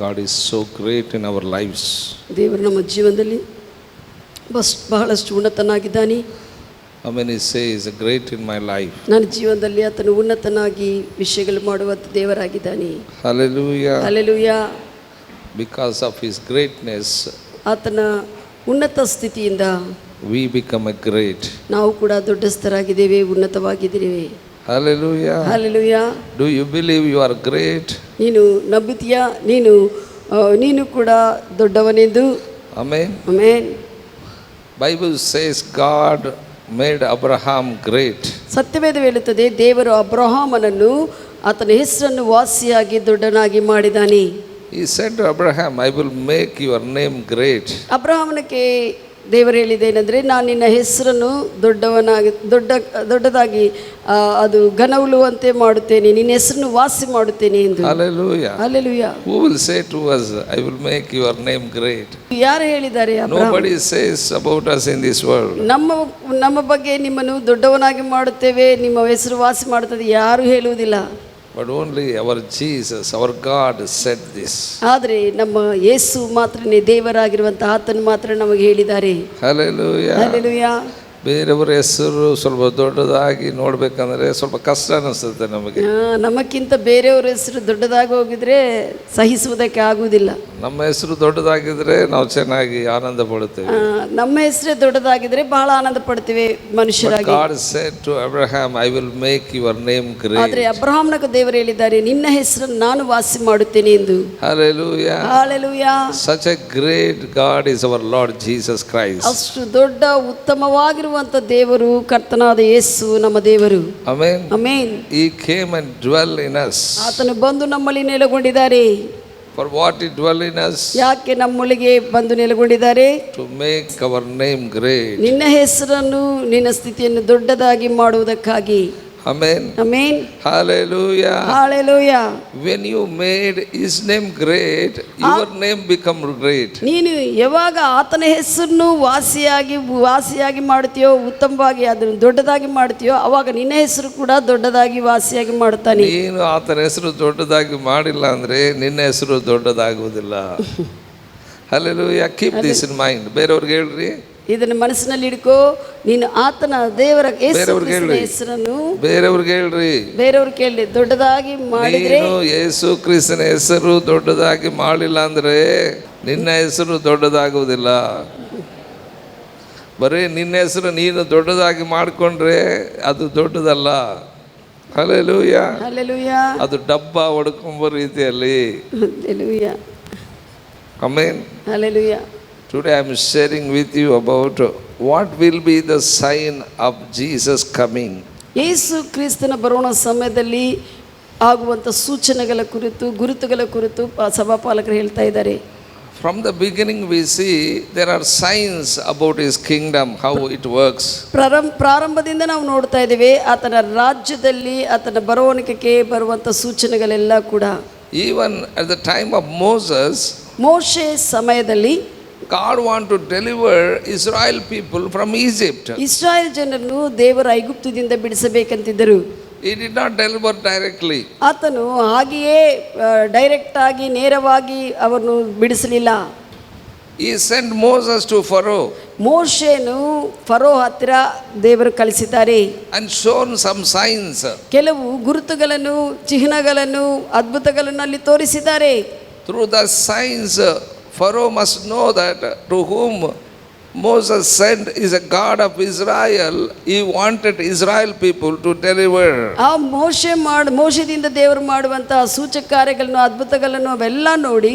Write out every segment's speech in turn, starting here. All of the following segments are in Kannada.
God is so great in our lives. ದೇವರು ನಮ್ಮ ಜೀವನದಲ್ಲಿ ಬಹಳಷ್ಟು ಉನ್ನತನಾಗಿದ್ದಾನೆ. How many say is great in my life? ನನ್ನ ಜೀವನದಲ್ಲಿ ಆತನು ಉನ್ನತನಾಗಿ ವಿಷಯಗಳು ಮಾಡುವಂತ ದೇವರಾಗಿದ್ದಾನೆ. Hallelujah. Hallelujah. Because of his greatness, ಆತನ ಉನ್ನತ ಸ್ಥಿತಿಯಿಂದ we become a great. ನಾವು ಕೂಡ ದೊಡ್ಡಸ್ಥರಾಗಿದ್ದೇವೆ, ಉನ್ನತವಾಗಿದ್ದೇವೆ. Hallelujah. Hallelujah. Do you believe you are great? ನೀನು ನಂಬುತ್ತೀಯಾ? ನೀನು ಕೂಡ ದೊಡ್ಡವನೆಂದು? Amen. Amen. Bible says God made Abraham great. ಸತ್ಯವೇದ ಹೇಳುತ್ತದೆ, ದೇವರು ಅಬ್ರಹಾಮನನ್ನು ಆತನ ಹೆಸರನ್ನು ವಾಸಿಯಾಗಿ ದೊಡ್ಡನಾಗಿ ಮಾಡಿದ್ದಾನೆ. He said to Abraham, I will make your name great. ಅಬ್ರಹಾಮನಿಗೆ ದೇವರು ಹೇಳಿದ್ದೇನೆಂದರೆ, ನಾನು ನಿನ್ನ ಹೆಸರನ್ನು ದೊಡ್ಡದಾಗಿ ಅದು ಘನವುಳ್ಳುವಂತೆ ಮಾಡುತ್ತೇನೆ, ನಿನ್ನ ಹೆಸರನ್ನು ವಾಸಿ ಮಾಡುತ್ತೇನೆ ಎಂದು. Hallelujah. Hallelujah. Who will say to us, I will make your name great? ಯಾರು ಹೇಳಿದ್ದಾರೆ? Nobody says about us in this world. ನಮ್ಮ ಬಗ್ಗೆ ನಿಮ್ಮನ್ನು ದೊಡ್ಡವನಾಗಿ ಮಾಡುತ್ತೇವೆ, ನಿಮ್ಮ ಹೆಸರು ವಾಸಿ ಮಾಡುತ್ತದೆ ಯಾರು ಹೇಳುವುದಿಲ್ಲ. But only our Jesus, our God said this. ಆದರೆ ನಮ್ಮ ಯೇಸು ಮಾತ್ರನೇ, ದೇವರಾಗಿರುವಂತಹ ಆತನು ಮಾತ್ರ ನಮಗೆ ಹೇಳಿದ್ದಾರೆ. Hallelujah. ಹಲ್ಲೆಲೂಯಾ. ಬೇರೆಯವರ ಹೆಸರು ಸ್ವಲ್ಪ ದೊಡ್ಡದಾಗಿ ನೋಡ್ಬೇಕಂದ್ರೆ ಸ್ವಲ್ಪ ಕಷ್ಟ ಅನಿಸುತ್ತೆ ನಮಗೆ. ನಮಕ್ಕಿಂತ ಬೇರೆಯವರ ಹೆಸರು ದೊಡ್ಡದಾಗಿ ಹೋಗಿದ್ರೆ ಸಹಿಸುವುದಕ್ಕೆ ಆಗುವುದಿಲ್ಲ. ನಮ್ಮ ಹೆಸರು ದೊಡ್ಡದಾಗಿದ್ರೆ ನಾವು ಚೆನ್ನಾಗಿ ಆನಂದ ಪಡುತ್ತೇವೆ. ನಮ್ಮ ಹೆಸರೇ ದೊಡ್ಡದಾಗಿದ್ರೆ ಬಹಳ ಆನಂದ ಪಡ್ತೀವಿ ಮನುಷ್ಯರಾಗಿ. God said to Abraham, I will make your name great. ಆದರೆ ಅಬ್ರಹಾಮನಿಗೆ ದೇವರು ಹೇಳಿದ್ದಾರೆ, ನಿನ್ನ ಹೆಸರನ್ನು ನಾನು ವಾಸಿ ಮಾಡುತ್ತೇನೆ ಎಂದು. Hallelujah. Hallelujah. Such a great God is our Lord Jesus Christ. ಅಷ್ಟು ದೊಡ್ಡ ಉತ್ತಮವಾಗಿರುವಂತ ದೇವರು ಕರ್ತನಾದ ಯೇಸು ನಮ್ಮ ದೇವರು. Amen. Amen. He came and dwell in us. ಆತನು ಬಂದು ನಮ್ಮಲ್ಲಿ ನೆಲೆಗೊಂಡಿದ್ದಾರೆ. For what he dwell in us? ಯಾಕೆ ನಮ್ಮೊಳಗೆ ಬಂದು ನೆಲೆಗೊಂಡಿದ್ದಾರೆ? To make our name great. ನಿನ್ನ ಹೆಸರನ್ನು, ನಿನ್ನ ಸ್ಥಿತಿಯನ್ನು ದೊಡ್ಡದಾಗಿ ಮಾಡುವುದಕ್ಕಾಗಿ. Amen. Amen. Hallelujah. Hallelujah. When you made his name great, your name become great. ನೀನು ಯಾವಾಗ ಆತನ ಹೆಸರನ್ನು ವಾಸಿಯಾಗಿ ಮಾಡುತ್ತೀಯೋ, ಉತ್ತಮವಾಗಿ ಅದನ್ನು ದೊಡ್ಡದಾಗಿ ಮಾಡ್ತೀಯೋ, ಅವಾಗ ನಿನ್ನ ಹೆಸರು ಕೂಡ ದೊಡ್ಡದಾಗಿ ವಾಸಿಯಾಗಿ ಮಾಡುತ್ತಾನೆ. ನೀನು ಆತನ ಹೆಸರು ದೊಡ್ಡದಾಗಿ ಮಾಡಿಲ್ಲ ಅಂದ್ರೆ ನಿನ್ನ ಹೆಸರು ದೊಡ್ಡದಾಗುವುದಿಲ್ಲ. Hallelujah. Keep this in mind. ಬೇರೆಯವ್ರಿಗೆ ಹೇಳ್ರಿ, ಇದನ್ನು ಮನಸ್ಸಿನಲ್ಲಿ ಇಟ್ಕೋ. ನೀನು ಆತನ ದೇವರ ಹೆಸರನ್ನು ಬೇರೆಯವ್ರು ಕೇಳಿ ದೊಡ್ಡದಾಗಿ ಮಾಡಿದ್ರೆ, ಯೇಸು ಕ್ರಿಸ್ತನ ಹೆಸರು ದೊಡ್ಡದಾಗಿ ಮಾಡಿಲ್ಲ ಅಂದ್ರೆ ನಿನ್ನ ಹೆಸರು ದೊಡ್ಡದಾಗುವುದಿಲ್ಲ. ಬರೀ ನಿನ್ನ ಹೆಸರು ನೀನು ದೊಡ್ಡದಾಗಿ ಮಾಡಿಕೊಂಡ್ರೆ ಅದು ದೊಡ್ಡದಲ್ಲ. ಹಲ್ಲೆಲೂಯಾ. ಹಲ್ಲೆಲೂಯಾ. ಅದು ಡಬ್ಬ ಹೊಡ್ಕೊಂಬ ರೀತಿಯಲ್ಲಿ. Hallelujah. Amen. Hallelujah. Today I am sharing with you about what will be the sign of Jesus coming. ಯೇಸು ಕ್ರಿಸ್ತನ ಬರೋಣ ಸಮಯದಲ್ಲಿ ಆಗುವಂಥ ಸೂಚನೆಗಳ ಕುರಿತು, ಗುರುತುಗಳ ಕುರಿತು ಸಭಾಪಾಲಕರು ಹೇಳ್ತಾ ಇದ್ದಾರೆ. From the beginning we see there are signs about his kingdom, how it works. ಪ್ರಾರಂಭದಿಂದ ನಾವು ನೋಡ್ತಾ ಇದ್ದೇವೆ ಆತನ ರಾಜ್ಯದಲ್ಲಿ ಆತನ ಬರುವಣಿಗೆಗೆ ಬರುವಂಥ ಸೂಚನೆಗಳೆಲ್ಲ ಕೂಡ. Even at the time of ಮೋಶೆ ಸಮಯದಲ್ಲಿ God want to deliver Israel people from Egypt. Israel ಜನರನ್ನು ದೇವರು ಐಗುಪ್ತದಿಂದ ಬಿಡಿಸಬೇಕಂತಿದ್ದರು. He did not deliver directly. ಆತನು ಹಾಗೆಯೇ ಡೈರೆಕ್ಟ್ ಆಗಿ ನೇರವಾಗಿ ಅವರನ್ನು ಬಿಡಿಸಲಿಲ್ಲ. He sent Moses to Pharaoh. ಮೋಶೆನು ಫರೋ ಹತ್ತಿರ ದೇವರು ಕಳಿಸಿದ್ದಾರೆ. And shown some signs. ಕೆಲವು ಗುರುತುಗಳನ್ನು, ಚಿಹ್ನೆಗಳನ್ನು, ಅದ್ಭುತಗಳನ್ನು ಅಲ್ಲಿ ತೋರಿಸಿದ್ದಾರೆ. Through the signs Pharaoh must know that to whom Moses sent is a God of Israel. He wanted Israel people to deliver. ಆ ಮೋಶೆದಿಂದ ದೇವರು ಮಾಡುವಂತಹ ಸೂಚಕ ಕಾರ್ಯಗಳನ್ನು, ಅದ್ಭುತಗಳನ್ನು ಅವೆಲ್ಲ ನೋಡಿ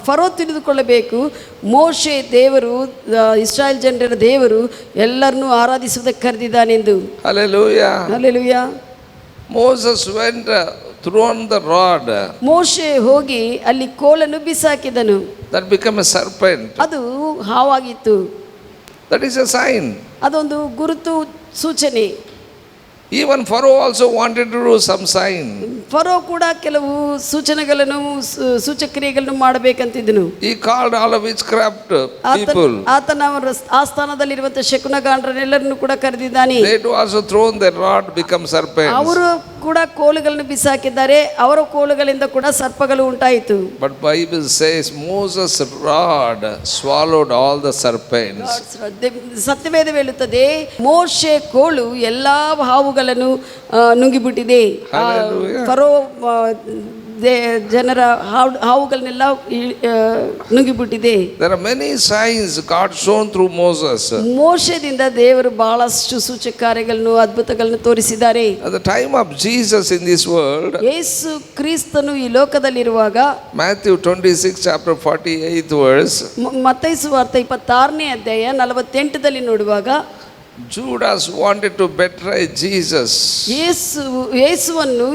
ಫರೋ ತಿಳಿದುಕೊಳ್ಳಬೇಕು, ಮೋಶೆ ದೇವರು, ಇಸ್ರಾಯೇಲ್ ಜನರ ದೇವರು ಎಲ್ಲರನ್ನೂ ಆರಾಧಿಸುವುದಕ್ಕೆ ಕರೆದಿದ್ದಾನೆಂದು. Hallelujah. Hallelujah. Moses went thrown the rod. ಮೋಶೆ ಹೋಗಿ ಅಲ್ಲಿ ಕೋಲನ್ನು ಬಿಸಾಕಿದನು. That became a serpent. ಅದು ಹಾವಾಗಿತ್ತು. That is a sign. ಅದೊಂದು ಗುರುತು, ಸೂಚನೆ. Even Pharaoh also wanted to do some sign. Furrow ಕೂಡ ಕೆಲವು ಸೂಚನೆಗಳನ್ನು, ಸೂಚಕ್ರಿಯೆಗಳನ್ನು ಮಾಡಬೇಕಂತಿದ್ದನು. He called all of witchcraft people. ಆತನ ಆಸ್ಥಾನದಲ್ಲಿರುವಂತಹ ಶಕುನಗಾರರೆಲ್ಲರನ್ನು ಕೂಡ ಕರೆದಿದ್ದಾನೆ. They too also thrown their rod become serpents. ಅವರು ಕೂಡ ಕೋಲುಗಳನ್ನು ಬಿಸಾಕಿದ್ದಾರೆ, ಅವರ ಕೋಲುಗಳಿಂದ ಕೂಡ ಸರ್ಪಗಳು ಉಂಟಾಯಿತು. But Bible says Moses' rod swallowed all the serpents. ಸತ್ಯವೇದ ಹೇಳುತ್ತದೆ ಮೋಶೆ ಕೋಲು ಎಲ್ಲಾ ಹಾವುಗಳನ್ನು ನುಂಗಿಬಿಟ್ಟಿದೆ. Hallelujah. ಫರೋ ಜನರ ಹಾವುಗಳನ್ನೆಲ್ಲ ನುಂಗಿಬಿಟ್ಟಿದೆ. There are many signs God shown through Moses. ಮೋಶದಿಂದ ದೇವರು ಬಹಳಷ್ಟು ಸೂಚಕ ಕಾರ್ಯಗಳನ್ನು ಅದ್ಭುತಗಳನ್ನು ತೋರಿಸಿದ್ದಾರೆ. At the time of Jesus in this world, ಯೇಸು ಕ್ರಿಸ್ತನು ಈ ಲೋಕದಲ್ಲಿರುವಾಗ Matthew 26 chapter 48 verse, ಮತ್ತಾಯ ಸುವಾರ್ತೆ 26ನೇ ಅಧ್ಯಾಯ 48ದಲ್ಲಿ ನೋಡುವಾಗ Judas wanted to betray Jesus. ಯೇಸುವನ್ನು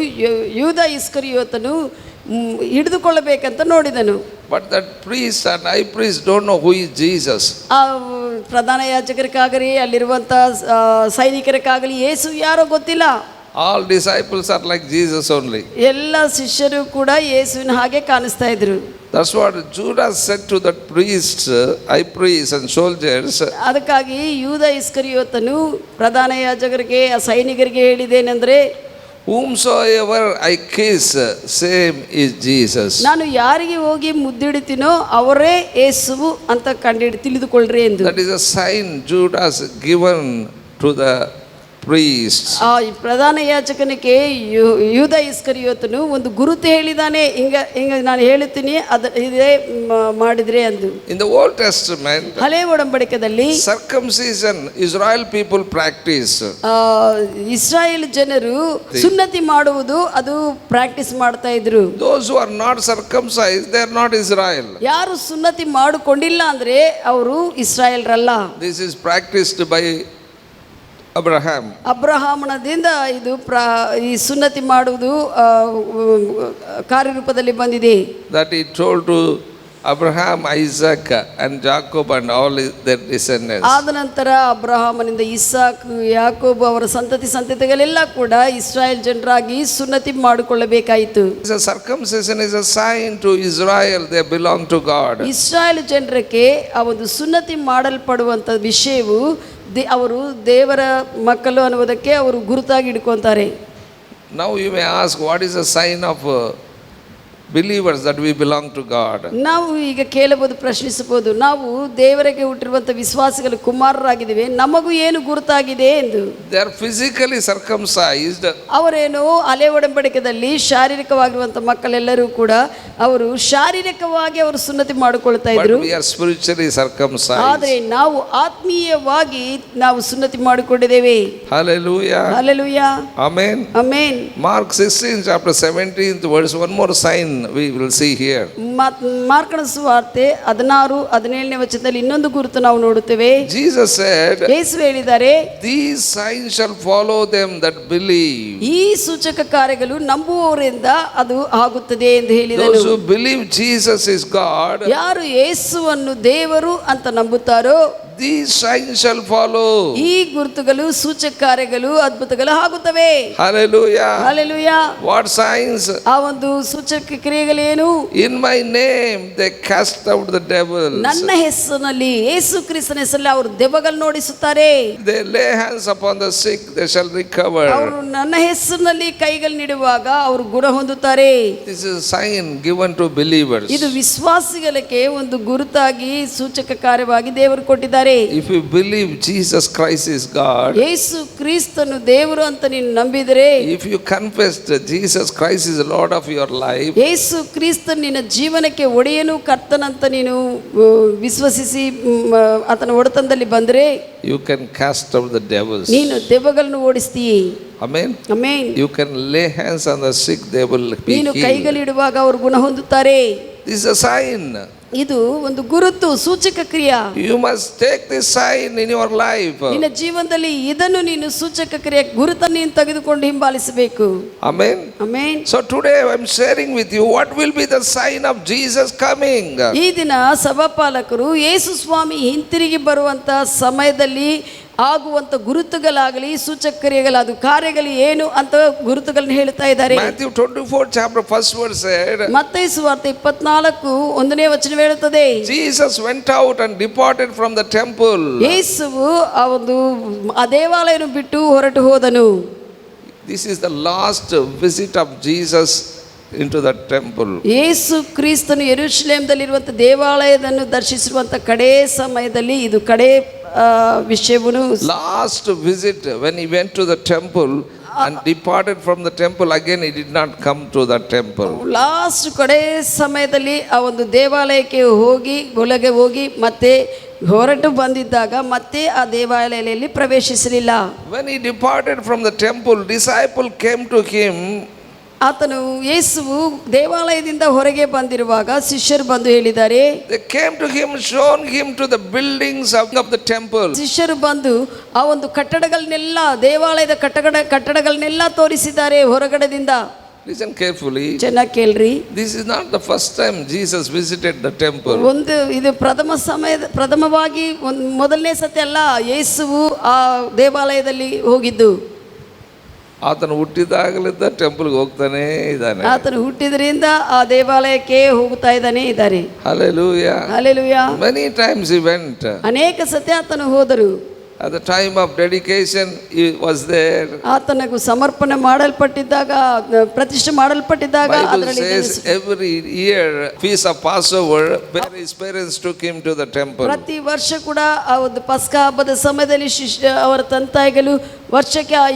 ಯೂದ ಇಸ್ಕರಿಯೋತನು ಹಿಡಿದುಕೊಳ್ಳಬೇಕಂತ ನೋಡಿದನು. But that priest and high priest don't know who is Jesus. ಆ ಪ್ರಧಾನ ಯಾಜಕರಿಗಾಗಲಿ ಅಲ್ಲಿರುವಂಥ ಸೈನಿಕರಿಗಾಗಲಿ ಯೇಸು ಯಾರೋ ಗೊತ್ತಿಲ್ಲ. All disciples are like Jesus only. ಎಲ್ಲ ಶಿಷ್ಯರು ಕೂಡ ಯೇಸುವಿನ ಹಾಗೆ ಕಾಣಿಸ್ತಾ ಇದ್ರು. That's what Judas said to that priest, high priest and soldiers. ಅದಕ್ಕಾಗಿ ಯೂದ ಇಸ್ಕರಿಯೋತನು ಪ್ರಧಾನ ಯಾಜಕರಿಗೆ ಆ ಸೈನಿಕರಿಗೆ ಹೇಳಿದೇನೆಂದ್ರೆ, Whomsoever I kiss, same is Jesus. ನಾನು ಯಾರಿಗೆ ಹೋಗಿ ಮುದ್ದಿಡ್ತೀನೋ ಅವರೇ ಯೇಸುವು ಅಂತ ತಿಳಿದುಕೊಳ್ಳ್ರಿ ಎಂದು. That is a sign Judas given to the priests. ಆ ಪ್ರಧಾನ ಯಾಜಕನಿಗೆ ಯೂದ ಇಸ್ಕರಿಯೋತನು ಒಂದು ಗುರುತು ಹೇಳಿದಾನೆ, ಹಿಂಗ ನಾನು ಹೇಳುತ್ತೀನಿ ಇದೇ ಮಾಡಿದ್ರೆ ಅಂದು. In the Old Testament, ಹಳೆ ಒಡಂಬಡಿಕೆಯಲ್ಲಿ circumcision Israel people practice. Israel ಜನರು ಸುನ್ನತಿ ಮಾಡುವುದು ಅದು ಪ್ರಾಕ್ಟೀಸ್ ಮಾಡ್ತಾ ಇದ್ರು. Those who are not circumcised, they are not Israel. ಯಾರು ಸುನ್ನತಿ ಮಾಡಿಕೊಂಡಿಲ್ಲ ಅಂದ್ರೆ ಅವರು ಇಸ್ರಾಯೇಲ್ರಲ್ಲ. This is practiced by Abraham. ಅಬ್ರಹಾಮನದಿಂದ ಇದು ಈ ಸುನ್ನತಿ ಮಾಡುವುದು ಕಾರ್ಯರೂಪದಲ್ಲಿ ಬಂದಿದೆ. That he told to Abraham, Isaac and Jacob and all their descendants. ಆದ ನಂತರ ಅಬ್ರಹಾಮನಿಂದ ಇಸಾಕ್, ಯಾಕೋಬ್ ಅವರ ಸಂತತಿಗಳೆಲ್ಲ ಕೂಡ ಇಸ್ರಾಯೇಲ್ ಜನರಾಗಿ ಸುನ್ನತಿ ಮಾಡಿಕೊಳ್ಳಬೇಕಾಯಿತು. The circumcision is a sign to Israel they belong to God. Israel ಜನರಿಗೆ ಆ ಒಂದು ಸುನ್ನತಿ ಮಾಡಲ್ಪಡುವಂಥ ವಿಷಯವು ಅವರು ದೇವರ ಮಕ್ಕಳು ಅನ್ನುವುದಕ್ಕೆ ಅವರು ಗುರುತಾಗಿ ಇಟ್ಕೊಂತಾರೆ. Now you may ask, what is the sign of believers that we belong to God? ನಾವು ಈಗ ಕೇಳಬಹುದು, ಪ್ರಶ್ನಿಸಬಹುದು, ನಾವು ದೇವರಿಗೆ ಹುಟ್ಟಿರುವಂಥ ವಿಶ್ವಾಸಿಗಳು ಕುಮಾರರಾಗಿದ್ದೇವೆ, ನಮಗೂ ಏನು ಗುರುತಾಗಿದೆ ಎಂದು. They are physically circumcised. ಅವರೇನು ಹಳೆ ಒಡಂಬಡಿಕೆಯಲ್ಲಿ ಶಾರೀರಿಕವಾಗಿರುವಂಥ ಮಕ್ಕಳೆಲ್ಲರೂ ಕೂಡ ಅವರು ಶಾರೀರಿಕವಾಗಿ ಅವರು ಸುನ್ನತಿ ಮಾಡಿಕೊಳ್ತಾ ಇದ್ರು. But we are spiritually circumcised. ಆದರೆ ನಾವು ಆತ್ಮೀಯವಾಗಿ ನಾವು ಸುನ್ನತಿ ಮಾಡಿಕೊಂಡಿದ್ದೇವೆ. Hallelujah. Hallelujah. Amen. Amen. Mark 16 chapter 17th verse, one more sign we will see here. ಮಾರ್ಕನ ಸುವಾರ್ತೆ 16-17ನೇ ವಚನದಲ್ಲಿ ಇನ್ನೊಂದು ಗುರುತು ನಾವು ನೋಡುತ್ತೇವೆ. Jesus said, ಯೇಸು ಹೇಳಿದ್ದಾರೆ, these signs shall follow them that believe. ಈ ಸೂಚಕ ಕಾರ್ಯಗಳು ನಂಬುವವರಿಂದ ಅದು ಆಗುತ್ತದೆ ಎಂದು ಹೇಳಿದನು. Those who believe Jesus is God, ಯಾರು ಯೇಸುವನ್ನು ದೇವರು ಅಂತ ನಂಬುತ್ತಾರೋ these signs shall follow. ಈ ಗುರುತುಗಳು ಸೂಚಕ ಕಾರ್ಯಗಳು ಅದ್ಭುತಗಳು ಆಗುತ್ತವೆ. Hallelujah. Hallelujah. What signs? ಆ ಒಂದು ಸೂಚಕ ಕ್ರಿಯೆಗಳೇನು? In my name they cast out the devils. ನನ್ನ ಹೆಸರಿನಲ್ಲಿ, ಯೇಸು ಕ್ರಿಸ್ತನ ಹೆಸರಲ್ಲಿ ಅವರು ದೆವ್ವಗಳನ್ನು ಓಡಿಸುತ್ತಾರೆ. They lay hands upon the sick, they shall recover. ಅವರು ನನ್ನ ಹೆಸರಿನಲ್ಲಿ ಕೈಗಳು ನೀಡುವಾಗ ಅವರು ಗುಣ ಹೊಂದುತ್ತಾರೆ. This is a sign given to believers. ಇದು ವಿಶ್ವಾಸಿಗಳಿಗೆ ಒಂದು ಗುರುತಾಗಿ ಸೂಚಕ ಕಾರ್ಯವಾಗಿ ದೇವರು ಕೊಟ್ಟಿದ್ದಾರೆ. If you believe Jesus Christ is God, ಯೇಸು ಕ್ರಿಸ್ತನು ದೇವರು ಅಂತ ನೀನು ನಂಬಿದರೆ, if you confess that Jesus Christ is the Lord of your life, ಯೇಸು ಕ್ರಿಸ್ತನು ನಿನ್ನ ಜೀವನಕ್ಕೆ ಒಡೆಯನು ಕರ್ತನಂತ ನೀನು ವಿಶ್ವಸಿಸಿ ಆತನ ಒಡೆತನದಲ್ಲಿ ಬಂದರೆ, you can cast out the devils. ನೀನು ದೆವ್ವಗಳನ್ನು ಓಡಿಸ್ತೀಯ. Amen. Amen. You can lay hands on the sick, they will be ನೀನು healed. ಕೈಗಳಿಡುವಾಗ ಅವರು ಗುಣ ಹೊಂದುತ್ತಾರೆ. This is a sign. ಇದು ಒಂದು ಗುರುತು, ಸೂಚಕ ಕ್ರಿಯೆ. You must take this sign in your life. ನಿನ್ನ ಜೀವನದಲ್ಲಿ ಇದನ್ನು ನೀನು ಸೂಚಕ ಕ್ರಿಯೆ ಗುರುತನ್ನು ನೀನು ತೆಗೆದುಕೊಂಡು ಹಿಂಬಾಲಿಸಬೇಕು. Amen. Amen. So today I am sharing with you what will be the sign of Jesus coming. ಈ ದಿನ ಸಭಾಪಾಲಕರು ಯೇಸು ಸ್ವಾಮಿ ಹಿಂತಿರುಗಿ ಬರುವಂತ ಸಮಯದಲ್ಲಿ ಆಗುವಂತ ಗುರುತುಗಳಾಗಲಿ ಸೂಚಕ ಕ್ರಿಯೆಗಳಾದ ಕಾರ್ಯಗಳು ಏನು ಅಂತ ಗುರುತುಗಳನ್ನು ಹೇಳ್ತಾ ಇದ್ದಾರೆ. Matthew 24 chapter first verse said, ಮತ್ತಾಯ ಸುವಾರ್ತೆ 24-1ನೇ ವಚನ ಹೇಳುತ್ತದೆ, Jesus went out and departed from the temple. ಯೇಸುವು ಆ ಒಂದು ಆ ದೇವಾಲಯವನ್ನು ಬಿಟ್ಟು ಹೊರಟು ಹೋದನು. This is the last visit of Jesus into the temple. ಯೇಸು ಕ್ರಿಸ್ತನು ಯೆರೂಸಲೇಮದಲ್ಲಿರುವಂಥ ದೇವಾಲಯವನ್ನು ದರ್ಶಿಸಿರುವಂಥ ಕಡೇ ಸಮಯದಲ್ಲಿ ಇದು ಕಡೇ ವಿಷಯವನ್ನು Last visit when he went to the temple and departed from the temple, again he did not come to the temple. Last ಕಡೇ ಸಮಯದಲ್ಲಿ ಆ ಒಂದು ದೇವಾಲಯಕ್ಕೆ ಹೋಗಿ ಒಳಗೆ ಹೋಗಿ ಮತ್ತೆ ಹೊರಟು ಬಂದಿದ್ದಾಗ ಮತ್ತೆ ಆ ದೇವಾಲಯದಲ್ಲಿ ಪ್ರವೇಶಿಸಲಿಲ್ಲ. When he departed from the temple, disciple came to him. ಆತನು ಯೇಸುವು ದೇವಾಲಯದಿಂದ ಹೊರಗೆ ಬಂದಿರುವಾಗ ಶಿಷ್ಯರು ಬಂದು ಹೇಳಿದ್ದಾರೆ, They came to him, shown him to the buildings of the temple. ಶಿಷ್ಯರು ಬಂದು ಆ ಒಂದು ಕಟ್ಟಡಗಳನ್ನೆಲ್ಲ ದೇವಾಲಯದ ಕಟ್ಟಡಗಳನ್ನೆಲ್ಲ ತೋರಿಸಿದ್ದಾರೆ ಹೊರಗಡೆದಿಂದ. Listen carefully. ಚೆನ್ನಾಗಿ ಕೇಳ್ರಿ. This is not the first time Jesus visited the temple. ಇದು ಪ್ರಥಮವಾಗಿ ಮೊದಲನೇ ಸತಿ ಅಲ್ಲ ಯೇಸುವು ಆ ದೇವಾಲಯದಲ್ಲಿ ಹೋಗಿದ್ದು. ಆತನು ಹುಟ್ಟಿದಾಗಲಿದ್ದ ಟೆಂಪಲ್ಗೆ ಹೋಗ್ತಾನೆ ಇದ್ದಾನೆ. ಆತನು ಹುಟ್ಟಿದ್ರಿಂದ ಆ ದೇವಾಲಯಕ್ಕೆ ಹೋಗ್ತಾ ಇದ್ದಾನೆ ಇದ್ದಾರೆ. Hallelujah. Hallelujah. Many times he went. ಅನೇಕ ಸತಿ ಆತನು ಹೋದರು. At the time of dedication he was there. ಆತನಿಗೆ ಸಮರ್ಪಣೆ ಮಾಡಲ್ಪಟ್ಟಿದ್ದಾಗ, ಪ್ರತಿಷ್ಠೆ ಮಾಡಲ್ಪಟ್ಟಿದ್ದಾಗ Bible says every year feast of Passover his parents took him to the temple. ಪ್ರತಿ ವರ್ಷ ಕೂಡ ಆ ಒಂದು ಪಸ್ಕಾ ಹಬ್ಬದ ಸಮಯದಲ್ಲಿ ಅವರ ತಂತಾಯಿಗಳು ವರ್ಷಕ್ಕೆ ಆ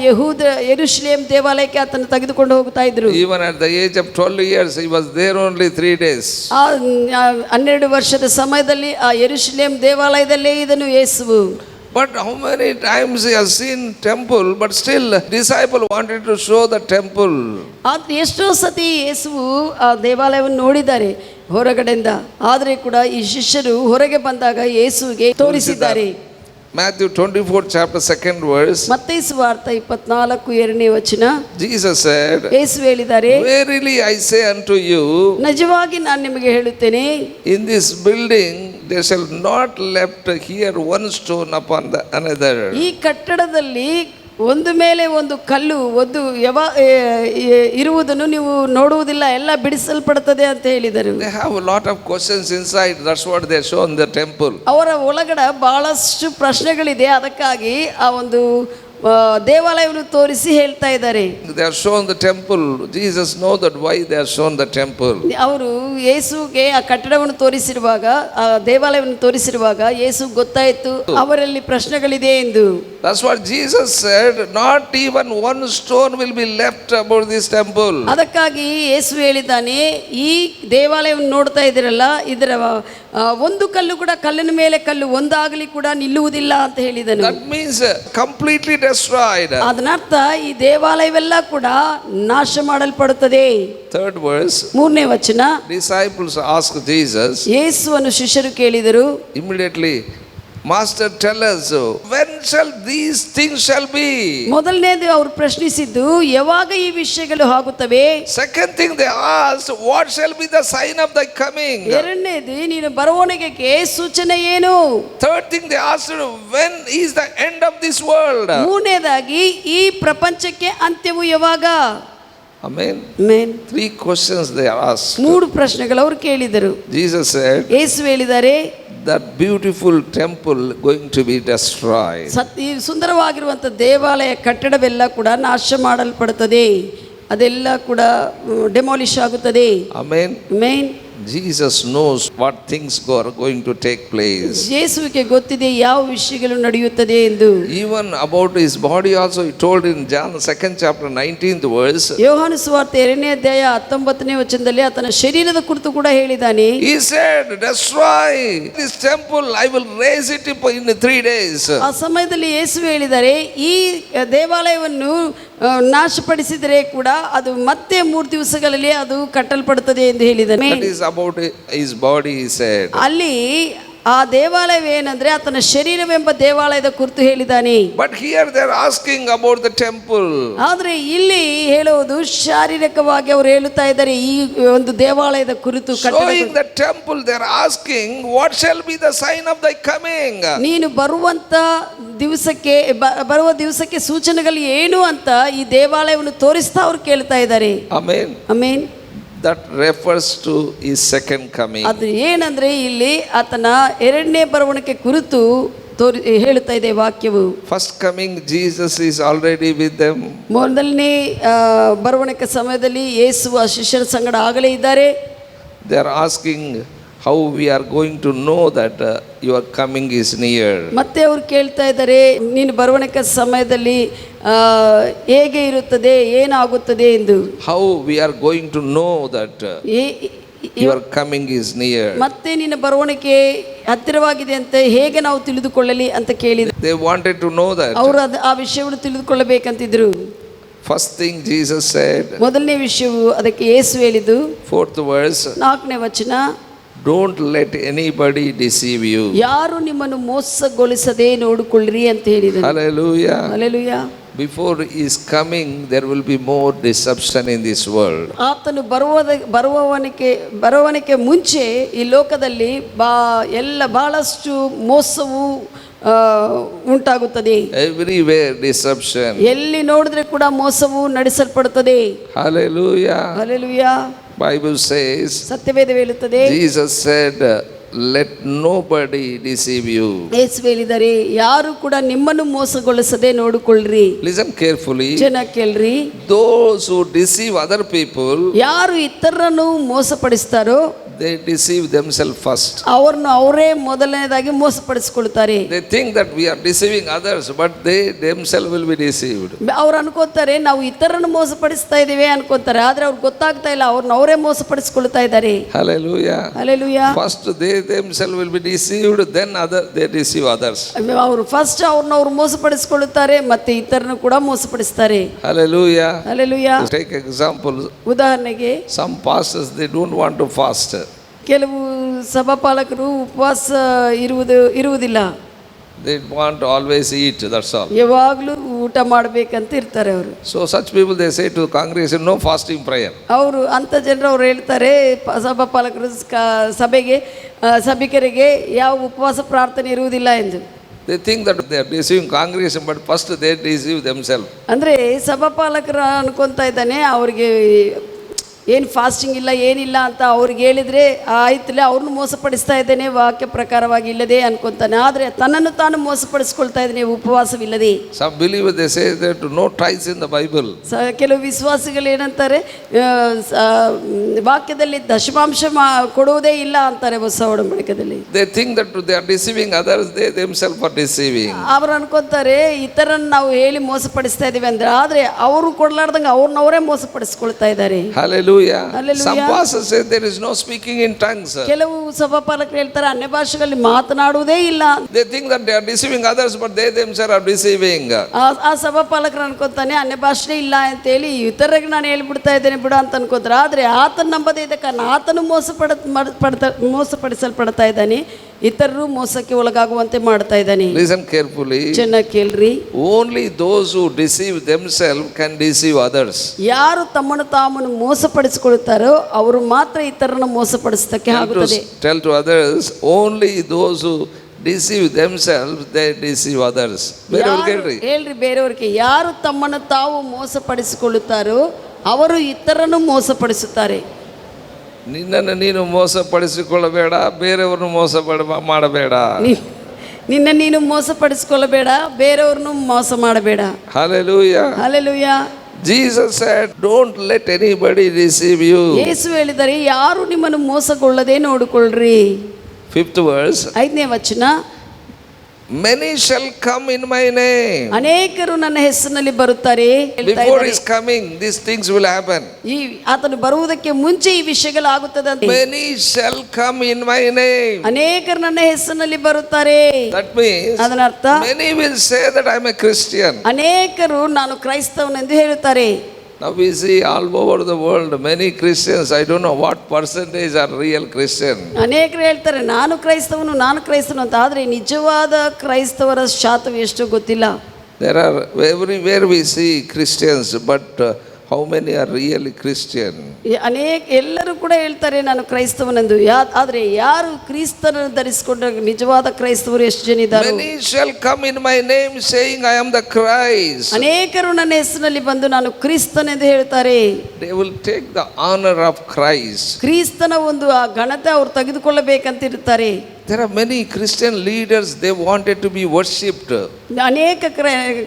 ಯೆರೂಸಲೇಮ್ ದೇವಾಲಯಕ್ಕೆ ಆತನ ತೆಗೆದುಕೊಂಡು ಹೋಗ್ತಾ ಇದ್ರು. Even at the age of 12 years he was there only 3 days. 12 ವರ್ಷದ ಸಮಯದಲ್ಲಿ ಆ ಯೆರೂಸಲೇಮ್ ದೇವಾಲಯದಲ್ಲೇ ಇದನ್ನು ಯೇಸುವು. But how many times he has seen temple, but still disciple wanted to show the temple. ಆದ್ರೆ ಎಷ್ಟೋ ಸತಿ ಯೇಸುವು ಆ ದೇವಾಲಯವನ್ನು ನೋಡಿದ್ದಾರೆ ಹೊರಗಡೆಯಿಂದ, ಆದರೆ ಕೂಡ ಈ ಶಿಷ್ಯರು ಹೊರಗೆ ಬಂದಾಗ ಯೇಸುವಿಗೆ ತೋರಿಸಿದ್ದಾರೆ. Matthew 24 chapter 2nd verse. ಮತ್ತೈ ಸುವಾರ್ತೆ 24 2 Jesus said, ಯೇಸು ಹೇಳಿದ್ದಾರೆ, Verily I say unto you, ನಿಜವಾಗಿ ನಾನು ನಿಮಗೆ ಹೇಳುತ್ತೇನೆ, in this building there shall not left here one stone upon the another. ಈ ಕಟ್ಟಡದಲ್ಲಿ ಒಂದು ಮೇಲೆ ಒಂದು ಕಲ್ಲು ಒಂದು ಇರುವುದನ್ನು ನೀವು ನೋಡುವುದಿಲ್ಲ, ಎಲ್ಲ ಬಿಡಿಸಲ್ಪಡುತ್ತದೆ ಅಂತ ಹೇಳಿದರು. They have a lot of questions inside. That's what they show in the temple. ಅವರ ಒಳಗಡೆ ಬಹಳಷ್ಟು ಪ್ರಶ್ನೆಗಳಿದೆ, ಅದಕ್ಕಾಗಿ ಆ ಒಂದು ದೇವಾಲಯವನ್ನು ತೋರಿಸಿ ಹೇಳ್ತಾ ಇದ್ದಾರೆ. They are shown the temple. Jesus know that why they are shown the temple. ಅವರು ಯೇಸುಗೆ ಆ ಕಟ್ಟಡವನ್ನು ತೋರಿಸಿರುವಾಗ, ಆ ದೇವಾಲಯವನ್ನು ತೋರಿಸಿರುವಾಗ ಯೇಸು ಗೊತ್ತಾಯಿತು ಅವರಲ್ಲಿ ಪ್ರಶ್ನೆಗಳಿದೆ ಎಂದು. That's what Jesus said. Not even one stone will be left about this temple. ಅದಕ್ಕಾಗಿ ಯೇಸು ಹೇಳಿದ್ದಾನೆ, ಈ ದೇವಾಲಯವನ್ನು ನೋಡ್ತಾ ಇದ್ದೀರಲ್ಲ, ಇದರ ಒಂದು ಕಲ್ಲು ಕೂಡ, ಕಲ್ಲಿನ ಮೇಲೆ ಕಲ್ಲು ಒಂದಾಗಲಿ ಕೂಡ ನಿಲ್ಲುವುದಿಲ್ಲ ಅಂತ ಹೇಳಿದನು. That means completely destroyed. ಅದನ್ನರ್ಥ ಈ ದೇವಾಲಯವೆಲ್ಲ ಕೂಡ ನಾಶ ಮಾಡಲ್ಪಡುತ್ತದೆ. 3rd verse. 3ನೇ ವಚನ. Disciples asked Jesus. ಯೇಸುವನ್ನು ಶಿಷ್ಯರು ಕೇಳಿದರು. Immediately, Master, tell us, when shall these things shall be? ಮೊದಲನೇದು ಅವರು ಪ್ರಶ್ನಿಸಿದ್ದು, ಯಾವಾಗ ಈ ವಿಷಯಗಳು ಆಗುತ್ತವೆ? Second thing they asked, what shall be the sign of thy coming? ಎರಡನೇದು, ನೀನು ಬರುವವನಿಗೆ ಸೂಚನೆ ಏನು? Third thing they asked, when is the end of this world? ಮೂರನೇದಾಗಿ, ಈ ಪ್ರಪಂಚಕ್ಕೆ ಅಂತ್ಯವು ಯಾವಾಗ? Amen. Amen. 3 questions they asked. 3 ಪ್ರಶ್ನೆಗಳು ಅವರು ಕೇಳಿದರು. Jesus said, ಯೇಸು ಹೇಳಿದ್ದಾರೆ, that beautiful temple going to be destroyed. ಈ ಸುಂದರವಾಗಿರುವಂಥ ದೇವಾಲಯ ಕಟ್ಟಡವೆಲ್ಲ ಕೂಡ ನಾಶ ಮಾಡಲ್ಪಡುತ್ತದೆ, ಅದೆಲ್ಲ ಕೂಡ ಡೆಮಾಲಿಷ್ ಆಗುತ್ತದೆ. Amen. Amen. Jesus knows what things are going to take place. ಯೇಸುವಿಗೆ ಗೊತ್ತಿದೆ ಯಾವ ವಿಷಯಗಳು ನಡೆಯುತ್ತದೆ ಎಂದು. Even about his body also he told in John 2nd chapter 19th verse. ಯೋಹಾನ ಸುವಾರ್ತೆ 2ನೇ ಅಧ್ಯಾಯ 19ನೇ ವಚನದಲ್ಲಿ ಆತನ ಶರೀರದ ಕುರಿತು ಕೂಡ ಹೇಳಿದ್ದಾನೆ. He said, destroy this temple, I will raise it up in 3 days. ಆ ಸಮಯದಲ್ಲಿ ಯೇಸು ಹೇಳಿದ್ದಾರೆ, ಈ ದೇವಾಲಯವನ್ನು ನಾಶಪಡಿಸಿದರೆ ಕೂಡ ಅದು ಮತ್ತೆ 3 ದಿವಸಗಳಲ್ಲಿ ಅದು ಕಟ್ಟಲ್ಪಡುತ್ತದೆ ಎಂದು ಹೇಳಿದ್ದಾನೆ. That is about his body, he said. ಅಲ್ಲಿ ಆ ದೇವಾಲಯವೇನೆಂದರೆ ಆತನ ಶರೀರವೆಂಬ ದೇವಾಲಯದ ಕುರಿತು ಹೇಳಿದ್ದಾನೆ. But here they are asking about the temple. ಆದರೆ ಇಲ್ಲಿ ಹೇಳುವುದು ಶಾರೀರಿಕವಾಗಿ ಅವರು ಹೇಳುತ್ತಾ ಇದ್ದಾರೆ ಈ ಒಂದು ದೇವಾಲಯದ ಕುರಿತು. Showing the temple they are asking, what shall be the sign of thy coming? ನೀನು ಬರುವ ದಿವಸಕ್ಕೆ ಸೂಚನೆಗಳು ಏನು ಅಂತ ಈ ದೇವಾಲಯವನ್ನು ತೋರಿಸ್ತಾ ಅವರು ಕೇಳ್ತಾ ಇದ್ದಾರೆ. Amen. Amen. That refers to his second coming. ಅದು ಏನಂದ್ರೆ ಇಲ್ಲಿ ಆತನ ಎರಡನೇ ಬರುವಣಿಗೆ ಕುರಿತು ಹೇಳುತ್ತಾ ಇದೆ ವಾಕ್ಯವು. First coming, Jesus is already with them. ಮೊದಲನೇ ಬರವಣಿಗೆ ಸಮಯದಲ್ಲಿ ಯೇಸು ಆ ಶಿಷ್ಯರ ಸಂಗಡ ಆಗಲೇ ಇದ್ದಾರೆ. They are asking how we are going to know that your coming is near. ಮತ್ತೆ ಅವರು ಕೇಳ್ತಾ ಇದ್ದಾರೆ, ನೀನು ಬರವಣಿಗೆ ಸಮಯದಲ್ಲಿ ಹೇಗೆ ಇರುತ್ತದೆ, ಏನಾಗುತ್ತದೆ ಎಂದು. How we are going to know that your coming is near. ಮತ್ತೆ ನಿನ್ನ ಬರವಣಿಗೆ ಹತ್ತಿರವಾಗಿದೆ ಅಂತ ಹೇಗೆ ನಾವು ತಿಳಿದುಕೊಳ್ಳಲಿ ಅಂತ ಕೇಳಿದ್ರು. They wanted to know that. ಅವರು ಆ ವಿಷಯವನ್ನು ತಿಳಿದುಕೊಳ್ಳಬೇಕಂತಿದ್ರು. First thing Jesus said, ಮೊದಲನೇ ವಿಷಯವು ಅದಕ್ಕೆ ಯೇಸು ಹೇಳಿದ್ದು 4th verse, 4ನೇ ವಚನ, don't let anybody deceive you. ಯಾರು ನಿಮ್ಮನ್ನು ಮೋಸಗೊಳಿಸದೆ ನೋಡಿಕೊಳ್ಳ್ರಿ ಅಂತ ಹೇಳಿದರು. Hallelujah. Hallelujah. Before he is coming, there will be more deception in this world. ಆತನು ಬರುವವನಿಗೆ ಮುಂಚೆ ಈ ಲೋಕದಲ್ಲಿ ಬಹಳಷ್ಟು ಮೋಸವು ಉಂಟಾಗುತ್ತದೆ. Everywhere deception. ಎಲ್ಲಿ ನೋಡಿದ್ರೆ ಕೂಡ ಮೋಸವು ನಡೆಸಲ್ಪಡುತ್ತದೆ. Hallelujah. ಹಲ್ಲೆಲೂಯಾ. Bible says, ಸತ್ಯವೇದ ಹೇಳುತ್ತದೆ, Jesus said, let nobody deceive you. ಯೇಸು ಹೇಳಿದ್ದಾರೆ, ಯಾರು ಕೂಡ ನಿಮ್ಮನ್ನು ಮೋಸಗೊಳಿಸದೆ ನೋಡಿಕೊಳ್ಳ್ರಿ. Listen carefully. ಚೆನ್ನಾಗಿ ಕೇಳ್ರಿ. Those who deceive other people, ಯಾರು ಇತರರನ್ನು ಮೋಸಪಡಿಸ್ತಾರೋ they deceive themselves first. ಅವರನ್ನು ಅವರೇ ಮೊದಲನೇದಾಗಿ ಮೋಸಪಡಿಸಿಕೊಳ್ತಾರೆ. They think that we are deceiving others, but they themselves will be deceived. ಅವ್ರು ಅನ್ಕೋತಾರೆ ನಾವು ಇತರರನ್ನು ಮೋಸಪಡಿಸ್ತಾ ಇದ್ದೀವಿ ಅನ್ಕೋತಾರೆ, ಆದ್ರೆ ಅವ್ರಿಗೆ ಗೊತ್ತಾಗ್ತಾ ಇಲ್ಲ, ಅವ್ರನ್ನ ಅವರೇ ಮೋಸಪಡಿಸಿಕೊಳ್ತಾ ಇದ್ದಾರೆ. Hallelujah. Hallelujah. First they themselves will be deceived, then they deceive others. ಅವರು ಫಸ್ಟ್ ಅವ್ರನ್ನ ಮೋಸಪಡಿಸಿಕೊಳ್ಳುತ್ತಾರೆ, ಮತ್ತೆ ಇತರನ್ನು ಕೂಡ ಮೋಸಪಡಿಸ್ತಾರೆ. Hallelujah. ಹಲ್ಲೆಲೂಯಾ. Take example. ಉದಾಹರಣೆಗೆ Some pastors, they don't want to fast. ಕೆಲವು ಸಭಾಪಾಲಕರು ಉಪವಾಸ ಇರುವುದಿಲ್ಲ. They want to always eat, that's all. ಯಾವಾಗಲೂ ಊಟ ಮಾಡಬೇಕಂತ ಇರ್ತಾರೆ ಅವರು. So such people, they say to the congregation, no fasting prayer. ಅವರು ಅಂಥ ಜನರು ಅವ್ರು ಹೇಳ್ತಾರೆ ಸಭಾಪಾಲಕರು ಸಭಿಕರಿಗೆ ಯಾವ ಉಪವಾಸ ಪ್ರಾರ್ಥನೆ ಇರುವುದಿಲ್ಲ ಎಂದು. They think that they are deceiving congregation, but first they deceive themselves. ಅಂದರೆ ಸಭಾಪಾಲಕರು ಅನ್ಕೊತಾ ಇದ್ದಾನೆ, ಅವ್ರಿಗೆ ಏನು ಫಾಸ್ಟಿಂಗ್ ಇಲ್ಲ ಏನಿಲ್ಲ ಅಂತ ಅವ್ರಿಗೆ ಹೇಳಿದರೆ ಆಯ್ತಲೇ ಅವ್ರನ್ನ ಮೋಸಪಡಿಸ್ತಾ ಇದ್ದೇನೆ ವಾಕ್ಯ ಪ್ರಕಾರವಾಗಿ ಇಲ್ಲದೆ ಅನ್ಕೊತಾನೆ, ಆದರೆ ತನ್ನನ್ನು ತಾನು ಮೋಸಪಡಿಸ್ಕೊಳ್ತಾ ಇದ್ದೇನೆ ಉಪವಾಸವಿಲ್ಲದೆ. Some believers, they say that no tithes in the Bible. ಕೆಲವು ವಿಶ್ವಾಸಿಗಳು ಏನಂತಾರೆ, ವಾಕ್ಯದಲ್ಲಿ ದಶಮಾಂಶ ಕೊಡುವುದೇ ಇಲ್ಲ ಅಂತಾರೆ ಹೊಸ ಒಡಂಬಡಿಕೆಯಲ್ಲಿ. They think that they are deceiving others, they themselves are deceiving. ಅವ್ರು ಅನ್ಕೊತಾರೆ ಇತರನ್ನು ನಾವು ಹೇಳಿ ಮೋಸಪಡಿಸ್ತಾ ಇದೀವಿ ಅಂದ್ರೆ, ಆದರೆ ಅವರು ಕೊಡ್ಲಾರ್ದಂಗೆ ಅವ್ರನ್ನವರೇ ಮೋಸಪಡಿಸ್ಕೊಳ್ತಾ ಇದ್ದಾರೆ. Hallelujah. Some pastors say there is no speaking in tongues. ಕೆಲವು ಸಭಾಪಾಲಕರು ಹೇಳ್ತಾರೆ ಅನ್ಯ ಭಾಷೆಗಳಲ್ಲಿ ಮಾತನಾಡುವುದೇ ಇಲ್ಲ. They think that they are deceiving others, but they themselves are deceiving. ಆ ಸಭಾಪಾಲಕರು ಅನ್ಕೋತಾನೆ ಅನ್ಯ ಭಾಷೆ ಇಲ್ಲ ಅಂತೇಳಿ ಇತರರಿಗೆ ನಾನು ಹೇಳ್ಬಿಡ್ತಾ ಇದ್ದೇನೆ ಬಿಡು ಅಂತ ಅನ್ಕೋತಾರೆ, ಆದರೆ ಆತನ ನಂಬದೇ ಇದೆ ಕಾರಣ ಆತನು ಮೋಸಪಡಿಸಲ್ಪಡ್ತಾ ಇದ್ದಾನೆ, ಇತರರು ಮೋಸಕ್ಕೆ ಒಳಗಾಗುವಂತೆ ಮಾಡ್ತಾ ಇದ್ದಾನೆ. Listen carefully. ಚೆನ್ನಾಗಿ ಕೇಳ್ರಿ. Only those who deceive themselves can deceive others. ಯಾರು ತಮ್ಮನ್ನು ತಾಮನ್ನು ಮೋಸಪಡಿಸಿಕೊಳ್ಳುತ್ತಾರೋ ಅವರು ಮಾತ್ರ ಇತರರನ್ನು ಮೋಸಪಡಿಸಕ್ಕೆ ಆಗುತ್ತದೆ. Tell to others, only those who deceive themselves, they deceive others. ಹೇಳ್ರಿ ಬೇರೆಯವರಿಗೆ, ಯಾರು ತಮ್ಮನ್ನು ತಾವು ಮೋಸಪಡಿಸಿಕೊಳ್ಳುತ್ತಾರೋ ಅವರು ಇತರರನ್ನು ಮೋಸಪಡಿಸುತ್ತಾರೆ. ನಿನ್ನನ್ನು ನೀನು ಮೋಸಪಡಿಸಿಕೊಳ್ಳಬೇಡ, ಬೇರೆಯವ್ರನ್ನು ಮಾಡಬೇಡ. ನಿನ್ನ ನೀನು ಮೋಸಪಡಿಸಿಕೊಳ್ಳಬೇಡ, ಬೇರೆಯವ್ರನ್ನು ಮೋಸ ಮಾಡಬೇಡ. Hallelujah. Hallelujah. Jesus said, don't let anybody deceive you. ಯೇಸು ಹೇಳಿದರೆ ಯಾರು ನಿಮ್ಮನ್ನು ಮೋಸಗೊಳ್ಳದೆ ನೋಡಿಕೊಳ್ಳ್ರಿ. 5th verse. 5ನೇ ವಚನ, many shall come in my name. ಅನೇಕರು ನನ್ನ ಹೆಸರಿನಲ್ಲಿ ಬರುತ್ತಾರೆ. Before his coming, these things will happen. ಆತನು ಬರುವುದಕ್ಕೆ ಮುಂಚೆ ಈ ವಿಷಯಗಳಾಗುತ್ತದೆ ಅಂತ. Many shall come in my name. ಅನೇಕರು ನನ್ನ ಹೆಸರಿನಲ್ಲಿ ಬರುತ್ತಾರೆ. That means ಅದರರ್ಥ many will say that I am a Christian. ಅನೇಕರು ನಾನು ಕ್ರೈಸ್ತವನೆಂದು ಹೇಳುತ್ತಾರೆ. Now we see all over the world many Christians, I don't know what percentage are real Christian. ಅನೇಕರು ಹೇಳ್ತಾರೆ ನಾನು ಕ್ರೈಸ್ತವನು ಅಂತ, ಆದರೆ ನಿಜವಾದ ಕ್ರೈಸ್ತವರ ಶಾತವು ಎಷ್ಟು ಗೊತ್ತಿಲ್ಲ. There are everywhere we see Christians, but how many are really Christian? ಎಲ್ಲರೂ ಕೂಡ ಹೇಳ್ತಾರೆ ನಾನು ಕ್ರೈಸ್ತವನೆಂದು, ಆದರೆ ಯಾರು ಕ್ರಿಸ್ತನನ್ನು ಧರಿಸಿಕೊಂಡ ನಿಜವಾದ ಕ್ರೈಸ್ತವರು ಎಷ್ಟು ಜನ ಇದ್ದಾರೆ? Many shall come in my name saying I am the Christ. ಅನೇಕರು ನನ್ನ ಹೆಸರಿನಲ್ಲಿ ಬಂದು ನಾನು ಕ್ರಿಸ್ತನೆಂದು ಹೇಳ್ತಾರೆ. They will take the honor of Christ. ಕ್ರಿಸ್ತನ ಒಂದು ಆ ಘನತೆ ಅವರು ತೆಗೆದುಕೊಳ್ಳಬೇಕಂತ ಇರ್ತಾರೆ. There are many Christian leaders, they wanted to be worshipped. ಅನೇಕ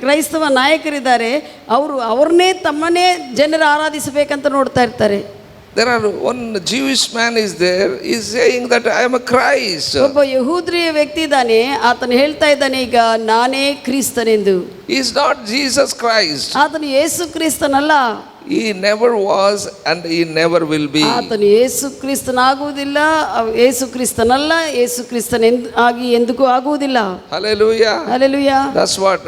ಕ್ರೈಸ್ತವ ನಾಯಕರಿದ್ದಾರೆ, ಅವ್ರನ್ನೇ ತಮ್ಮನ್ನೇ ಜನರು ಆರಾಧಿಸಬೇಕಂತ ನೋಡ್ತಾ ಇರ್ತಾರೆ. There are one Jewish man is there, he is saying that I am a Christ. ಒಬ್ಬ ಯಹೂದ್ರಿಯ ವ್ಯಕ್ತಿ ಇದ್ದಾನೆ, ಆತನು ಹೇಳ್ತಾ ಇದ್ದಾನೆ ಈಗ ನಾನೇ ಕ್ರಿಸ್ತನೆಂದು. He is not Jesus Christ. ಆತನು ಯೇಸು ಕ್ರಿಸ್ತನಲ್ಲ. He never was and he never will be. ಆತನು ಯೇಸು ಕ್ರಿಸ್ತನಾಗುವುದಿಲ್ಲ, ಯೇಸು ಕ್ರಿಸ್ತನಲ್ಲ, ಯೇಸು ಕ್ರಿಸ್ತನೆಂದು ಆಗಿ ಎಂದಿಗೂ ಆಗುವುದಿಲ್ಲ. Hallelujah. Hallelujah. That's what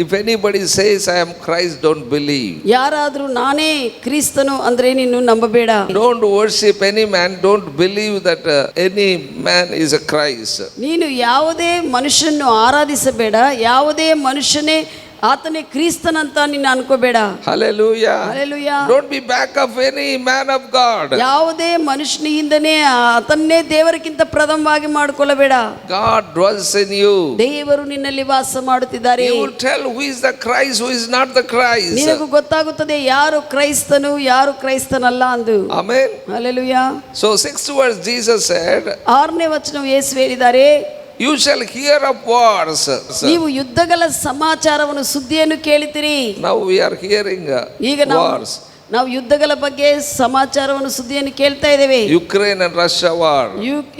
if anybody says I am Christ, don't believe. ಯಾರಾದರೂ ನಾನೇ ಕ್ರಿಸ್ತನು ಅಂದ್ರೆ ನೀನು ನಂಬಬೇಡ. Don't worship any man, don't believe that any man is a Christ. ನೀನು ಯಾವುದೇ ಮನುಷ್ಯನನ್ನು ಆರಾಧಿಸಬೇಡ, ಯಾವುದೇ ಮನುಷ್ಯನೇ ಆತನೇ ಕ್ರಿಸ್ತನಂತ ನೀನು ಅನ್ಕೋಬೇಡ. Hallelujah. Hallelujah. Don't be back of any man of God. ಯಾವುದೇ ಮನುಷ್ಯನಿಂದನೇ ಆತನ್ನೇ ದೇವರಿಗಿಂತ ಪ್ರಥಮವಾಗಿ ಮಾಡಿಕೊಳ್ಳಬೇಡ. God dwells in you. ದೇವರು ನಿನ್ನಲ್ಲಿ ವಾಸ ಮಾಡುತ್ತಿದ್ದಾರೆ. You will tell who is the Christ, who is not the Christ. ನಿನಗೂ ಗೊತ್ತಾಗುತ್ತದೆ ಯಾರು ಕ್ರೈಸ್ತನು ಯಾರು ಕ್ರೈಸ್ತನಲ್ಲ ಅಂದು. Amen. Hallelujah. So 6th verse Jesus said, 6ನೇ ವಚನವು ಯೇಸು ಹೇಳಿದ್ದಾರೆ, you shall hear of wars. ನೀವು ಯುದ್ಧಗಳ ಸಮಾಚಾರವನ್ನು ಸುದ್ದಿಯನ್ನು ಕೇಳುತ್ತೀರಿ. Now we are hearing ಈಗ wars. ನಾವು ಯುದ್ಧಗಳ ಬಗ್ಗೆ ಸಮಾಚಾರವನ್ನು ಸುದ್ದಿಯನ್ನು ಕೇಳ್ತಾ ಇದ್ದೇವೆ. Ukraine and Russia war.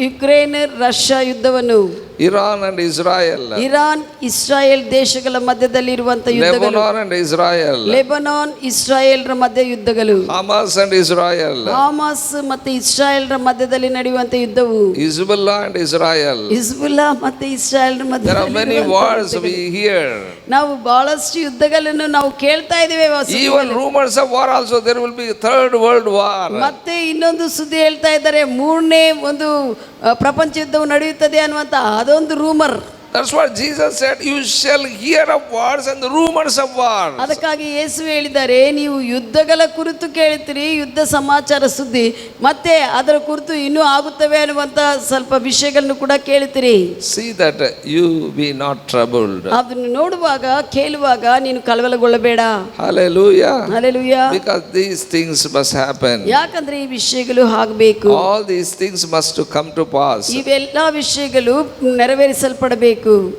Ukraine Russia ಯುದ್ಧವನ್ನು, Iran and Israel. Iran Israel ದೇಶಗಳ ಮಧ್ಯದಲ್ಲಿ ಇರುವಂತಹ ಯುದ್ಧಗಳು, Lebanon and Israel. ಲೆಬನಾನ್ ಇಸ್ರಾಯೇಲ್ರ ಮಧ್ಯ ಯುದ್ಧಗಳು, Hamas and Israel. ಹಾಮಾಸ್ ಮತ್ತು ಇಸ್ರಾಯೇಲ್ರ ಮಧ್ಯದಲ್ಲಿ ನಡೆಯುವಂತ ಯುದ್ಧವು, Hezbollah and Israel. ಹಿಜ್ಬುಲ್ಲಾ ಮತ್ತು ಇಸ್ರಾಯೇಲ್ರ There are ಮಧ್ಯದಲ್ಲಿ many wars we hear. ನಾವು ಬಹಳಷ್ಟು ಯುದ್ಧಗಳನ್ನು ನಾವು ಕೇಳ್ತಾ ಇದ್ದೇವೆ. Even rumors of war also, there will be a third world war. ಮತ್ತೆ ಇನ್ನೊಂದು ಸುದ್ದಿ ಹೇಳ್ತಾ ಇದ್ದಾರೆ, 3ನೇ ಒಂದು ಪ್ರಪಂಚ ಯುದ್ಧವು ನಡೆಯುತ್ತದೆ ಅನ್ನುವಂತ ಅದೊಂದು rumour. That's what Jesus said, you shall hear of wars and the rumors of wars. ಅದಕ್ಕಾಗಿ ಯೇಸು ಹೇಳಿದ್ದಾರೆ, ನೀವು ಯುದ್ಧಗಳ ಕುರಿತು ಕೇಳ್ತೀರಿ, ಯುದ್ಧ ಸಮಾಚಾರ ಸುದ್ದಿ, ಮತ್ತೆ ಅದರ ಕುರಿತು ಇನ್ನೂ ಆಗುತ್ತವೆ ಅನ್ನುವಂತ ಸ್ವಲ್ಪ ವಿಷಯಗಳನ್ನು ಕೂಡ ಕೇಳ್ತೀರಿ. See that you be not troubled. ಅದನ್ನು ನೋಡುವಾಗ ಕೇಳುವಾಗ ನೀನು ಕಳವಳಗೊಳ್ಳಬೇಡ. Hallelujah. Hallelujah. Because these things must happen. ಯಾಕಂದ್ರೆ ಈ ವಿಷಯಗಳು ಆಗಬೇಕು. All these things must to come to pass. ಇವೆಲ್ಲ ವಿಷಯಗಳು ನೆರವೇರಿಸಲ್ಪಡಬೇಕು.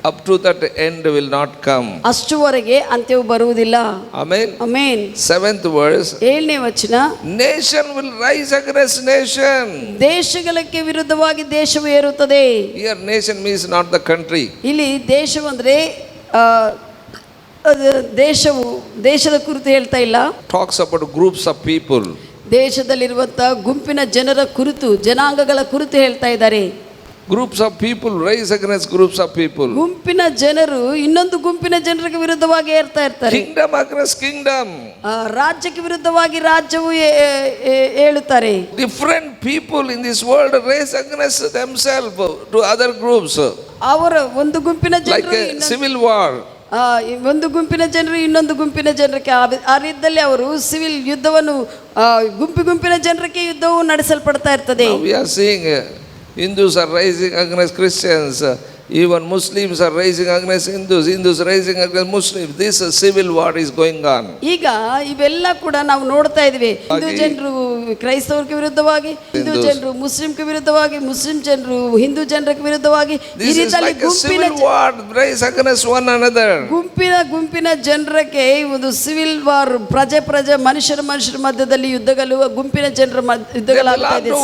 Up to that end will not come. ಅಷ್ಟುವರೆಗೆ ಅಂತ್ಯವು ಬರುವುದಿಲ್ಲ. Amen. ಆಮೆನ್. 7th verse. 7ನೇ ವಚನ, Nation will rise against nation. ದೇಶಗಳಿಗೆ ವಿರುದ್ಧವಾಗಿ ದೇಶವು ಏರುತ್ತದೆ. Here nation means not the country. ಇಲ್ಲಿ ದೇಶವಂದ್ರೆ ದೇಶವು ದೇಶದ ಕುರಿತು ಹೇಳ್ತಾ ಇಲ್ಲ. Talks about groups of people. ದೇಶದಲ್ಲಿರುವಂತಹ ಗುಂಪಿನ ಜನರ ಕುರಿತು, ಜನಾಂಗಗಳ ಕುರಿತು ಹೇಳ್ತಾ ಇದ್ದಾರೆ. Groups of people rise against groups of people. ಗುಂಪಿನ ಜನರು ಇನ್ನೊಂದು ಗುಂಪಿನ ಜನರಿಗೆ ವಿರುದ್ಧವಾಗಿ ಏರ್ತಾ ಇರ್ತಾರೆ. Kingdom against kingdom. ರಾಜ್ಯಕ್ಕೆ ವಿರುದ್ಧವಾಗಿ ರಾಜ್ಯವು ಏಳುತ್ತಾರೆ. Different people in this world raise against themselves to other groups. ಅವರ ಒಂದು ಗುಂಪಿನ Like ಜನರು a civil war. ಒಂದು ಗುಂಪಿನ ಜನರು ಇನ್ನೊಂದು ಗುಂಪಿನ ಜನರಿಗೆ ಆ ರೀತಿಯಲ್ಲಿ ಅವರು ಸಿವಿಲ್ ಯುದ್ಧವನ್ನು ಗುಂಪಿನ ಜನರಿಗೆ ಯುದ್ಧವು ನಡೆಸಲ್ಪಡ್ತಾ ಇರ್ತದೆ. Now we are seeing Hindus are rising against Christians. Even Muslims are rising against Hindus. Hindus rising against Muslims. This civil war is going on. ಈಗ ಇವೆಲ್ಲ ಕೂಡ ನಾವು ನೋಡ್ತಾ ಇದ್ವಿ. ಹಿಂದೂ ಜನರು ಕ್ರೈಸ್ತವರಿಗೆ ವಿರುದ್ಧವಾಗಿ, ಹಿಂದೂ ಜನರು ಮುಸ್ಲಿಂಗೆ ವಿರುದ್ಧವಾಗಿ, ಮುಸ್ಲಿಂ ಜನರು ಹಿಂದೂ ಜನರಿಗೆ ವಿರುದ್ಧವಾಗಿ, ಈ ರೀತಿಯಲ್ಲಿ ಗುಂಪಿನ ಜನರಿಗೆ ಒಂದು ಸಿವಿಲ್ ವಾರ್, ಪ್ರಜೆ ಮನುಷ್ಯರ ಮಧ್ಯದಲ್ಲಿ ಯುದ್ಧಗಳು, ಗುಂಪಿನ ಜನರ ಯುದ್ಧಗಳಾಗ್ತಾ ಇದೆ.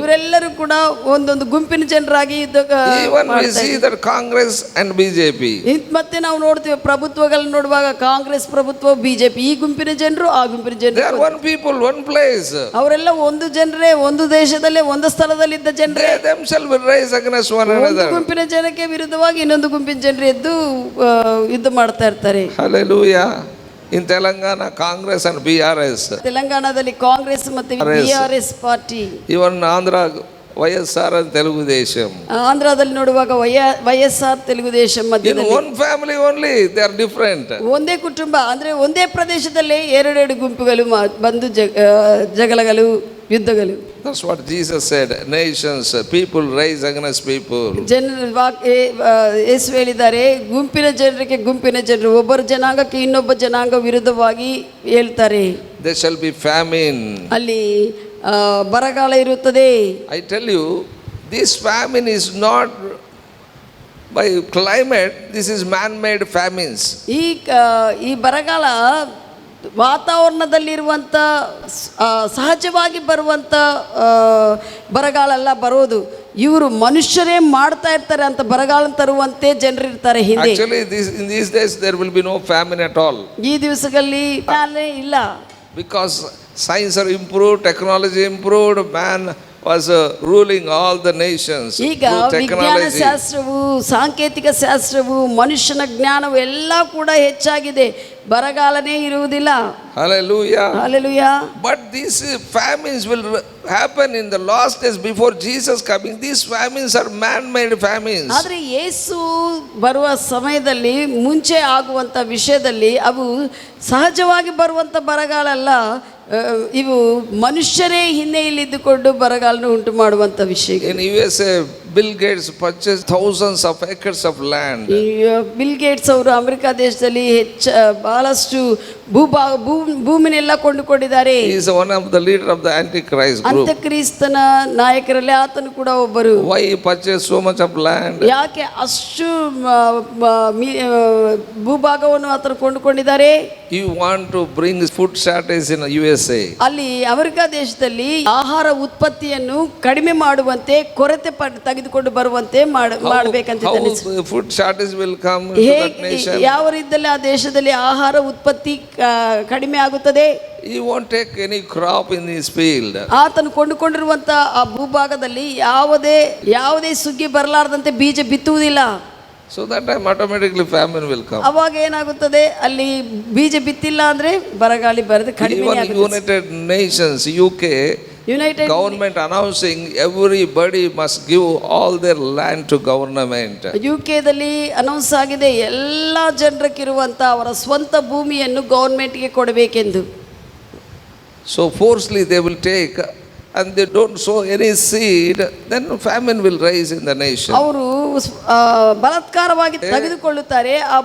ಇವರೆಲ್ಲರೂ ಕೂಡ ಒಂದೊಂದು ಗುಂಪಿನ ಜನರಾಗಿ ಯುದ್ಧ. We see that Congress and BJP. ಮತ್ತೆ ನಾವು ನೋಡ್ತೀವಿ ಪ್ರಭುತ್ವಗಳನ್ನು ನೋಡುವಾಗ ಕಾಂಗ್ರೆಸ್ ಪ್ರಭುತ್ವ, ಬಿಜೆಪಿ, ಈ ಗುಂಪಿನ ಜನರು ಆ ಗುಂಪಿನ ಜನರು. They are one people, one place. ಅವರೆಲ್ಲ ಒಂದು ಜನರೇ, ಒಂದು ದೇಶದಲ್ಲೇ ಒಂದು ಸ್ಥಳದಲ್ಲಿದ್ದ ಜನರೇ. They themselves will rise against one ಒಂದು another. ಗುಂಪಿನ ಜನಕ್ಕೆ ವಿರುದ್ಧವಾಗಿ ಇನ್ನೊಂದು ಗುಂಪಿನ ಜನರು ಎದ್ದು ಯುದ್ಧ ಮಾಡ್ತಾ ಇರ್ತಾರೆ. Hallelujah. In Telangana, Congress and BRS. ತೆಲಂಗಾಣದಲ್ಲಿ ಕಾಂಗ್ರೆಸ್ ಮತ್ತು BRS party. Even Andhra, YSR and Telugu Desham. ಆಂಧ್ರದಲ್ಲಿ ನೋಡುವಾಗ YSR ತೆಲುಗು ದೇಶಂ In ಮಧ್ಯದಲ್ಲಿ one family only, they are different. ಒಂದೇ ಕುಟುಂಬ ಅಂದ್ರೆ ಒಂದೇ ಪ್ರದೇಶದಲ್ಲಿ ಎರಡೆರಡು ಗುಂಪುಗಳು ಬಂದು ಜಗಳಗಳು, ಯುದ್ಧಗಳು. That's what Jesus said. Nations, people rise against people. ಯೇಸು ಹೇಳಿದ್ದಾರೆ, ಗುಂಪಿನ ಜನರು ಒಬ್ಬರ ಜನಾಂಗಕ್ಕೆ ಇನ್ನೊಬ್ಬ ಜನಾಂಗ ವಿರುದ್ಧವಾಗಿ ಹೇಳ್ತಾರೆ. There shall be famine. ಅಲ್ಲಿ ಬರಗಾಲ ಇರುತ್ತದೆ. I tell you, this famine is not by climate, this is man-made famines. ಈ ಬರಗಾಲ ವಾತಾವರಣದಲ್ಲಿರುವಂಥ ಸಹಜವಾಗಿ ಬರುವಂಥ ಬರಗಾಲೆಲ್ಲ ಬರೋದು. ಇವರು ಮನುಷ್ಯರೇ ಮಾಡ್ತಾ ಇರ್ತಾರೆ ಅಂತ ಬರಗಾಲ ತರುವಂತೆ ಜನರಿರ್ತಾರೆ ಹಿಂದೆ. Actually, in these days there will be no famine at all. ಈ ದಿವಸಗಳಲ್ಲಿ ಇಲ್ಲ. Because science are improved, technology improved, man was ruling all the nations. ಈಗ ವಿಜ್ಞಾನ ಶಾಸ್ತ್ರವು, ಸಾಂಕೇತಿಕ ಶಾಸ್ತ್ರವು, ಮನುಷ್ಯನ ಜ್ಞಾನವು ಎಲ್ಲ ಕೂಡ ಹೆಚ್ಚಾಗಿದೆ, ಬರಗಾಲನೇ ಇರುವುದಿಲ್ಲ. Hallelujah. Hallelujah. But these famines will happen in the last days before Jesus coming. These famines are man-made famines. ಆದರೆ ಯೇಸು ಬರುವ ಸಮಯದಲ್ಲಿ ಮುಂಚೆ ಆಗುವಂಥ ವಿಷಯದಲ್ಲಿ ಅವು ಸಹಜವಾಗಿ ಬರುವಂಥ ಬರಗಾಲ ಅಲ್ಲ, ಇವು ಮನುಷ್ಯರೇ ಹಿನ್ನೆಲೆಯಲ್ಲಿದ್ದುಕೊಂಡು ಬರಗಾಲನ ಉಂಟು ಮಾಡುವಂಥ ವಿಷಯ. In USA, Bill Gates purchased thousands of acres of land. Bill Gates ಅವರು ಅಮೆರಿಕ ದೇಶದಲ್ಲಿ ಬಹಳಷ್ಟು ಭೂಮಿನೆಲ್ಲ ಕೊಂಡುಕೊಂಡಿದ್ದಾರೆ. He is one of the leader of the Antichrist group. ಅಂತ್ಯಕ್ರಿಸ್ತನ ನಾಯಕರಲ್ಲಿ ಆತನು ಕೂಡ ಒಬ್ಬರು. Why he purchased so much of land? ಯಾಕೆ ಅಷ್ಟು ಭೂಭಾಗವನ್ನು ಆತನು ಕೊಂಡುಕೊಂಡಿದ್ದಾರೆ? You want to bring food shortage in USA. ಅಲ್ಲಿ ಅಮೆರಿಕ ದೇಶದಲ್ಲಿ ಆಹಾರ ಉತ್ಪತ್ತಿಯನ್ನು ಕಡಿಮೆ ಮಾಡುವಂತೆ, ಕೊರತೆ ತೆಗೆದುಕೊಂಡು ಬರುವಂತೆ ಮಾಡಬೇಕಂತ. How food shortage will come to that nation? ಯಾವ ರೀತಿಯಲ್ಲಿ ಆ ದೇಶದಲ್ಲಿ ಆಹಾರ ಉತ್ಪತ್ತಿ ಕಡಿಮೆ ಆಗುತ್ತದೆ? He won't take any crop in his field. ಆತನು ಕೊಂಡುಕೊಂಡಿರುವಂತ ಆ ಭೂಭಾಗದಲ್ಲಿ ಯಾವುದೇ ಸುಗ್ಗಿ ಬರಲಾರದಂತೆ ಬೀಜ ಬಿತ್ತುವುದಿಲ್ಲ. So that time automatically famine will come. ಅವಾಗ ಏನಾಗುತ್ತದೆ, ಅಲ್ಲಿ ಬೀಜ ಬಿತ್ತಿಲ್ಲ ಅಂದ್ರೆ ಬರಗಾಲ ಬರುತ್ತೆ, ಕಡಿಮೆ ಆಗುತ್ತೆ. United Nations, UK, United government announcing everybody must give all their land to government. ಯುಕೆದಲ್ಲಿ ಅನೌನ್ಸ್ ಆಗಿದೆ, ಎಲ್ಲ ಜನರಕ್ಕಿರುವಂತ ಅವರ ಸ್ವಂತ ಭೂಮಿಯನ್ನು ಗವರ್ಮೆಂಟ್ಗೆ ಕೊಡಬೇಕೆಂದು. So forcefully they will take, and they don't sow any seed, then famine will rise in the nation. ಅವರು ಬಲಾತ್ಕಾರವಾಗಿ ತೆಗೆದುಕೊಳ್ಳುತ್ತಾರೆ, ಆ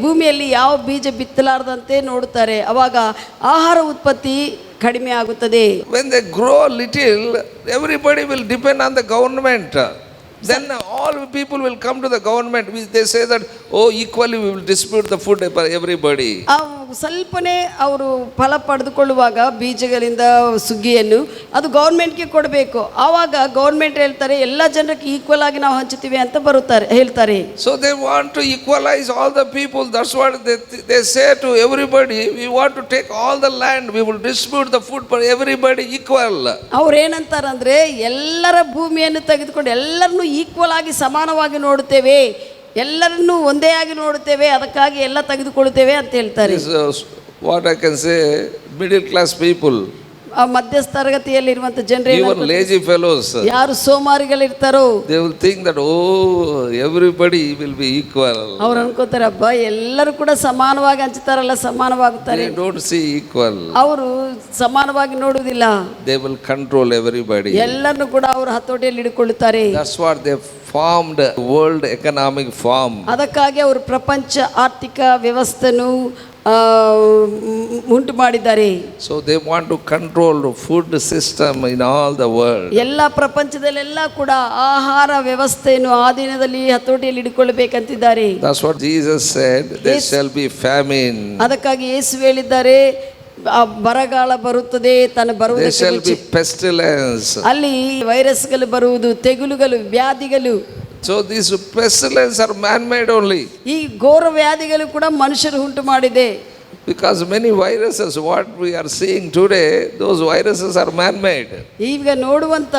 ಭೂಮಿಯಲ್ಲಿ ಯಾವ ಬೀಜ ಬಿತ್ತಲಾರದಂತೆ ನೋಡುತ್ತಾರೆ, ಅವಾಗ ಆಹಾರ ಉತ್ಪತ್ತಿ ಕಡಿಮೆ ಆಗುತ್ತದೆ. When they grow little, everybody will depend on the government. Then all people will come to the government. They say that, oh, equally we will distribute the food for everybody. ಸ್ವಲ್ಪನೇ ಅವರು ಫಲ ಪಡೆದುಕೊಳ್ಳುವಾಗ ಬೀಜಗಳಿಂದ ಸುಗ್ಗಿಯನ್ನು ಅದು ಗೌರ್ಮೆಂಟ್ಗೆ ಕೊಡಬೇಕು. ಆವಾಗ ಗೌರ್ಮೆಂಟ್ ಹೇಳ್ತಾರೆ ಎಲ್ಲ ಜನರಿಗೆ ಈಕ್ವಲ್ ಆಗಿ ನಾವು ಹಂಚುತ್ತೀವಿ ಅಂತ ಹೇಳ್ತಾರೆ. So they want to equalize all the people. That's what they say to everybody. We want to take all the land. We will distribute the food for everybody equal. ಅವ್ರು ಏನಂತಾರಂದ್ರೆ, ಎಲ್ಲರ ಭೂಮಿಯನ್ನು ತೆಗೆದುಕೊಂಡು ಎಲ್ಲರನ್ನೂ ಈಕ್ವಲ್ ಆಗಿ ಸಮಾನವಾಗಿ ನೋಡುತ್ತೇವೆ, ಎಲ್ಲರನ್ನೂ ಒಂದೇ ಆಗಿ ನೋಡುತ್ತೇವೆ, ಅದಕ್ಕಾಗಿ ಎಲ್ಲ ತೆಗೆದುಕೊಳ್ಳುತ್ತೇವೆ ಅಂತ ಹೇಳ್ತಾರೆ. What I can say, middle class people, ಮಧ್ಯಸ್ಥರಗತಿಯಲ್ಲಿರುವಂತ ಜನರು, even lazy fellows, ಯಾರು ಸೋಮಾರಿಗಳಿರ್ತಾರೋ, they will think that, oh, everybody will be equal. ಅವ್ರು ಅನ್ಕೋತಾರೆ, ಅಬ್ಬ ಎಲ್ಲರೂ ಕೂಡ ಸಮಾನವಾಗಿ ಹಂಚುತ್ತಾರಲ್ಲ, ಸಮಾನವಾಗುತ್ತಾರೆ. They don't see equal. ಅವರು ಸಮಾನವಾಗಿ ನೋಡುವುದಿಲ್ಲ. They will control everybody. ಎಲ್ಲರನ್ನು ಕೂಡ ಅವರು ಹತೋಟಿಯಲ್ಲಿ ಹಿಡಿಕೊಳ್ಳುತ್ತಾರೆ. That's what they formed World Economic Forum. ಅದಕ್ಕಾಗಿ ಅವರು ಪ್ರಪಂಚ ಆರ್ಥಿಕ ವ್ಯವಸ್ಥೆಯನ್ನು ಉಂಟು ಮಾಡಿದ್ದಾರೆ. So they want to control the food system in all the world. ಎಲ್ಲ ಪ್ರಪಂಚದಲ್ಲೆಲ್ಲ ಕೂಡ ಆಹಾರ ವ್ಯವಸ್ಥೆಯನ್ನು ಆ ದಿನದಲ್ಲಿ ಹತೋಟಿಯಲ್ಲಿ ಹಿಡಿಕೊಳ್ಳಬೇಕಂತಿದ್ದಾರೆ. That's what Jesus said, there shall be famine. ಅದಕ್ಕಾಗಿ ಯೇಸು ಹೇಳಿದ್ದಾರೆ, ಬರಗಾಲ ಬರುತ್ತದೆ, there shall be pestilence. ಅಲ್ಲಿ ವೈರಸ್ಗಳು ಬರುವುದು, ತೆಗುಲುಗಳು, ವ್ಯಾಧಿಗಳು. So these pestilence are man-made only. ಈ ಘೋರ ವ್ಯಾಧಿಗಳು ಕೂಡ ಮನುಷ್ಯರು ಉಂಟು ಮಾಡಿದೆ. Because many viruses, what we are seeing today, those viruses are man-made. ಈಗ ನೋಡುವಂತ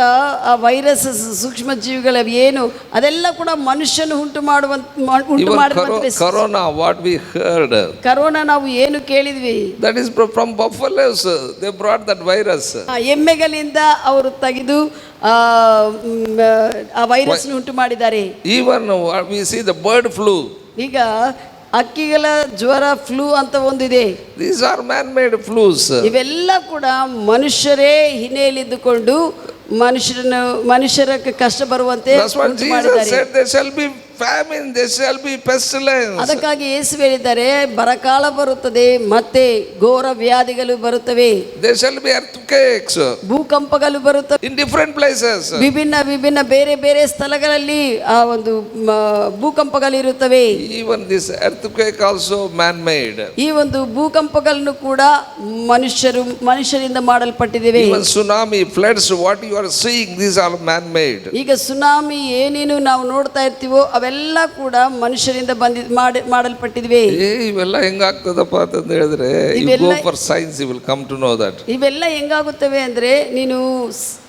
ಆ ವೈರಸಸ್, ಸೂಕ್ಷ್ಮ ಜೀವಿಗಳು ಏನು, ಅದೆಲ್ಲ ಕೂಡ ಮನುಷ್ಯನು ಉಂಟು ಮಾಡಿದ. Corona, what we heard, corona ನಾವು ಏನು ಕೇಳಿದ್ವಿ, that is from buffaloes. They brought that virus. ಎಮ್ಮೆಗಳಿಂದ ಅವರು ತೆಗೆದು ಆ ವೈರಸ್ ಉಂಟು ಮಾಡಿದ್ದಾರೆ. Even we see the bird flu. ಈಗ ಅಕ್ಕಿಗಳ ಜ್ವರ, ಫ್ಲೂ ಅಂತ ಒಂದಿದೆ. These are man-made flus. ಇವೆಲ್ಲ ಕೂಡ ಮನುಷ್ಯರೇ ಹಿನ್ನೆಲೆಯಿದ್ದುಕೊಂಡು ಮನುಷ್ಯರ ಕಷ್ಟ ಬರುವಂತೆ That's what Jesus said, there shall be famine, there shall be pestilence. ಅದಕ್ಕಾಗಿ ಯೇಸು ಹೇಳಿದ್ದಾರೆ, ಬರಕಾಲ ಬರುತ್ತದೆ ಮತ್ತೆ ಘೋರ ವ್ಯಾಧಿಗಳು ಬರುತ್ತವೆ, There shall be earthquakes ಭೂಕಂಪಗಳು ಬರುತ್ತವೆ. in different places. ವಿಭಿನ್ನ ವಿಭಿನ್ನ ಬೇರೆ ಬೇರೆ ಸ್ಥಳಗಳಲ್ಲಿ ಆ ಒಂದು ಭೂಕಂಪಗಳಿರುತ್ತವೆ. Even this earthquake also man-made. ಈ ಒಂದು ಭೂಕಂಪಗಳನ್ನು ಕೂಡ ಮನುಷ್ಯರಿಂದ ಮಾಡಲ್ಪಟ್ಟಿದ್ದೇವೆ. Even tsunami, floods, what you are seeing, these are man-made. ಈಗ ಸುನಾಮಿ ಏನೇನು ನಾವು ನೋಡ್ತಾ ಇರ್ತೀವೋ ಅವೆಲ್ಲ ಕೂಡ ಮನುಷ್ಯರಿಂದ ಮಾಡಲ್ಪಟ್ಟಿದ್ವಿ. ಇವೆಲ್ಲ ಹೆಂಗಾಗ್ತದಪ್ಪ ಅಂತಂದು ಹೇಳಿದ್ರೆ, you go for science, you will come to know that. ಇವೆಲ್ಲ ಹೆಂಗಾಗುತ್ತವೆ ಅಂದ್ರೆ ನೀನು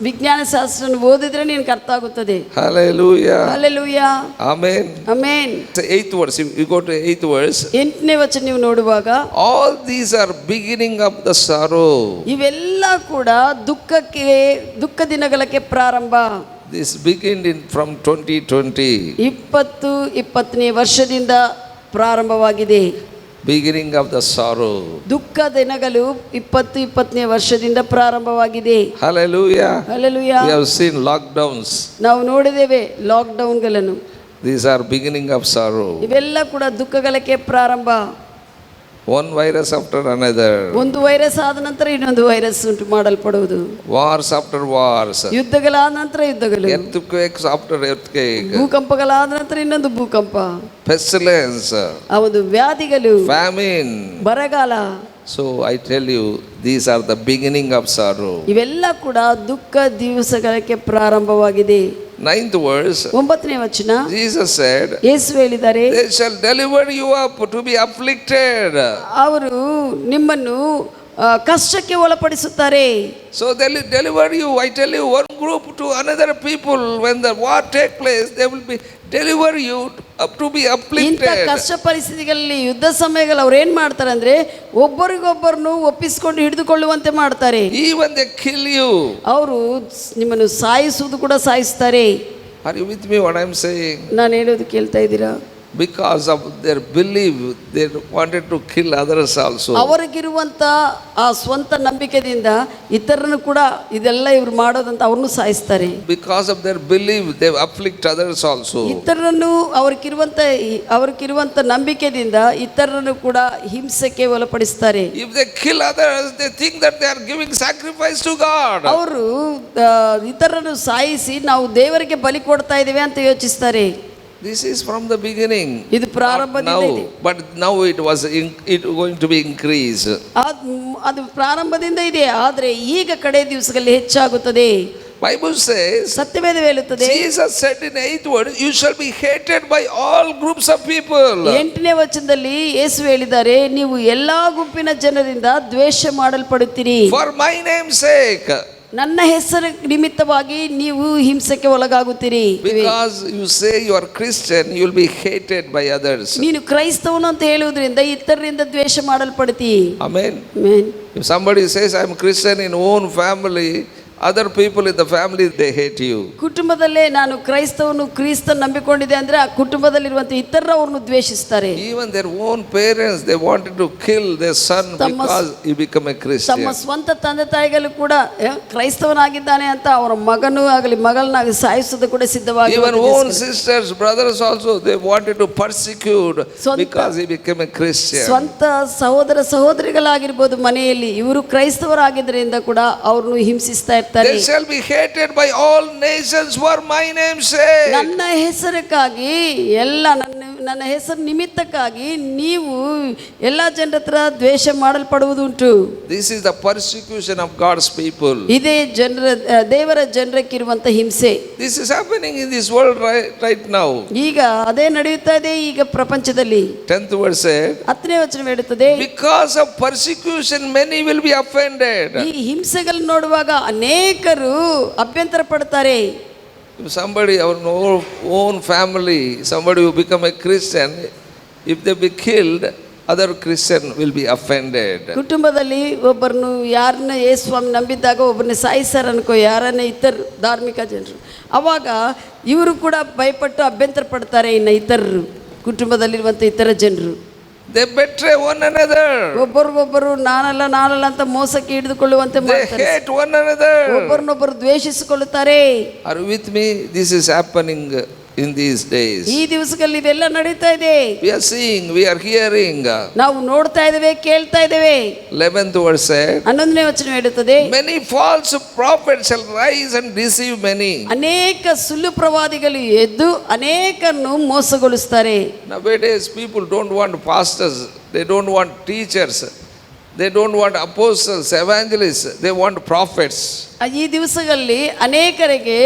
ವಿಜ್ಞಾನ ಶಾಸ್ತ್ರ ಓದಿದ್ರೆ ನಿನಗೆ ಅರ್ಥ ಆಗುತ್ತದೆ. Hallelujah. Hallelujah. Amen. Amen. The 8th verse, you go to 8th verse. 8ನೇ ವಚನ ನೀವು ನೋಡುವಾಗ, all these are beginning of the sorrow. ಇವೆಲ್ಲ ಕೂಡ ದುಃಖ ದಿನಗಳಕ್ಕೆ ಪ್ರಾರಂಭ. This beginning from 2020. 20ನೇ ವರ್ಷದಿಂದ ಪ್ರಾರಂಭವಾಗಿದೆ. Beginning of the sorrow. ದುಃಖ ದಿನಗಳು 20ನೇ ವರ್ಷದಿಂದ ಪ್ರಾರಂಭವಾಗಿದೆ. Hallelujah. Hallelujah. We have seen lockdowns. ನಾವು ನೋಡಿದ್ದೇವೆ ಲಾಕ್ಡೌನ್ಗಳನ್ನು. These are beginning of sorrow. ಇವೆಲ್ಲ ಕೂಡ ದುಃಖಗಳಕ್ಕೆ ಪ್ರಾರಂಭ. One virus after another. ಒಂದು ವೈರಸ್ ಆದ ನಂತರ ಇನ್ನೊಂದು ವೈರಸ್ ಉಂಟು ಮಾಡಲ್ಪಡುವುದು. Wars after wars. ಯುದ್ಧಗಳಾದ ನಂತರ ಯುದ್ಧಗಳು. Earthquakes after earthquake. ಭೂಕಂಪಗಳಾದ ನಂತರ ಇನ್ನೊಂದು ಭೂಕಂಪ. Pestilence. ಆ ಒಂದು ವ್ಯಾಧಿಗಳು. Famine. ಬರಗಾಲ. So I tell you, these are the beginning of sorrow. ಇವೆಲ್ಲ ಕೂಡ ದುಃಖ ದಿವಸಗಳಿಗೆ ಪ್ರಾರಂಭವಾಗಿದೆ. 9th verse. 9ನೇ ವಚನ, Jesus said, ಯೇಸು ಹೇಳಿದ್ದಾರೆ, they shall deliver you up to be afflicted. ಅವರು ನಿಮ್ಮನ್ನು ಕಷ್ಟಕ್ಕೆ ಒಳಪಡಿಸುತ್ತಾರೆ. So they will deliver you. I tell you, one group to another people, when the war take place, they will be deliver you up to be afflicted. ಇಂಥ ಕಷ್ಟ ಪರಿಸ್ಥಿತಿಗಳಲ್ಲಿ ಯುದ್ಧ ಸಮಯಗಳಲ್ಲಿ ಅವ್ರು ಏನ್ ಮಾಡ್ತಾರೆ ಅಂದ್ರೆ ಒಬ್ಬರಿಗೊಬ್ಬರನ್ನು ಒಪ್ಪಿಸಿಕೊಂಡು ಹಿಡಿದುಕೊಳ್ಳುವಂತೆ ಮಾಡ್ತಾರೆ. Even they kill you. ಅವರು ನಿಮ್ಮನ್ನು ಸಾಯಿಸುವುದು ಕೂಡ ಸಾಯಿಸ್ತಾರೆ. Are you with me what I am saying? ನಾನು ಹೇಳೋದು ಕೇಳ್ತಾ ಇದ್ದೀರಾ? Because of their belief, they wanted to kill others also. ಅವರಿಗಿರುವಂತ ಆ ಸ್ವಂತ ನಂಬಿಕೆಯಿಂದ ಇತರರನ್ನು ಕೂಡ ಇದೆಲ್ಲ ಇವರು ಮಾಡೋದಂತ ಅವ್ರನ್ನು ಸಾಯಿಸ್ತಾರೆ. Because of their belief, they afflict others also. ಇತರರನ್ನು ಅವ್ರಿಗಿರುವಂತ ನಂಬಿಕೆಯಿಂದ ಇತರರನ್ನು ಕೂಡ ಹಿಂಸೆಗೆ ಒಳಪಡಿಸ್ತಾರೆ. If they kill others, they think that they are giving sacrifice to God. ಅವರು ಇತರರನ್ನು ಸಾಯಿಸಿ ನಾವು ದೇವರಿಗೆ ಬಲಿ ಕೊಡ್ತಾ ಇದ್ದೇವೆ ಅಂತ ಯೋಚಿಸ್ತಾರೆ. This is from the beginning. ಇದು ಪ್ರಾರಂಭದಿಂದ ಇದೆ. But now it going to be increased. ಅದು ಪ್ರಾರಂಭದಿಂದ ಇದೆ, ಆದರೆ ಈಗ ಕಡೆ ದಿವಸಗಳಲ್ಲಿ ಹೆಚ್ಚಾಗುತ್ತದೆ. Bible says, ಸತ್ಯವೇದ ಹೇಳುತ್ತದೆ, Jesus said in 8th verse, you shall be hated by all groups of people. 8ನೇ ವಚನದಲ್ಲಿ ಯೇಸು ಹೇಳಿದ್ದಾರೆ, ನೀವು ಎಲ್ಲಾ ಗುಂಪಿನ ಜನರಿಂದ ದ್ವೇಷ ಮಾಡಲ್ಪಡುತ್ತೀರಿ. For my name's sake. ನನ್ನ ಹೆಸರು ನಿಮಿತ್ತವಾಗಿ ನೀವು ಹಿಂಸೆಗೆ ಒಳಗಾಗುತ್ತೀರಿ. Because you say you are Christian, you will be hated by others. ನೀನು ಕ್ರೈಸ್ತವನು ಅಂತ ಹೇಳುವುದರಿಂದ ಇತರರಿಂದ ದ್ವೇಷ ಮಾಡಲ್ಪಡುತ್ತಿ. Amen. Amen. If somebody says I am Christian in own family, other people in the family, they hate you. ಕುಟುಂಬದಲ್ಲೇ ನಾನು ಕ್ರಿಸ್ತನ ನಂಬಿಕೊಂಡಿದೆ ಅಂದ್ರೆ ಆ ಕುಟುಂಬದಲ್ಲಿರುವಂತ ಇತರರವರನ್ನು ದ್ವೇಷಿಸ್ತಾರೆ. Even their own parents, they wanted to kill their son because he became a Christian. ತಮ್ಮ ಸ್ವಂತ ತಂದೆ ತಾಯಿಗಳು ಕೂಡ ಕ್ರೈಸ್ತವನಾಗಿದ್ದಾನೆ ಅಂತ ಅವರ ಮಗನೂ ಆಗಲಿ ಮಗಳನ್ನಾಗಲಿ ಸಾಯಿಸೋದು ಕೂಡ ಸಿದ್ಧವಾಗಿ. Even own sisters, brothers also, they wanted to persecute because he became a Christian. ಸ್ವಂತ ಸಹೋದರಿಗಳಾಗಿರ್ಬೋದು ಮನೆಯಲ್ಲಿ ಇವರು ಕ್ರೈಸ್ತವರಾಗಿದ್ದರಿಂದ ಕೂಡ ಅವ್ರನ್ನು ಹಿಂಸಿಸ್ತಾ ಇರ್ತಾರೆ. They shall be hated by all nations for my name's sake. ನನ್ನ ಹೆಸರಿಗಾಗಿ ನನ್ನ ಹೆಸರು ನಿಮಿತ್ತಕ್ಕಾಗಿ ನೀವು ಎಲ್ಲ ಜನರ ಹತ್ರ ದ್ವೇಷ ಮಾಡಲ್ಪಡುವುದುಂಟು. This is the persecution of God's people. ಇದೇ ದೇವರ ಜನರಕ್ಕಿರುವಂತ ಹಿಂಸೆ. This is happening in this world right now. ಈಗ ಅದೇ ನಡೆಯುತ್ತಾ ಇದೆ ಈಗ ಪ್ರಪಂಚದಲ್ಲಿ. 10th verse said, 10ನೇ ವಚನ ಹೇಳುತ್ತದೆ, because of persecution many will be offended. ಈ ಹಿಂಸೆಗಳನ್ನು ನೋಡುವಾಗ ಅನೇಕರು ಅಭ್ಯಂತರ ಪಡ್ತಾರೆ. If somebody, our own family, somebody who become a Christian, if they be killed, other Christian will be offended. ಕುಟುಂಬದಲ್ಲಿ ಒಬ್ಬರನ್ನು ಯಾರನ್ನ ಯೇಸುಸ್ವಾಮಿ ನಂಬಿದ್ದಾಗ ಒಬ್ಬರನ್ನ ಸಾಯಿಸ್ತಾರ ಅನ್ಕೋ, ಯಾರನ್ನ ಇತರ ಧಾರ್ಮಿಕ ಜನರು, ಅವಾಗ ಇವರು ಕೂಡ ಭಯಪಟ್ಟು ಅಭ್ಯಂತರ ಪಡ್ತಾರೆ. ಇನ್ನು ಇತರರು ಕುಟುಂಬದಲ್ಲಿರುವಂಥ ಇತರ ಜನರು they betray one another. ಒಬ್ಬರಿಗೊಬ್ಬರು ನಾನಲ್ಲ ಅಂತ ಮೋಸಕ್ಕೆ ಹಿಡಿದುಕೊಳ್ಳುವಂತೆ ಮಾಡ್ತಾರೆ. They hate one another. ಒಬ್ಬರನ್ನೊಬ್ಬರು ದ್ವೇಷಿಸಿಕೊಳ್ಳುತ್ತಾರೆ. Are you with me? This is happening in these days. ಈ ದಿವಸಗಳಲ್ಲಿ ಇವೆಲ್ಲ ನಡೀತಾ ಇದೆ. We are seeing, we are hearing. ನಾವು ನೋಡ್ತಾ ಇದ್ದೇವೆ, ಕೇಳ್ತಾ ಇದ್ದೇವೆ. 11th verse said, 11ನೇ ವಚನ ಹೇಳುತ್ತದೆ, many false prophets shall rise and deceive many. ಅನೇಕ ಸುಳ್ಳು ಪ್ರವಾದಿಗಳು ಎದ್ದು ಅನೇಕರನ್ನು ಮೋಸಗೊಳಿಸ್ತಾರೆ. Nowadays people don't want pastors, they don't want teachers, they don't want apostles, evangelists, they want prophets. ಈ ದಿವಸಗಳಲ್ಲಿ ಅನೇಕರಿಗೆ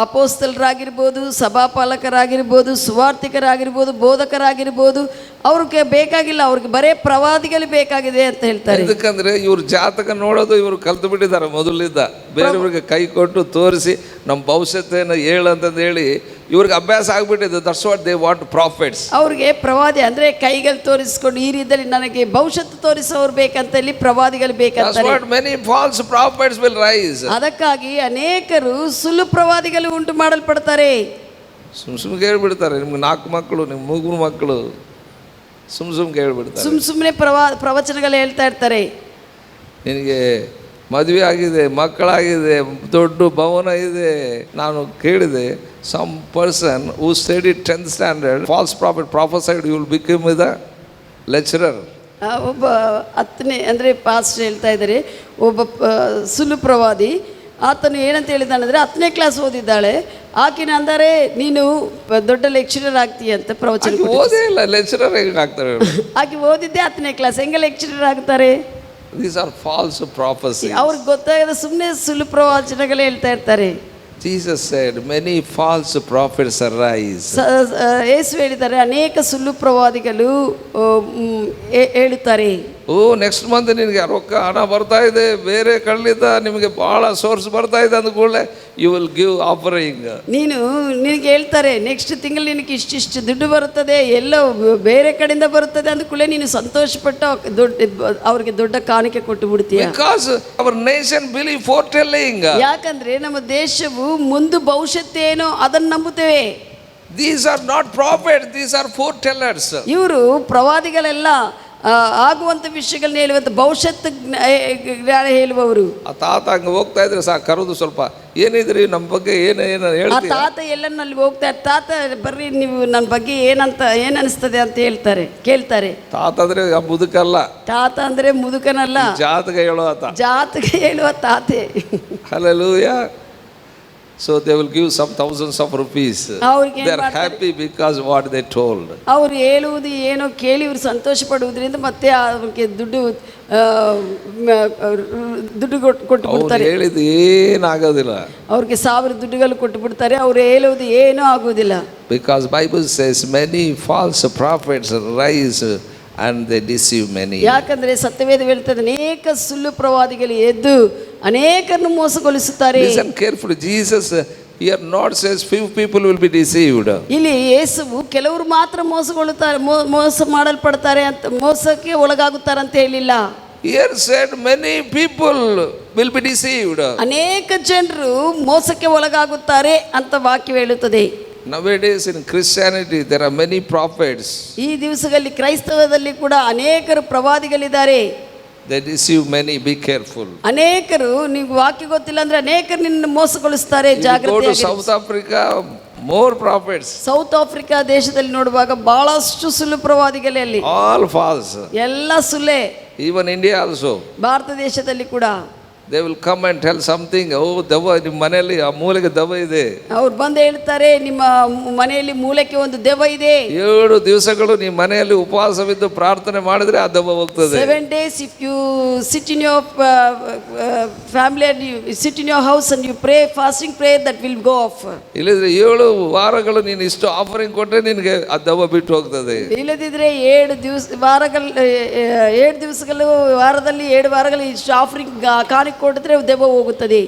ಅಪೋಸ್ತಲರಾಗಿರ್ಬೋದು, ಸಭಾಪಾಲಕರಾಗಿರ್ಬೋದು, ಸುವಾರ್ತಿಕರಾಗಿರ್ಬೋದು, ಬೋಧಕರಾಗಿರ್ಬೋದು, ಅವ್ರಿಗೆ ಬೇಕಾಗಿಲ್ಲ, ಅವ್ರಿಗೆ ಬರೇ ಪ್ರವಾದಿಗಳು ಬೇಕಾಗಿದೆ ಅಂತ ಹೇಳ್ತಾರೆ. ಯಾಕಂದ್ರೆ ಇವ್ರ ಜಾತಕ ನೋಡೋದು ಇವರು ಕಲ್ತು ಬಿಟ್ಟಿದ್ದಾರೆ ಮೊದಲಿದ್ದ. ಬೇರೆಯವ್ರಿಗೆ ಕೈ ಕೊಟ್ಟು ತೋರಿಸಿ ನಮ್ಮ ಭವಿಷ್ಯತೆಯನ್ನು ಹೇಳು ಅಂತಂದು ಹೇಳಿ ಇವ್ರಿಗೆ ಅಭ್ಯಾಸ ಆಗ್ಬಿಟ್ಟಿದೆ. That's what they want profits. ಅವ್ರಿಗೆ ಪ್ರವಾದಿ ಅಂದ್ರೆ ಕೈಗಳು ತೋರಿಸ್ಕೊಂಡು ಈ ರೀತಿಯಲ್ಲಿ ನನಗೆ ಭವಿಷ್ಯತ್ತು ತೋರಿಸೋರು ಬೇಕಂತ ಹೇಳಿ ಪ್ರವಾದಿಗಳು ಬೇಕಂತ. many false prophets will rise. ಅದಕ್ಕಾಗಿ ಅನೇಕರು ಸುಳ್ಳು ಪ್ರವಾದಿಗಳು ಉಂಟು ಮಾಡಲ್ಪಡ್ತಾರೆ. ಸುಮ್ನೆ ಹೇಳ್ಬಿಡ್ತಾರೆ, ನಿಮ್ಗೆ 4 ಮಕ್ಕಳು, ನಿಮ್ಮ 3 ಮಕ್ಕಳು, ಸುಮ್ನೆ ಹೇಳ್ಬಿಡ್ತಾರೆ. ಸುಮ್ಮನೆ ಪ್ರವಚನಗಳು ಹೇಳ್ತಾ ಇರ್ತಾರೆ. ನಿನಗೆ ಮದುವೆ ಆಗಿದೆ, ಮಕ್ಕಳಾಗಿದೆ, ದೊಡ್ಡ ಭವನ ಇದೆ. ನಾನು ಕೇಳಿದೆ, some person who studied 10th standard, false prophet prophesied you will become the lecturer. ಒಬ್ಬ 10ನೇ ಅಂದರೆ ಪಾಸ್ಟ್ ಹೇಳ್ತಾ ಇದ್ದಾರೆ, ಒಬ್ಬ ಸುಳ್ಳು ಪ್ರವಾದಿ ಆತನು ಏನಂತ ಹೇಳಿದ್ದಾನಂದರೆ 10ನೇ ಕ್ಲಾಸ್ ಓದಿದ್ದಾಳೆ, ಆಕಿನ ಅಂದರೆ ನೀನು ದೊಡ್ಡ ಲೆಕ್ಚರರ್ ಆಗ್ತೀಯ ಅಂತ ಪ್ರವಚನ. ಓದೇ ಇಲ್ಲ, ಲೆಕ್ಚರರ್ ಹೇಗೆ ಆಗ್ತಾರೆ? ಆಕೆ ಓದಿದ್ದೆ 10ನೇ ಕ್ಲಾಸ್, ಹೆಂಗೆ ಲೆಕ್ಚರರ್ ಆಗ್ತಾರೆ? These are false prophecies. ಅವ್ರಿಗೆ ಗೊತ್ತಾಗದ ಸುಮ್ಮನೆ ಸುಳ್ಳು ಪ್ರವಚನಗಳೇ ಹೇಳ್ತಾ ಇರ್ತಾರೆ. Jesus said, many false prophets arise. ಯೇಸು ಹೇಳಿದ್ದಾರೆ, ಅನೇಕ ಸುಳ್ಳು ಪ್ರವಾದಿಗಳು ಹೇಳುತ್ತಾರೆ. ನೆಕ್ಸ್ಟ್ ಮಂತ್ ನಿನಗೆ ರೊಕ್ಕ ಹಣ ಬರ್ತಾ ಇದೆ, ಬೇರೆ ಕಳ್ಳಿದ್ದ ನಿಮಗೆ ಭಾಳ ಸೋರ್ಸ್ ಬರ್ತಾ ಇದೆ ಅಂದ್ಕೊಳ್ಳೆ ಯು ವಿಲ್ ಗಿವ್ ಆಫರಿಂಗ್. ನಿನಗೆ ಹೇಳ್ತಾರೆ ನೆಕ್ಸ್ಟ್ ತಿಂಗಳು ನಿನಗೆ ಇಷ್ಟಿಷ್ಟು ದುಡ್ಡು ಬರುತ್ತದೆ, ಎಲ್ಲೋ ಬೇರೆ ಕಡೆಯಿಂದ ಬರುತ್ತದೆ ಅಂದ್ಕೊಳ್ಳೆ ನೀನು ಸಂತೋಷಪಟ್ಟು ಅವ್ರಿಗೆ ದೊಡ್ಡ ಕಾಣಿಕೆ ಕೊಟ್ಟು ಬಿಡ್ತೀಯ. Because our nation believe foretelling. ಯಾಕಂದ್ರೆ ನಮ್ಮ ದೇಶವು ಮುಂದೆ ಭವಿಷ್ಯತ್ ಏನೋ ಅದನ್ನು ನಂಬುತ್ತೇವೆ. These are not prophets, these are foretellers. ಇವರು ಪ್ರವಾದಿಗಳೆಲ್ಲ ಆಗುವಂತ ವಿಷಯಗಳನ್ನ ಹೇಳುವಂತ ಭವಿಷ್ಯತ್ ಜ್ಞಾನ ಹೇಳುವವರು. ಆ ತಾತ ಹಂಗೆ ಹೋಗ್ತಾ ಇದ್ರೆ ಸಾಕು, ಕರೆದು ಸ್ವಲ್ಪ ಏನಿದ್ರಿ ನಮ್ಮ ಬಗ್ಗೆ ಏನು ಹೇಳ್ತೀವಿ. ಆ ತಾತ ಎಲ್ಲನಲ್ಲಿ ಹೋಗ್ತಾ ತಾತ ಬರ್ರಿ ನೀವು ನನ್ನ ಬಗ್ಗೆ ಏನ್ ಅನಿಸ್ತದೆ ಅಂತ ಕೇಳ್ತಾರೆ. ತಾತ ಅಂದ್ರೆ ಮುದುಕಲ್ಲ, ತಾತ ಅಂದ್ರೆ ಮುದುಕನಲ್ಲ, ಜಾತಕ ಹೇಳುವ ತಾತ, ಜಾತಕ ಹೇಳುವ ತಾತೆ. Hallelujah. So they will give some thousands of rupees. They are happy because what they told. ಅವರು ಹೇಳುವುದು ಏನೋ ಕೇಳಿ ಇವರು ಸಂತೋಷ ಪಡುವುದರಿಂದ ಮತ್ತೆ ಅವರಿಗೆ ದುಡ್ಡು ಕೊಟ್ಟು ಬಿಡ್ತಾರೆ. ಹೇಳಿದ್ದು ಏನಾಗೋದಿಲ್ಲ, ಅವ್ರಿಗೆ 1000 ದುಡ್ಡುಗಳು ಕೊಟ್ಟು ಬಿಡ್ತಾರೆ, ಅವ್ರು ಹೇಳುವುದು ಏನೂ ಆಗುವುದಿಲ್ಲ. Because Bible says many false prophets rise and they deceive many. ಯಾಕಂದ್ರೆ ಸತ್ಯವೇದ ಹೇಳ್ತದೆ ಅನೇಕ ಸುಳ್ಳು ಪ್ರವಾದಿಗಳು ಎದ್ದು ಅನೇಕರನ್ನು ಮೋಸಗೊಳಿಸುತ್ತಾರೆ. Listen carefully. Jesus here not says few people will be deceived. ಇಲ್ಲಿ ಯೇಸುವು ಕೆಲವರು ಮಾತ್ರ ಮೋಸಗೊಳ್ಳುತ್ತಾರೆ, ಮೋಸ ಮಾಡಲ್ಪಡ್ತಾರೆ ಅಂತ, ಮೋಸಕ್ಕೆ ಒಳಗಾಗುತ್ತಾರೆ ಅಂತ ಹೇಳಿಲ್ಲ. Here said many people will be deceived. ಅನೇಕ ಜನರು ಮೋಸಕ್ಕೆ ಒಳಗಾಗುತ್ತಾರೆ ಅಂತ ವಾಕ್ಯ ಹೇಳುತ್ತದೆ. Nowadays in Christianity there are many prophets. ಈ ದಿವಸಗಳಲ್ಲಿ ಕ್ರೈಸ್ತವದಲ್ಲಿ ಕೂಡ ಅನೇಕರು ಪ್ರವಾದಿಗಳಿದ್ದಾರೆ. They deceive many, be careful. ಅನೇಕರು ನೀವು ವಾಕ್ಯ ಗೊತ್ತಿಲ್ಲ ಅಂದ್ರೆ ಅನೇಕರು ನಿನ್ನ ಮೋಸಗೊಳಿಸ್ತಾರೆ, ಜಾಗೃತಿ. South Africa more prophets. South Africa ದೇಶದಲ್ಲಿ ನೋಡುವಾಗ ಬಹಳಷ್ಟು ಸುಳ್ಳು ಪ್ರವಾದಿಗಳೇ ಅಲ್ಲಿ. All false. ಎಲ್ಲ ಸುಳ್ಳೆ. Even India also. ಭಾರತ ದೇಶದಲ್ಲಿ ಕೂಡ they will come and tell something. Oh, ದೆವ್ವ ನಿಮ್ಮ ಮನೆಯಲ್ಲಿ ಆ ಮೂಲೆಗೆ ದೆವ್ವ ಇದೆ. ಅವ್ರು ಬಂದು ಹೇಳ್ತಾರೆ ನಿಮ್ಮ ಮನೆಯಲ್ಲಿ ಮೂಲೆಗೆ ಒಂದು ದೆವ್ವ ಇದೆ. 7 ದಿವಸಗಳು ನಿಮ್ಮ ಮನೆಯಲ್ಲಿ ಉಪವಾಸವಿದ್ದು ಪ್ರಾರ್ಥನೆ ಮಾಡಿದ್ರೆ ಆ ದೆವ್ವ ಹೋಗ್ತದೆ. 7 days if you sit in your family and you sit in your house and you pray fasting prayer, that will go off. ಇಲ್ಲದ್ರೆ 7 ವಾರಗಳು ನೀನು ಇಷ್ಟು ಆಫರಿಂಗ್ ಕೊಟ್ಟರೆ ನಿನಗೆ ಆ ದೆವ್ವ ಬಿಟ್ಟು ಹೋಗ್ತದೆ. ಇಲ್ಲದಿದ್ರೆ 7 ದಿವಸಗಳು ವಾರದಲ್ಲಿ 7 ವಾರಗಳು ಇಷ್ಟು ಆಫರಿಂಗ್ ಕಾಣಿಕೆ ಕೊಟ್ಟಿದ್ರೆ ದೆವ್ವ ಹೋಗುತ್ತದೆ.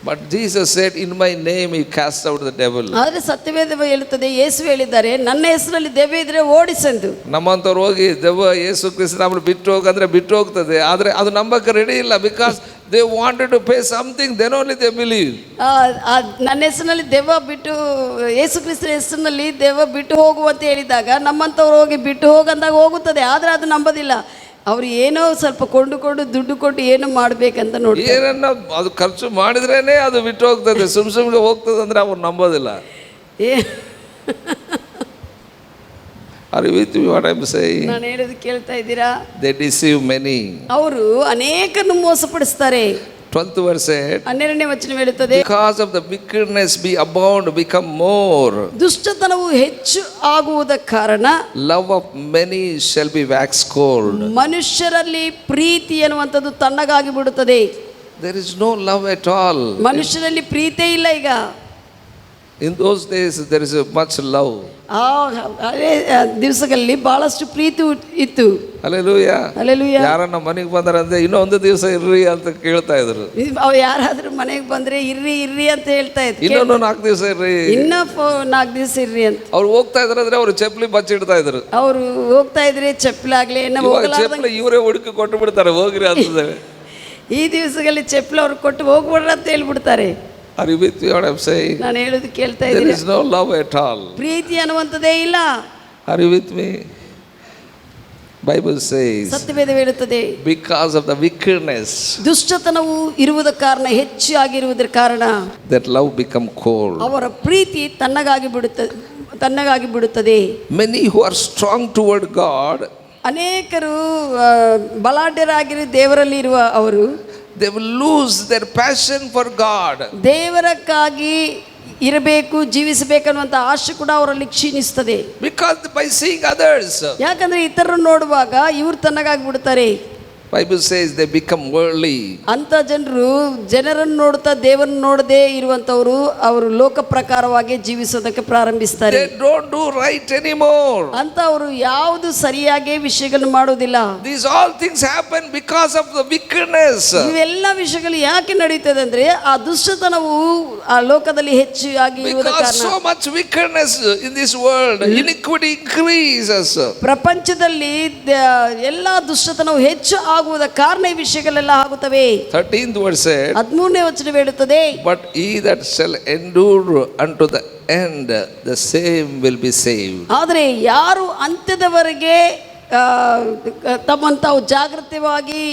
But Jesus said, in my name he cast out the devil. ಆದರೆ ಸತ್ಯವೇದ ಹೇಳುತ್ತದೆ, ಯೇಸು ಹೇಳಿದ್ದಾರೆ ನನ್ನ ಹೆಸರಲ್ಲಿ ದೆವ್ವ ಇದ್ರೆ ಓಡಿಸೆಂದು. ನಮ್ಮಂತವ್ರು ಹೋಗಿ ದೆವ್ವ ಯೇಸು ಕ್ರಿಸ್ತನ ಬಿಟ್ಟು ಹೋಗಂದ್ರೆ ಬಿಟ್ಟು ಹೋಗ್ತದೆ, ಆದರೆ ಅದು ನಂಬಕ್ಕೆ ರೆಡಿ ಇಲ್ಲ. Because they wanted to pay something, then only they believe. ನನ್ನ ಹೆಸರಿನಲ್ಲಿ ದೆವ್ವ ಬಿಟ್ಟು, ಯೇಸು ಕ್ರಿಸ್ತನ ಹೆಸರಿನಲ್ಲಿ ದೆವ್ವ ಬಿಟ್ಟು ಹೋಗುವಂತ ಹೇಳಿದಾಗ ನಮ್ಮಂತವ್ರು ಹೋಗಿ ಬಿಟ್ಟು ಹೋಗಂದಾಗ ಹೋಗುತ್ತದೆ, ಆದರೆ ಅದು ನಂಬೋದಿಲ್ಲ. ಅವ್ರು ಏನೋ ಸ್ವಲ್ಪ ಕೊಂಡುಕೊಂಡು ದುಡ್ಡು ಕೊಟ್ಟು ಏನೋ ಮಾಡ್ಬೇಕಂತ ನೋಡಿ ಏನನ್ನ ಅದು ಖರ್ಚು ಮಾಡಿದ್ರೇನೆ ಅದು ಬಿಟ್ಟು ಹೋಗ್ತದೆ. ಸುಮ್ಗೆ ಹೋಗ್ತದೆ ಅಂದ್ರೆ ಅವ್ರು ನಂಬೋದಿಲ್ಲ. ಏ Are you with me what I'm saying? ನಾನು ಹೇಳೋದು ಕೇಳ್ತಾ ಇದ್ದೀರಾ? They deceive many. ಅವರು ಅನೇಕರನ್ನು ಮೋಸಪಡಿಸ್ತಾರೆ. 12th verse said, 12ನೇ ವಚನ ಹೇಳುತ್ತದೆ, because of the wickedness be abound, become more. ದುಷ್ಟತನವು ಹೆಚ್ಚು ಆಗುವುದ ಕಾರಣ Love of many shall be wax cold. ಮನುಷ್ಯರಲ್ಲಿ ಪ್ರೀತಿ ಎನ್ನುವಂಥದ್ದು ತಣ್ಣಗಾಗಿ ಬಿಡುತ್ತದೆ. There is no love at all. ಮನುಷ್ಯರಲ್ಲಿ ಪ್ರೀತಿ ಇಲ್ಲ ಈಗ. In those days there is much love. ಹಳೆ ದಿವಸಗಳಲ್ಲಿ ಬಹಳಷ್ಟು ಪ್ರೀತಿ ಇತ್ತು. Hallelujah. Hallelujah. ಯಾರನ್ನ ಮನೆಗೆ ಬಂದರಂದ್ರೆ ಇನ್ನೊಂದು ದಿವಸ ಇರ್ರಿ ಅಂತ ಕೇಳ್ತಾ ಇದ್ರು. ಅವ್ ಯಾರಾದ್ರೂ ಮನೆಗೆ ಬಂದ್ರೆ ಇರ್ರಿ ಅಂತ ಹೇಳ್ತಾ ಇದ್ರು. ಇನ್ನೊಂದು 4 ದಿವಸ ಇರ್ರಿ, ಇನ್ನ 4 ದಿವಸ ಇರ್ರಿ ಅಂತ. ಅವ್ರು ಹೋಗ್ತಾ ಇದ್ರಂದ್ರೆ ಅವ್ರು ಚಪ್ಪಲಿ ಬಚ್ಚಿಡ್ತಾ ಇದ್ರು. ಅವರು ಹೋಗ್ತಾ ಇದ್ರೆ ಚಪ್ಪಲಾಗ್ಲಿ ಚಪ್ಪಲಿ ಇವರೇ ಹುಡುಕಿ ಕೊಟ್ಟು ಬಿಡ್ತಾರೆ, ಹೋಗ್ರಿ ಅಂತಂದ್ರೆ. ಈ ದಿವಸಗಳಲ್ಲಿ ಚಪ್ಪಲಿ ಅವ್ರು ಕೊಟ್ಟು ಹೋಗ್ಬಿಡ್ರ ಅಂತ ಹೇಳ್ಬಿಡ್ತಾರೆ. Are you with me what I'm saying? ನಾನು ಹೇಳೋದು ಕೇಳ್ತಾ There ಇದ್ದೀನಿ. is no love at all. ಪ್ರೀತಿ ಅನ್ನುವಂಥದ್ದೇ ಇಲ್ಲ. Are you with me? Bible says, ಸತ್ಯವೇದ ಹೇಳುತ್ತದೆ, because of the wickedness ದುಷ್ಟತನವು ಇರುವುದ ಕಾರಣ, ಹೆಚ್ಚಾಗಿರುವುದರ ಕಾರಣ that love become cold. ಅವರ ಪ್ರೀತಿ ತಣ್ಣಗಾಗಿ ಬಿಡುತ್ತದೆ. Many who are strong toward God, ಅನೇಕರು ಬಲಾಢ್ಯರಾಗಿರು ದೇವರಲ್ಲಿ ಇರುವ ಅವರು they will lose their passion for God. ದೇವರಕ್ಕಾಗಿ ಇರಬೇಕು, ಜೀವಿಸಬೇಕನ್ನುವಂಥ ಆಶೆ ಕೂಡ ಅವರಲ್ಲಿ ಕ್ಷೀಣಿಸ್ತದೆ. Because by seeing others, ಯಾಕಂದ್ರೆ ಇತರರು ನೋಡುವಾಗ ಇವ್ರು ತಣ್ಣಗಾಗಿ ಬಿಡ್ತಾರೆ. Bible says they become worldly. ಅಂತ ಜನರನ್ನು ನೋಡ್ತಾ ದೇವರನ್ನು ನೋಡದೆ ಇರುವಂತವರು ಅವರು ಲೋಕ ಪ್ರಕಾರವಾಗಿ ಜೀವಿಸೋದಕ್ಕೆ ಪ್ರಾರಂಭಿಸ್ತಾರೆ. They don't do right anymore. ಅಂತ ಅವರು ಯಾವುದು ಸರಿಯಾಗಿ ವಿಷಯಗಳನ್ನು ಮಾಡುವುದಿಲ್ಲ. These all things happen because of the wickedness. ಇವೆಲ್ಲ ವಿಷಯಗಳು ಯಾಕೆ ನಡೀತದೆ ಅಂದ್ರೆ ಆ ದುಷ್ಟತನವು ಆ ಲೋಕದಲ್ಲಿ ಹೆಚ್ಚಾಗಿ ಇರುವುದರ Because ಕಾರಣ. so much wickedness in this world, iniquity increases. ಪ್ರಪಂಚದಲ್ಲಿ ಎಲ್ಲಾ ದುಷ್ಟತನವು ಹೆಚ್ಚು ಆಗುವುದ ಕಾರಣ ಈ ವಿಷಯಗಳೆಲ್ಲ ಆಗುತ್ತವೆ. 13th verse said, 13ನೇ ವಚನ ಹೇಳುತ್ತದೆ, but he that shall endure unto the end, the same will be saved. ಆದರೆ ಯಾರು ಅಂತ್ಯದವರೆಗೆ ತಮ್ಮನ್ನು ತಾವು ಜಾಗೃತವಾಗಿ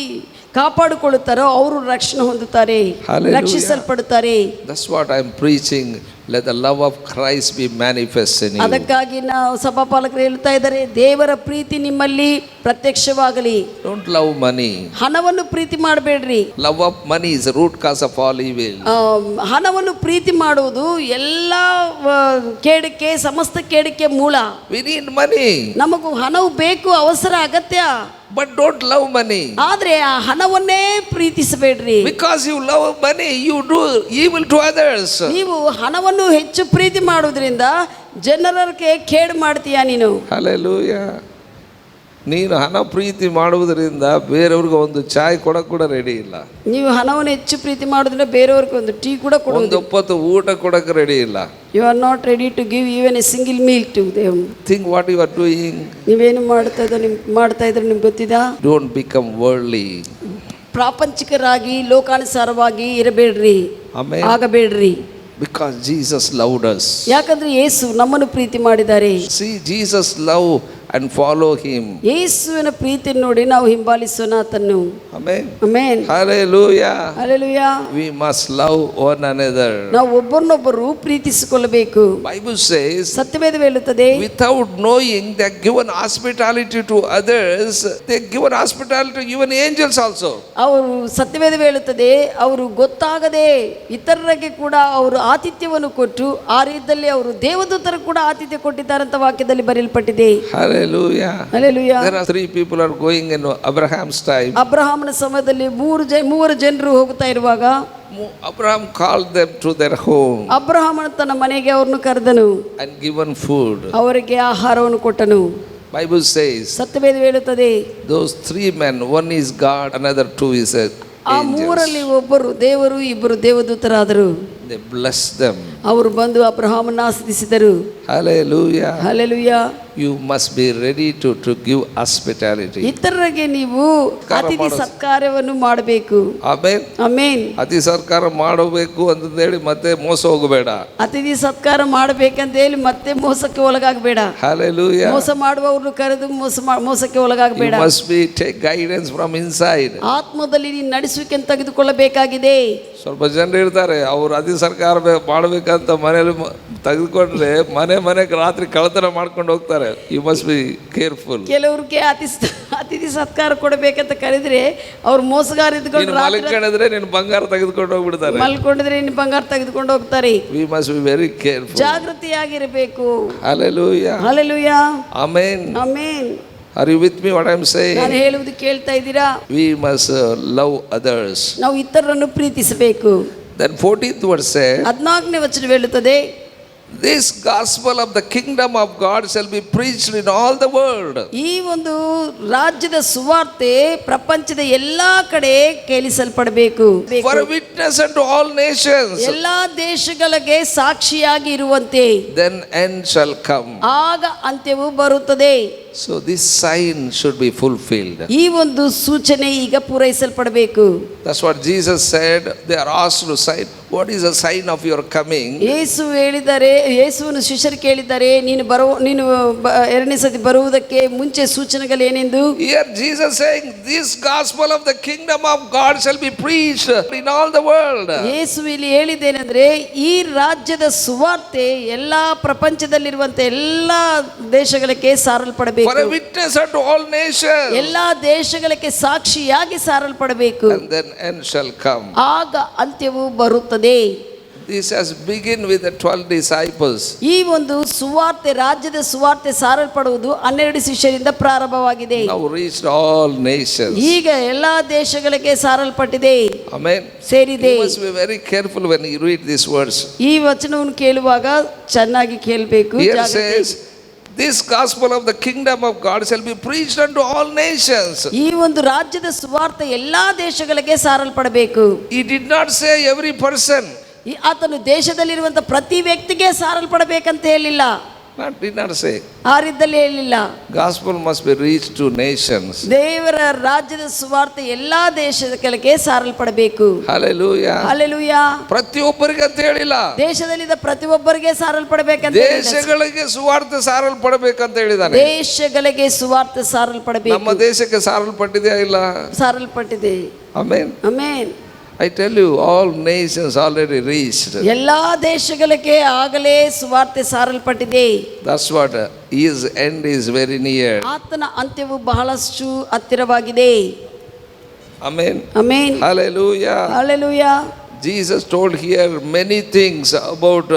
ಕಾಪಾಡಿಕೊಳ್ಳುತ್ತಾರೋ ಅವರು ರಕ್ಷಣೆ ಹೊಂದುತ್ತಾರೆ, Hallelujah. ರಕ್ಷಿಸಲ್ಪಡುತ್ತಾರೆ. That's what I'm preaching. Let the love of Christ be manifest in you. ಅದಕ್ಕಾಗಿ ನಾವು ಸಭಾಪಾಲಕರು ಹೇಳ್ತಾ ಇದ್ದಾರೆ, ದೇವರ ಪ್ರೀತಿ ನಿಮ್ಮಲ್ಲಿ ಪ್ರತ್ಯಕ್ಷವಾಗಲಿ. Don't love money. ಹಣವನ್ನು ಪ್ರೀತಿ ಮಾಡಬೇಡ್ರಿ. Love of money is the root cause of all evil. ಹಣವನ್ನು ಪ್ರೀತಿ ಮಾಡುವುದು ಎಲ್ಲ ಕೇಡಕ್ಕೆ, ಸಮಸ್ತ ಕೇಡಕ್ಕೆ ಮೂಲ. We need money. ನಮಗೂ ಹಣವು ಬೇಕು, ಅವಸರ, ಅಗತ್ಯ. But don't love money. ಆದ್ರೆ ಆ ಹಣವನ್ನೇ ಪ್ರೀತಿಸಬೇಡ್ರಿ. Because you love money, you do evil to others. ನೀವು ಹಣವನ್ನು ಹೆಚ್ಚು ಪ್ರೀತಿ ಮಾಡುವುದರಿಂದ ಜನರಿಗೆ ಕೇಡು ಮಾಡ್ತೀಯಾ ನೀನು. Hallelujah. ನೀನು ಹಣ ಪ್ರೀತಿ ಮಾಡುವುದರಿಂದ ಬೇರೆಯವ್ರಿಗೆ ಒಂದು ಚಾಯ್ ಕೊಡಕ್ಕೆ ಕೂಡ ರೆಡಿ ಇಲ್ಲ. ನೀವು ಹಣವನ್ನು ಹೆಚ್ಚು ಪ್ರೀತಿ ಮಾಡೋದ್ರಿಂದ ಬೇರೆಯವ್ರಿಗೆ ಒಂದು ಟೀ ಕೂಡ ಕೊಡೋದು, ಒಂದು ಹೊತ್ತು ಊಟ ಕೊಡಕ್ಕೆ ರೆಡಿ ಇಲ್ಲ. You are not ready to give even a single meal to them. Think what you are doing. ನೀವೇನು ಮಾಡ್ತಾ ಇದ್ರೆ ನಿಮ್ಗೆ ಗೊತ್ತಿದಾ? Don't become worldly. ಪ್ರಾಪಂಚಿಕರಾಗಿ ಲೋಕಾನುಸಾರವಾಗಿ ಇರಬೇಡ್ರಿ, ಆಗಬೇಡ್ರಿ. Because Jesus loved us. ಯಾಕಂದ್ರೆ ಯೇಸು ನಮ್ಮನ್ನು ಪ್ರೀತಿ ಮಾಡಿದ್ದಾರೆ. See Jesus love and follow him. ಯೇಸುವಿನ ಪ್ರೀತಿಯನ್ನು ನೋಡಿ ನಾವು ಹಿಂಬಾಲಿಸೋಣ ಆತನ್ನು. Amen. Amen. Hallelujah. Hallelujah. We must love one another. ನಾವು ಒಬ್ಬರನ್ನೊಬ್ಬರು ಪ್ರೀತಿಸಿಕೊಳ್ಳಬೇಕು. Bible says, ಸತ್ಯವೇದ ಹೇಳುತ್ತದೆ, without knowing they have given hospitality to others, they have given hospitality to even angels also. ಅವರು ಸತ್ಯವೇದ ಹೇಳುತ್ತದೆ, ಅವರು ಗೊತ್ತಾಗದೆ ಇತರರಿಗೆ ಕೂಡ ಅವರು ಆತಿಥ್ಯವನ್ನು ಕೊಟ್ಟು ಆ ರೀತಿಯಲ್ಲಿ ಅವರು ದೇವದೂತರು ಕೂಡ ಆತಿಥ್ಯ ಕೊಟ್ಟಿದ್ದಾರೆ ಅಂತ ವಾಕ್ಯದಲ್ಲಿ ಬರೆಯಲ್ಪಟ್ಟಿದೆ. Hallelujah. Hallelujah. There are 3 people are going in Abraham's time. ಅಬ್ರಹಾಮನ ಸಮಯದಲ್ಲಿ 3 ಜನರು ಹೋಗ್ತಾ ಇರುವಾಗ Abraham called them to their home. ಅಬ್ರಹಾಮನ ತನ್ನ ಮನೆಗೆ ಅವರನ್ನು ಕರೆದನು and given food. ಅವರಿಗೆ ಆಹಾರವನ್ನು ಕೊಟ್ಟನು. Bible says, ಸತ್ಯವೇದ ಹೇಳುತ್ತದೆ, those 3 men, one is God, another 2 is ಆ ಮೂರಲ್ಲಿ ಒಬ್ಬರು ದೇವರು, ಇಬ್ಬರು ದೇವದೂತರಾದರು. They blessed them. ಅವರು ಬಂದು ಅಬ್ರಹಾಮನ ಆಶೀರ್ವದಿಸಿದರು. Hallelujah. Hallelujah. you must be ready to give hospitality. ಇತರರಿಗೆ ನೀವು ಅತಿಥಿ ಮಾಡೋದು. ಸತ್ಕಾರವನ್ನು ಮಾಡಬೇಕು. ಆಮೇನ್. ಆಮೇನ್. ಅತಿ ಸರ್ಕಾರ ಮಾಡಬೇಕು ಅಂತಂದೇಳಿ ಮತ್ತೆ ಮೋಸ ಹೋಗಬೇಡ. ಅತಿಥಿ ಸತ್ಕಾರ ಮಾಡಬೇಕಂತ ಹೇಳಿ ಮತ್ತೆ ಮೋಸಕ್ಕೆ ಒಳಗಾಗಬೇಡ. Hallelujah. ಮೋಸ ಮಾಡುವವ್ರನ್ನು ಕರೆದು ಮೋಸಕ್ಕೆ ಒಳಗಾಗಬೇಡ. You must be take guidance from inside. ಆತ್ಮದಲ್ಲಿ ನೀನು ನಡೆಸುವಿಕೆಯನ್ನು ತೆಗೆದುಕೊಳ್ಳಬೇಕಾಗಿದೆ. ಸ್ವಲ್ಪ ಜನರು ಇರ್ತಾರೆ, ಅವ್ರು ಅತಿ ಸರ್ಕಾರ ಮಾಡಬೇಕಂತ ಮನೇಲಿ ತೆಗೆದುಕೊಂಡ್ರೆ ಮನೆ ರಾತ್ರಿ ಕಳ್ಳತನ ಮಾಡ್ಕೊಂಡು ಹೋಗ್ತಾರೆ. You must be careful. ಕೆಲವ್ರಿಗೆ ಅತಿಥಿ ಸತ್ಕಾರ ಕೊಡಬೇಕಂತ ಕರೆದ್ರೆ ಅವ್ರು ಮೋಸಗಾರ ಇದ್ಕೊಂಡು ಮಲ್ಕೊಂಡಿದ್ರೆ ನೀನು ಬಂಗಾರ ತೆಗೆದುಕೊಂಡು ಹೋಗ್ಬಿಡ್ತಾರೆ. ಮಲ್ಕೊಂಡಿದ್ರೆ ನೀನು ಬಂಗಾರ ತೆಗೆದುಕೊಂಡು ಹೋಗ್ತಾರೆ. We must be very careful. ಜಾಗೃತಿಯಾಗಿರಬೇಕು. Hallelujah. Hallelujah. Amen. Amen. Are you with me what I am saying? ನಾನು ಹೇಳುವುದು ಕೇಳ್ತಾ ಇದ್ದೀರಾ? We must love others. ನಾವು ಇತರರನ್ನು ಪ್ರೀತಿಸಬೇಕು. Then 14th verse says, 14ನೇ ವಚನ ಹೇಳುತ್ತದೆ, this gospel of the kingdom of God shall be preached in all the world. ಈ ಒಂದು ರಾಜ್ಯದ ಸುವಾರ್ತೆ ಪ್ರಪಂಚದ ಎಲ್ಲಾ ಕಡೆ ಕೇಳಿಸಲ್ಪಡಬೇಕು. For a witness unto all nations. ಎಲ್ಲಾ ದೇಶಗಳಿಗೆ ಸಾಕ್ಷಿಯಾಗಿ ಇರುವಂತೆ. Then end shall come. ಆಗ ಅಂತ್ಯವು ಬರುತ್ತದೆ. So this sign should be fulfilled. ಈ ಒಂದು ಸೂಚನೆ ಈಗ ಪೂರೈಸಲ್ಪಡಬೇಕು. That's what Jesus said. They are asked to sign. What is a sign of your coming? ಯೇಸುವನ್ನು ಶಿಷ್ಯರು ಕೇಳಿದ್ದಾರೆ, ನೀನು ಎರಡನೇ ಸತಿ ಬರುವುದಕ್ಕೆ ಮುಂಚೆ ಸೂಚನೆಗಳು ಏನೆಂದು. Here Jesus saying, this gospel of the kingdom of God shall be preached in all the world. ಯೇಸು ಇಲ್ಲಿ ಹೇಳಿದ್ದೇನೆಂದ್ರೆ, ಈ ರಾಜ್ಯದ ಸುವಾರ್ತೆ ಎಲ್ಲಾ ಪ್ರಪಂಚದಲ್ಲಿರುವಂತ ಎಲ್ಲಾ ದೇಶಗಳಿಗೆ ಸಾರಲ್ಪಡಬೇಕು. For a witness unto all nations. ಎಲ್ಲಾ ದೇಶಗಳಿಗೆ ಸಾಕ್ಷಿಯಾಗಿ ಸಾರಲ್ಪಡಬೇಕು. And then end shall come. ಆಗ ಅಂತ್ಯವು ಬರುತ್ತದೆ. This has begin with the 12 disciples. ಈ ಒಂದು ಸುವಾರ್ತೆ, ರಾಜ್ಯದ ಸುವಾರ್ತೆ ಸಾರಲ್ಪಡುವುದು 12 ಶಿಷ್ಯರಿಂದ ಪ್ರಾರಂಭವಾಗಿದೆ. Now reached all nations. ಈಗ ಎಲ್ಲಾ ದೇಶಗಳಿಗೆ ಸಾರಲ್ಪಟ್ಟಿದೆ. Amen. ಸೇರಿದೆ. You must be very careful when you read these words. ಈ ವಚನವನ್ನು ಕೇಳುವಾಗ ಚೆನ್ನಾಗಿ ಕೇಳಬೇಕು. Here says, this gospel of the kingdom of God shall be preached unto all nations. ಈ ಒಂದು ರಾಜ್ಯದ ಸುವಾರ್ತೆ ಎಲ್ಲಾ ದೇಶಗಳಿಗೆ ಸಾರಲ್ಪಡಬೇಕು. He did not say every person. ಆತನು ದೇಶದಲ್ಲಿರುವಂತ ಪ್ರತಿ ವ್ಯಕ್ತಿಗೆ ಸಾರಲ್ಪಡಬೇಕಂತ ಹೇಳಿಲ್ಲ. Did not say. ಆ ರೀತಿಯಲ್ಲಿ ಹೇಳಿಲ್ಲ. Gospel must be reached to nations. ದೇವರ ರಾಜ್ಯದ ಸುವಾರ್ತೆ ಎಲ್ಲಾ ದೇಶಗಳಿಗೆ ಸಾರಲ್ಪಡಬೇಕು. Hallelujah. Hallelujah. ಪ್ರತಿಯೊಬ್ಬರಿಗೆ ಅಂತ ಹೇಳಿಲ್ಲ. ದೇಶದಲ್ಲಿದ್ದ ಪ್ರತಿಯೊಬ್ಬರಿಗೆ ಸಾರಲ್ಪಡಬೇಕಂತ ದೇಶಗಳಿಗೆ ಸುವಾರ್ತೆ ಸಾರಲ್ಪಡಬೇಕಂತ ಹೇಳಿದಾನೆ. ದೇಶಗಳಿಗೆ ಸುವಾರ್ತೆ ಸಾರಲ್ಪಡಬೇಕು. ನಮ್ಮ ದೇಶಕ್ಕೆ ಸಾರಲ್ಪಟ್ಟಿದೆಯಾ ಇಲ್ಲ? ಸಾರಲ್ಪಟ್ಟಿದೆ. Amen. Amen. I tell you, all nations already reached. ಎಲ್ಲಾ ದೇಶಗಳಿಗೆ ಆಗಲೇ ಸುವಾರ್ತೆ ಸಾರಲ್ಪಟ್ಟಿದೆ. That's what his end is very near. ಆತನ ಅಂತ್ಯವು ಬಹಳಷ್ಟು ಹತ್ತಿರವಾಗಿದೆ. Amen. Amen. Hallelujah. Hallelujah. Jesus told here many things about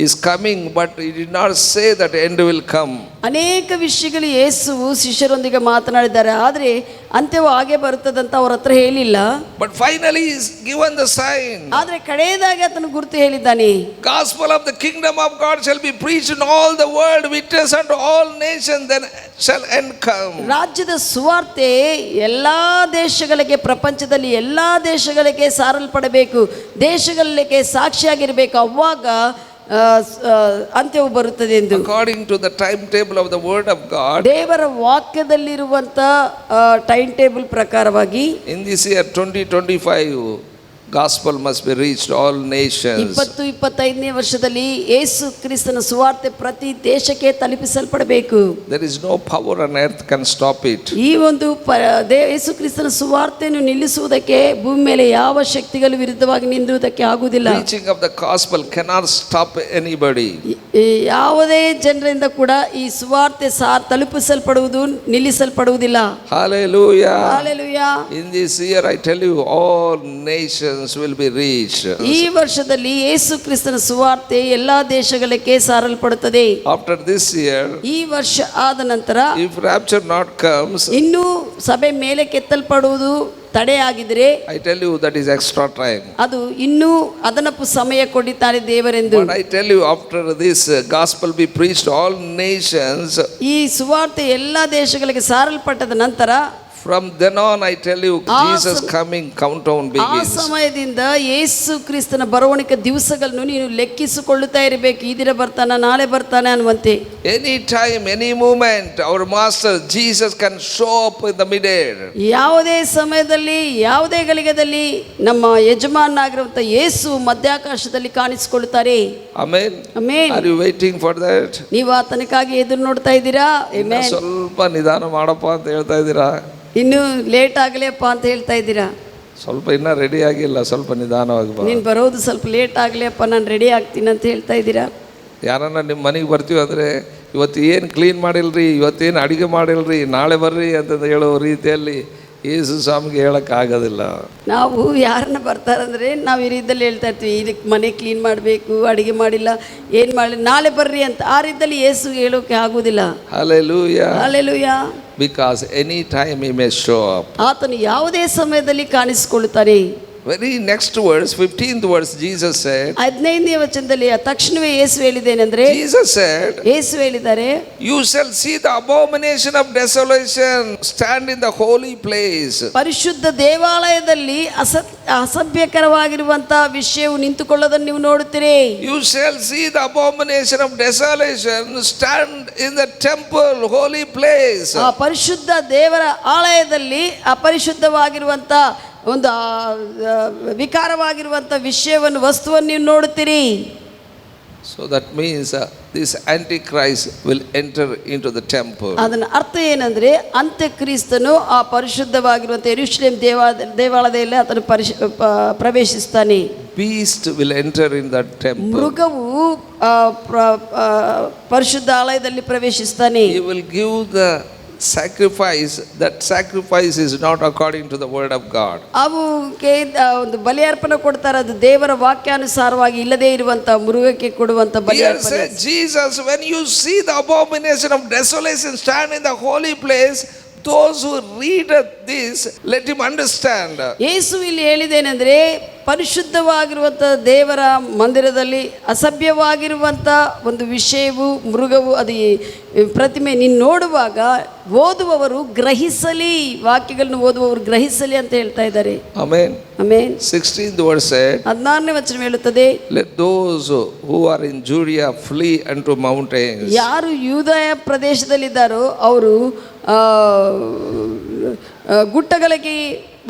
his coming, but he did not say that end will come. ಅನೇಕ ವಿಷಯಗಳು ಯೇಸುವು ಶಿಷ್ಯರೊಂದಿಗೆ ಮಾತನಾಡಿದ್ದಾರೆ, ಆದರೆ ಅಂತ್ಯವು ಹಾಗೆ ಬರುತ್ತದಂತ ಅವರ ಹತ್ರ ಹೇಳಿಲ್ಲ. But finally he is given the sign. ಆದರೆ ಕಡೆಯದಾಗಿ ಆತನು ಗುರುತು ಹೇಳಿದ್ದಾನೆ. Gospel of the kingdom of God shall be preached in all the world, witness unto all nations, then shall end come. ರಾಜ್ಯದ ಸುವಾರ್ತೆ ಎಲ್ಲಾ ದೇಶಗಳಿಗೆ, ಪ್ರಪಂಚದಲ್ಲಿ ಎಲ್ಲಾ ದೇಶಗಳಿಗೆ ಸಾರಲ್ಪಡಬೇಕು, ದೇಶಗಳಿಗೆ ಸಾಕ್ಷಿಯಾಗಿರಬೇಕು, ಅವಾಗ ಅಂತ್ಯವು ಬರುತ್ತದೆ ಎಂದು. According to the timetable of the word of God, ದೇವರ ವಾಕ್ಯದಲ್ಲಿರುವಂತ ಟೈಮ್ ಟೇಬಲ್ ಪ್ರಕಾರವಾಗಿ in this year 2025 gospel must be reached all nations. 2025ನೇ ವರ್ಷದಲ್ಲಿ ಯೇಸು ಕ್ರಿಸ್ತನ ಸುವಾರ್ತೆ ಪ್ರತಿ ದೇಶಕ್ಕೆ ತಲುಪಿಸಲ್ಪಡಬೇಕು. There is no power on earth can stop it. ಈ ಒಂದು ಯೇಸು ಕ್ರಿಸ್ತನ ಸುವಾರ್ತೆಯನ್ನು ನಿಲ್ಲಿಸುವುದಕ್ಕೆ ಭೂಮಿ ಮೇಲೆ ಯಾವ ಶಕ್ತಿಗಳು ವಿರುದ್ಧವಾಗಿ ನಿಲ್ಲುವುದಕ್ಕೆ ಆಗುವುದಿಲ್ಲ. Preaching of the gospel cannot stop anybody. ಯಾವುದೇ ಜನರಿಂದ ಕೂಡ ಈ ಸುವಾರ್ತೆ ತಲುಪಿಸಲ್ಪಡುವುದು ನಿಲ್ಲಿಸಲ್ಪಡುವುದಿಲ್ಲ. Hallelujah. Hallelujah. In this year I tell you, all nations will be reached. ಈ ವರ್ಷದಲ್ಲಿ ಯೇಸು ಕ್ರಿಸ್ತನ ಸುವಾರ್ತೆ ಎಲ್ಲಾ ದೇಶಗಳಿಗೆ ಸಾರಲ್ಪಡುತ್ತದೆ. After this year, ಈ ವರ್ಷ ಆದ ನಂತರ if rapture not comes, ಇನ್ನು ಸಭೆ ಮೇಲೆ ಕೆತ್ತಲ್ಪಡುವುದು ತಡೆಯಾಗಿದ್ರೆ, I tell you that is extra time. ಅದು ಇನ್ನೂ ಅದನಪ್ಪು ಸಮಯ ಕೊಡಿದ್ದಾರೆ ದೇವರೆಂದು. But I tell you, after this gospel be preached all nations, ಈ ಸುವಾರ್ತೆ ಎಲ್ಲಾ ದೇಶಗಳಿಗೆ ಸಾರಲ್ಪಟ್ಟದ ನಂತರ From then on, I tell you, Ah, Jesus coming countdown ಆ begins. ಸಮಯದಿಂದ ಯೇಸು ಕ್ರಿಸ್ತನ ಬರವಣಿಗೆ ದಿವಸಗಳನ್ನು ನೀನು ಲೆಕ್ಕಿಸಿಕೊಳ್ಳುತ್ತಾ ಇರಬೇಕು. ಈ ದಿನ ಬರ್ತಾನ, ನಾಳೆ ಬರ್ತಾನೆ ಅನ್ನುವಂತೆ. Any time, any moment, our Master Jesus can show up in the midair. ಯಾವುದೇ ಸಮಯದಲ್ಲಿ, ಯಾವುದೇ ಗಳಿಗೆದಲ್ಲಿ ನಮ್ಮ ಯಜಮಾನನಾಗಿರುವಂತ ಯೇಸು ಮಧ್ಯಾಕಾಶದಲ್ಲಿ ಕಾಣಿಸಿಕೊಳ್ಳುತ್ತಾರೆ. Amen. Amen. Are you waiting for that? ನೀವು ಆತನಕ್ಕಾಗಿ ಎದುರು ನೋಡ್ತಾ ಇದ್ದೀರಾ? ಇನ್ನು ಆಮೆನ್. ಸ್ವಲ್ಪ ನಿಧಾನ ಮಾಡಪ್ಪ ಅಂತ ಹೇಳ್ತಾ ಇದ್ದೀರಾ? ಇನ್ನು ಲೇಟ್ ಆಗಲಿಯಪ್ಪ ಅಂತ ಹೇಳ್ತಾ ಇದ್ದೀರಾ? ಸ್ವಲ್ಪ ಇನ್ನೂ ರೆಡಿ ಆಗಿಲ್ಲ, ಸ್ವಲ್ಪ ನಿಧಾನವಾಗಿ ಬಾ. ನೀನು ಬರೋದು ಸ್ವಲ್ಪ ಲೇಟ್ ಆಗಲಿಯಪ್ಪ, ನಾನು ರೆಡಿ ಆಗ್ತೀನಿ ಅಂತ ಹೇಳ್ತಾ ಇದ್ದೀರಾ? ಯಾರನ್ನ ನಿಮ್ಮ ಮನೆಗೆ ಬರ್ತೀವಿ ಅಂದರೆ ಇವತ್ತು ಏನು ಕ್ಲೀನ್ ಮಾಡಿಲ್ರಿ, ಇವತ್ತೇನು ಅಡುಗೆ ಮಾಡಿಲ್ರಿ, ನಾಳೆ ಬರ್ರಿ ಅಂತಂದು ಹೇಳೋ ರೀತಿಯಲ್ಲಿ ಯೇಸು ಸ್ವಾಮಿಗೆ ಹೇಳೋಕ್ಕಾಗೋದಿಲ್ಲ. ನಾವು ಯಾರನ್ನ ಬರ್ತಾರಂದ್ರೆ ನಾವು ಈ ರೀತಿಯಲ್ಲಿ ಹೇಳ್ತಾ ಇರ್ತೀವಿ, ಇದಕ್ಕೆ ಮನೆ ಕ್ಲೀನ್ ಮಾಡಬೇಕು, ಅಡುಗೆ ಮಾಡಿಲ್ಲ, ಏನು ಮಾಡಿ ನಾಳೆ ಬರ್ರಿ ಅಂತ. ಆ ರೀತಿಯಲ್ಲಿ ಯೇಸು ಹೇಳೋಕೆ ಆಗೋದಿಲ್ಲ. Hallelujah. Hallelujah. Because any time he may show up. ಆತನು ಯಾವುದೇ ಸಮಯದಲ್ಲಿ ಕಾಣಿಸಿಕೊಳ್ಳುತ್ತಾನೆ. Very next verse, 15th verse, Jesus said. 15ನೇ ವಚನದಲ್ಲಿ ತಕ್ಷಣವೇ ಯೇಸು ಹೇಳಿದ್ದೇನೆಂದ್ರೆ, Jesus said, ಯೇಸು ಹೇಳಿದ್ದಾರೆ, you shall see the abomination of desolation stand in the holy place. ಪರಿಶುದ್ಧ ದೇವಾಲಯದಲ್ಲಿ ಅಸಭ್ಯಕರವಾಗಿರುವಂತಹ ವಿಷಯವು ನಿಂತುಕೊಳ್ಳೋದನ್ನು ನೀವು ನೋಡುತ್ತೀರಿ. You shall see the abomination of desolation stand in the temple, holy place. ಆ ಪರಿಶುದ್ಧ ದೇವರ ಆಲಯದಲ್ಲಿ ಅಪರಿಶುದ್ಧವಾಗಿರುವಂತ ಒಂದು ವಿಕಾರವಾಗಿರುವಂಥ ವಿಷಯವನ್ನು, ವಸ್ತುವನ್ನು ನೀವು ನೋಡುತ್ತೀರಿ. So that means this Antichrist will enter into the temple. ಅದನ್ನ ಅರ್ಥ ಏನಂದ್ರೆ, ಅಂತ್ಯಕ್ರಿಸ್ತನು ಆ ಪರಿಶುದ್ಧವಾಗಿರುವಂಥ ಯೆರೂಸಲೇಮ್ ದೇವಾಲಯದಲ್ಲಿ ಆತನು ಪ್ರವೇಶಿಸ್ತಾನೆ. Beast will enter in that temple. ಮೃಗವು ಪರಿಶುದ್ಧ ಆಲಯದಲ್ಲಿ ಪ್ರವೇಶಿಸ್ತಾನೆ. He will give the sacrifice. That sacrifice is not according to the word of God. ಅವುಕ್ಕೆ ಒಂದು ಬಲಿಯರ್ಪಣೆ ಕೊಡ್ತಾರೆ, ಅದು ದೇವರ ವಾಕ್ಯಾನುಸಾರವಾಗಿ ಇಲ್ಲದೇ ಇರುವಂತ ಮೃಗಕ್ಕೆ ಕೊಡುವಂತ ಬಲಿಯರ್ಪಣೆ. Here says Jesus, when you see the abomination of desolation stand in the holy place, those who read this, let him understand. ಯೇಸು ಇಲ್ಲಿ ಹೇಳಿದೇನೆಂದ್ರೆ, ಪರಿಶುದ್ಧವಾಗಿರುವಂಥ ದೇವರ ಮಂದಿರದಲ್ಲಿ ಅಸಭ್ಯವಾಗಿರುವಂಥ ಒಂದು ವಿಷಯವು, ಮೃಗವು, ಅದು ಪ್ರತಿಮೆ ನೀನು ನೋಡುವಾಗ ಓದುವವರು ಗ್ರಹಿಸಲಿ, ವಾಕ್ಯಗಳನ್ನು ಓದುವವರು ಗ್ರಹಿಸಲಿ ಅಂತ ಹೇಳ್ತಾ ಇದ್ದಾರೆ. Amen. Amen. 16th verse said, 16ನೇ ವಚನ ಹೇಳುತ್ತದೆ, let those who are in Judea flee unto mountains. ಯಾರು ಯೂದಾಯ ಪ್ರದೇಶದಲ್ಲಿದ್ದಾರೋ ಅವರು ಗುಟ್ಟಗಳಿಗೆ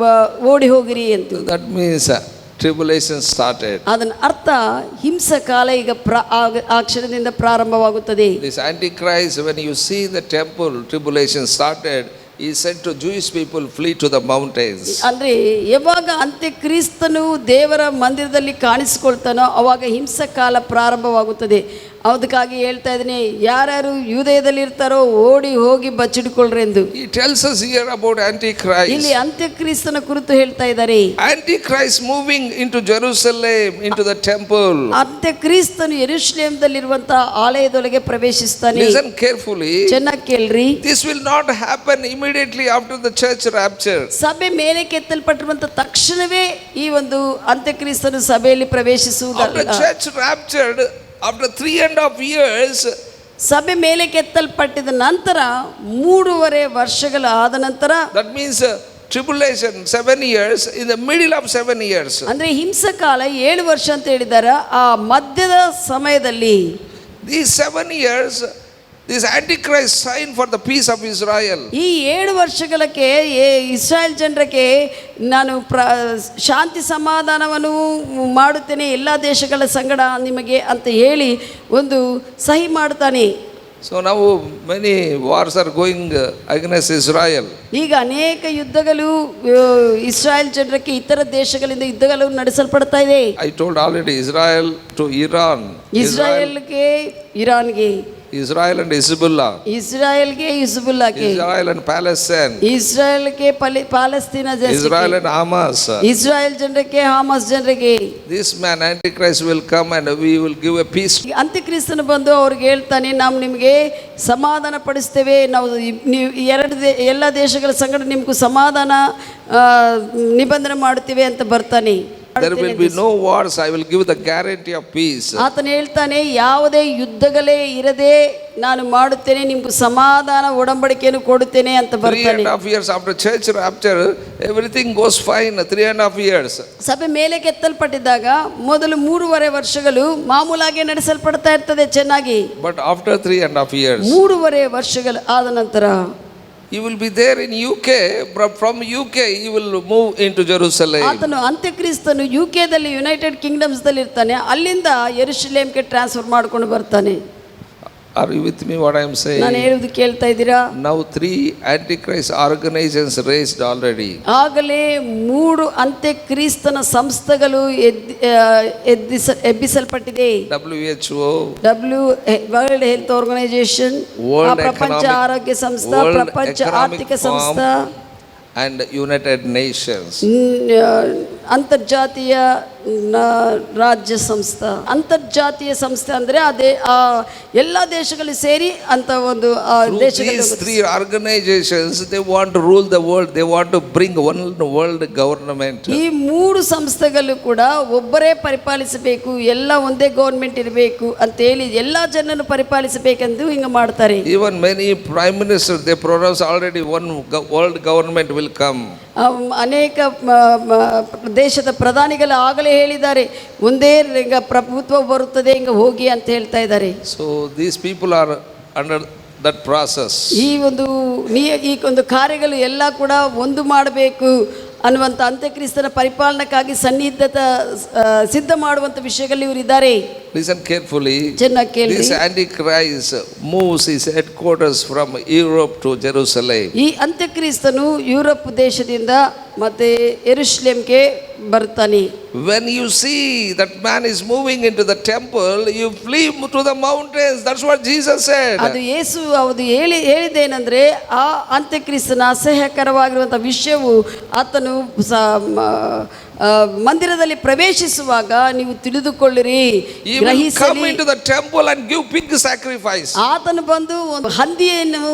ಓಡಿ ಹೋಗಿರಿ ಅಂತ. That means tribulation started. ಅದನ್ನ ಅರ್ಥ ಹಿಂಸಕಾಲ ಈಗ ಆ ಕ್ಷಣದಿಂದ ಪ್ರಾರಂಭವಾಗುತ್ತದೆ. This Antichrist, when you see the temple, tribulation started. He said to Jewish people, flee to the mountains. ಅಂದ್ರೆ ಯಾವಾಗ ಅಂತ್ಯಕ್ರಿಸ್ತನು ದೇವರ ಮಂದಿರದಲ್ಲಿ ಕಾಣಿಸಿಕೊಳ್ತಾನೋ ಅವಾಗ ಹಿಂಸಕಾಲ ಪ್ರಾರಂಭವಾಗುತ್ತದೆ. ಅದಕ್ಕಾಗಿ ಹೇಳ್ತಾ ಇದ್ದೀನಿ, ಯಾರ್ಯಾರು ಯೂದಯದಲ್ಲಿ ಇರ್ತಾರೋ ಓಡಿ ಹೋಗಿ ಬಚ್ಚಿಡ್ಕೊಳ್ರಿ ಎಂದು. He tells us here about Antichrist. ಇಲ್ಲಿ ಅಂತ್ಯಕ್ರಿಸ್ತನ ಕುರಿತು ಹೇಳ್ತಾ ಇದ್ದಾರೆ. Antichrist moving into Jerusalem, into the temple. ಅಂತ್ಯಕ್ರಿಸ್ತನು ಯೆರೂಸಲೇಮದಲ್ಲಿರುವಂತಹ ಆಲಯದೊಳಗೆ ಪ್ರವೇಶಿಸ್ತಾನೆ. Listen carefully. ಚೆನ್ನಾಗಿ ಕೇಳ್ರಿ. This will not happen immediately after the church rapture. ಸಭೆ ಮೇಲೆ ಕೆತ್ತಲ್ಪಟ್ಟಿರುವಂತ ತಕ್ಷಣವೇ ಈ ಒಂದು ಅಂತ್ಯಕ್ರಿಸ್ತನು ಸಭೆಯಲ್ಲಿ ಪ್ರವೇಶಿಸುವುದಲ್ಲ. After church raptured, after 3.5 years, ಸಭೆ ಮೇಲೆ ಕೆತ್ತಲ್ಪಟ್ಟಿದ ನಂತರ 3.5 ವರ್ಷಗಳ ಆದ ನಂತರ, that means tribulation 7 years, in the middle of 7 years, ಅಂದ್ರೆ ಹಿಂಸಕಾಲ 7 ವರ್ಷ ಅಂತ ಹೇಳಿದ್ದಾರೆ. ಆ ಮಧ್ಯದ ಸಮಯದಲ್ಲಿ these 7 years, this Antichrist sign for the peace of Israel. ಈ 7 ವರ್ಷಗಳಿಗೆ ಇಸ್ರಾಯೇಲ್ ಜನರಿಗೆ ನಾನು ಶಾಂತಿ ಸಮಾಧಾನವನ್ನು ಮಾಡುತ್ತೇನೆ, ಎಲ್ಲ ದೇಶಗಳ ಸಂಗಡ ನಿಮಗೆ ಅಂತ ಹೇಳಿ ಒಂದು ಸಹಿ ಮಾಡ್ತಾನೆ. So now many wars are going against Israel. ಈಗ ಅನೇಕ ಯುದ್ಧಗಳು ಇಸ್ರಾಯೇಲ್ ಜನರಿಗೆ ಇತರ ದೇಶಗಳಿಂದ ಯುದ್ಧಗಳು ನಡೆಸಲ್ಪಡ್ತಾ ಇದೆ. I told already, Israel to Iran, ಇಸ್ರಾಯೇಲ್ಗೆ ಇರಾನ್ಗೆ, Israel and Hezbollah, ಇಸ್ರಾಯೇಲ್ಗೆ ಹಿಜ್ಬುಲ್ಲಾಗೆ, Israel and Palestine, ಇಸ್ರಾಯೇಲ್ಗೆ ಪಾಲೆಸ್ತೀನ ಜನರಿಗೆ, Israel and Hamas. ಇಸ್ರಾಯೇಲ್ ಜನರಿಗೆ ಹಮಾಸ್ ಜನರಿಗೆ. This man Antichrist will come and we will give a peace. ಅಂತ್ಯಕ್ರಿಸ್ತನು ಬಂದು ಅವ್ರಿಗೆ ಹೇಳ್ತಾನೆ, ನಾವು ನಿಮಗೆ ಸಮಾಧಾನ ಪಡಿಸ್ತೇವೆ, ನಾವು ಎಲ್ಲ ದೇಶಗಳ ಸಂಗಡ ನಿಮಗೂ ಸಮಾಧಾನ ನಿಬಂಧನೆ ಮಾಡುತ್ತೇವೆ ಅಂತ ಬರ್ತಾನೆ. There will be no wars. I will give the guarantee of peace. ಆತನು ಹೇಳ್ತಾನೆ, ಯಾವುದೇ ಯುದ್ಧಗಳೇ ಇರದೆ ನಾನು ಮಾಡುತ್ತೇನೆ, ನಿಮ್ಗೆ ಸಮಾಧಾನ ಒಡಂಬಡಿಕೆಯನ್ನು ಕೊಡುತ್ತೇನೆ ಅಂತ ಬರ್ತಾನೆ. 3.5 years after church rapture, everything goes fine. 3.5 years. ಸಭೆ ಮೇಲೆ ಕೆತ್ತಲ್ಪಟ್ಟಿದ್ದಾಗ ಮೊದಲು 3.5 ವರ್ಷಗಳು ಮಾಮೂಲಾಗಿ ನಡೆಸಲ್ಪಡ್ತಾ ಇರ್ತದೆ ಚೆನ್ನಾಗಿ. But after 3.5 years, 3.5 ವರ್ಷಗಳು ಆದ ನಂತರ you will be there in UK. From UK you will move into Jerusalem. ಆತನು ಅಂತ್ಯಕ್ರಿಸ್ತನು ಯುಕೆದಲ್ಲಿ, ಯುನೈಟೆಡ್ ಕಿಂಗ್ಡಮ್ಸ್ ದಲ್ಲಿ ಇರ್ತಾನೆ, ಅಲ್ಲಿಂದ ಯೆರೂಸಲೇಮ್ಗೆ ಟ್ರಾನ್ಸ್ಫರ್ ಮಾಡ್ಕೊಂಡು ಬರ್ತಾನೆ. Are you with me what I am saying? ನಾನು ಹೇಳುವುದು ಕೇಳ್ತಾ ಇದ್ದೀರಾ? Now 3 antichrist organizations raised already. ಆಗಲೇ 3 ಅಂತ್ಯಕ್ರಿಸ್ತನ ಸಂಸ್ಥೆಗಳು ಎಬ್ಬಿಸಲ್ಪಟ್ಟಿದೆ. WHO, ವರ್ಲ್ಡ್ ಹೆಲ್ತ್ ಆರ್ಗನೈಸೇಷನ್, ಪ್ರಪಂಚ ಆರೋಗ್ಯ ಸಂಸ್ಥೆ, ಪ್ರಪಂಚ ಆರ್ಥಿಕ ಸಂಸ್ಥೆ and United Nations. ಅಂತರ್ಜಾತೀಯ ರಾಜ್ಯ ಸಂಸ್ಥೆ. ಅಂತರ್ಜಾತೀಯ ಸಂಸ್ಥೆ ಅಂದರೆ ಅದೇ ಎಲ್ಲ ದೇಶಗಳು ಸೇರಿ ಅಂತ ಒಂದು ದೇಶಗಳು. These 3 organizations, they want to rule the world. They want to bring one world government. ಈ 3 ಸಂಸ್ಥೆಗಳು ಕೂಡ ಒಬ್ಬರೇ ಪರಿಪಾಲಿಸಬೇಕು, ಎಲ್ಲ ಒಂದೇ ಗವರ್ಮೆಂಟ್ ಇರಬೇಕು ಅಂತ ಹೇಳಿ ಎಲ್ಲ ಜನರನ್ನು ಪರಿಪಾಲಿಸಬೇಕೆಂದು ಹಿಂಗೆ ಮಾಡ್ತಾರೆ. Even many prime ministers, they pronounce already one world government will come. ಅನೇಕ ದೇಶದ ಪ್ರಧಾನಿಗಳು ಆಗಲೇ ಹೇಳಿದ್ದಾರೆ, ಒಂದೇ ಈಗ ಪ್ರಭುತ್ವ ಬರುತ್ತದೆ, ಹಿಂಗೆ ಹೋಗಿ ಅಂತ ಹೇಳ್ತಾ ಇದ್ದಾರೆ. So these people are under that process. ಈ ಒಂದು ಕಾರ್ಯಗಳು ಎಲ್ಲ ಕೂಡ ಒಂದು ಮಾಡಬೇಕು ಅನ್ನುವಂಥ ಅಂತ್ಯಕ್ರಿಸ್ತನ ಪರಿಪಾಲನಕ್ಕಾಗಿ ಸಿದ್ಧ ಮಾಡುವಂಥ ವಿಷಯಗಳಲ್ಲಿ ಇವರು ಇದ್ದಾರೆ. Listen carefully. ಚೆನ್ನಾಗಿ ಕೇಳಿ. This antichrist moves his headquarters from Europe to Jerusalem. ಈ ಅಂತ್ಯಕ್ರಿಸ್ತನು ಯುರೋಪ್ ದೇಶದಿಂದ ಮತ್ತೆ ಯೆರೂಸಲೇಮ್ಗೆ ಬರ್ತಾನೆ. When you see that man is moving into the temple, you flee to the mountains. That's what Jesus said. ಅದು ಯೇಸು ಹೇಳಿದ್ದೇನೆಂದ್ರೆ, ಆ ಅಂತ್ಯಕ್ರಿಸ್ತನ ಅಸಹ್ಯಕರವಾಗಿರುವಂಥ ವಿಷಯವು ಆತನು ಮಂದಿರದಲ್ಲಿ ಪ್ರವೇಶಿಸುವಾಗ ನೀವು ತಿಳಿದುಕೊಳ್ಳಿರಿ, come into the temple and give pig sacrifice. ಆತನು ಬಂದು ಒಂದು ಹಂದಿಯನ್ನು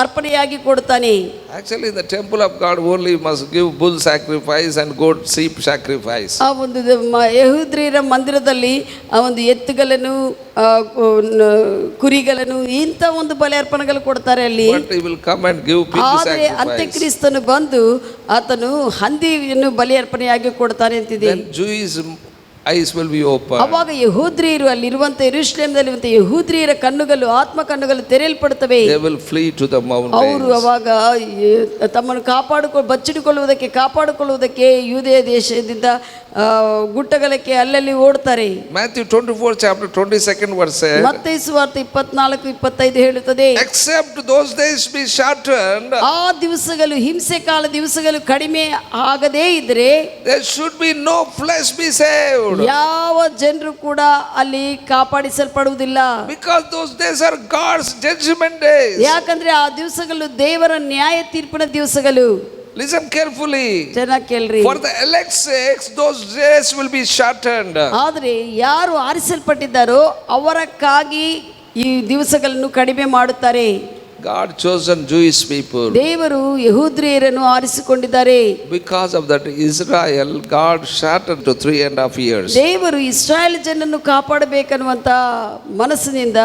ಅರ್ಪಣೆಯಾಗಿ ಕೊಡ್ತಾನೆ. Actually in the temple of God only must give bull sacrifice and goat sheep sacrifice. ಆ ಒಂದು ಯೆಹೂದ್ಯರ ಮಂದಿರದಲ್ಲಿ ಆ ಒಂದು ಎತ್ತುಗಳನ್ನು, ಕುರಿಗಳನ್ನು, ಇಂಥ ಒಂದು ಬಲಿ ಅರ್ಪಣೆಗಳು ಕೊಡ್ತಾರೆ ಅಲ್ಲಿ. But he will come and give pig ಆದರೆ sacrifice. ಅಂತ್ಯಕ್ರಿಸ್ತನು ಬಂದು ಆತನು ಹಂದಿಯನ್ನು ಬಲಿ ಅರ್ಪಣೆಯಾಗಿ ಕೊಡ್ತಾನೆ ಅಂತಿದೆ. Then Jewish eyes will be open. ಅವಾಗ ಯೆಹೂದ್ಯರು ಅಲ್ಲಿರುವಂಥ ಯೆರೂಸಲೇಮಿನಲ್ಲಿರುವಂಥ ಯೆಹೂದ್ಯರ ಕಣ್ಣುಗಳು, ಆತ್ಮ ಕಣ್ಣುಗಳು ತೆರೆಯಲ್ಪಡುತ್ತವೆ. They will flee to the mountains. ಅವರು ಅವಾಗ ತಮ್ಮನ್ನು ಕಾಪಾಡಿಕೊಳ್ಳುವುದಕ್ಕೆ ಯೂದೆಯ ದೇಶದಿಂದ ಗುಡ್ಡಗಳಿಗೆ ಅಲ್ಲಲ್ಲಿ ಓಡ್ತಾರೆ. Matthew 24 chapter 22nd verse said, ಮತ್ತಾಯ ಸುವಾರ್ತೆ 24:25 ಹೇಳುತ್ತದೆ, except those days be shortened, ಆ ದಿವಸಗಳು, ಹಿಂಸೆ ಕಾಲ ದಿವಸಗಳು ಕಡಿಮೆ ಆಗದೇ ಇದ್ರೆ there should be no flesh be saved. ಯಾವ ಜನರು ಕೂಡ ಅಲ್ಲಿ ಕಾಪಾಡಿಸಲ್ಪಡುವುದಿಲ್ಲ. Because those days are God's judgment days. ಯಾಕಂದ್ರೆ ಆ ದಿವಸಗಳು ದೇವರ ನ್ಯಾಯ ತೀರ್ಪಿನ ದಿವಸಗಳು. Listen carefully. ಚೆನ್ನಾಗಿ ಕೇಳ್ರಿ. For the elect's sake those days will be shortened. ಆದರೆ ಯಾರು ಆರಿಸಲ್ಪಟ್ಟಿದ್ದಾರೋ ಅವರಕ್ಕಾಗಿ ಈ ದಿವಸಗಳನ್ನು ಕಡಿಮೆ ಮಾಡುತ್ತಾರೆ. God chosen Jewish people. ದೇವರು ಯೆಹೂದ್ಯರನ್ನು ಆರಿಸಿಕೊಂಡಿದ್ದಾರೆ. Because of that Israel, God shortened to 3.5 years. ದೇವರು ಇಸ್ರಾಯೇಲ್ ಜನರನ್ನು ಕಾಪಾಡಬೇಕನ್ನುವಂತ ಮನಸ್ಸಿನಿಂದ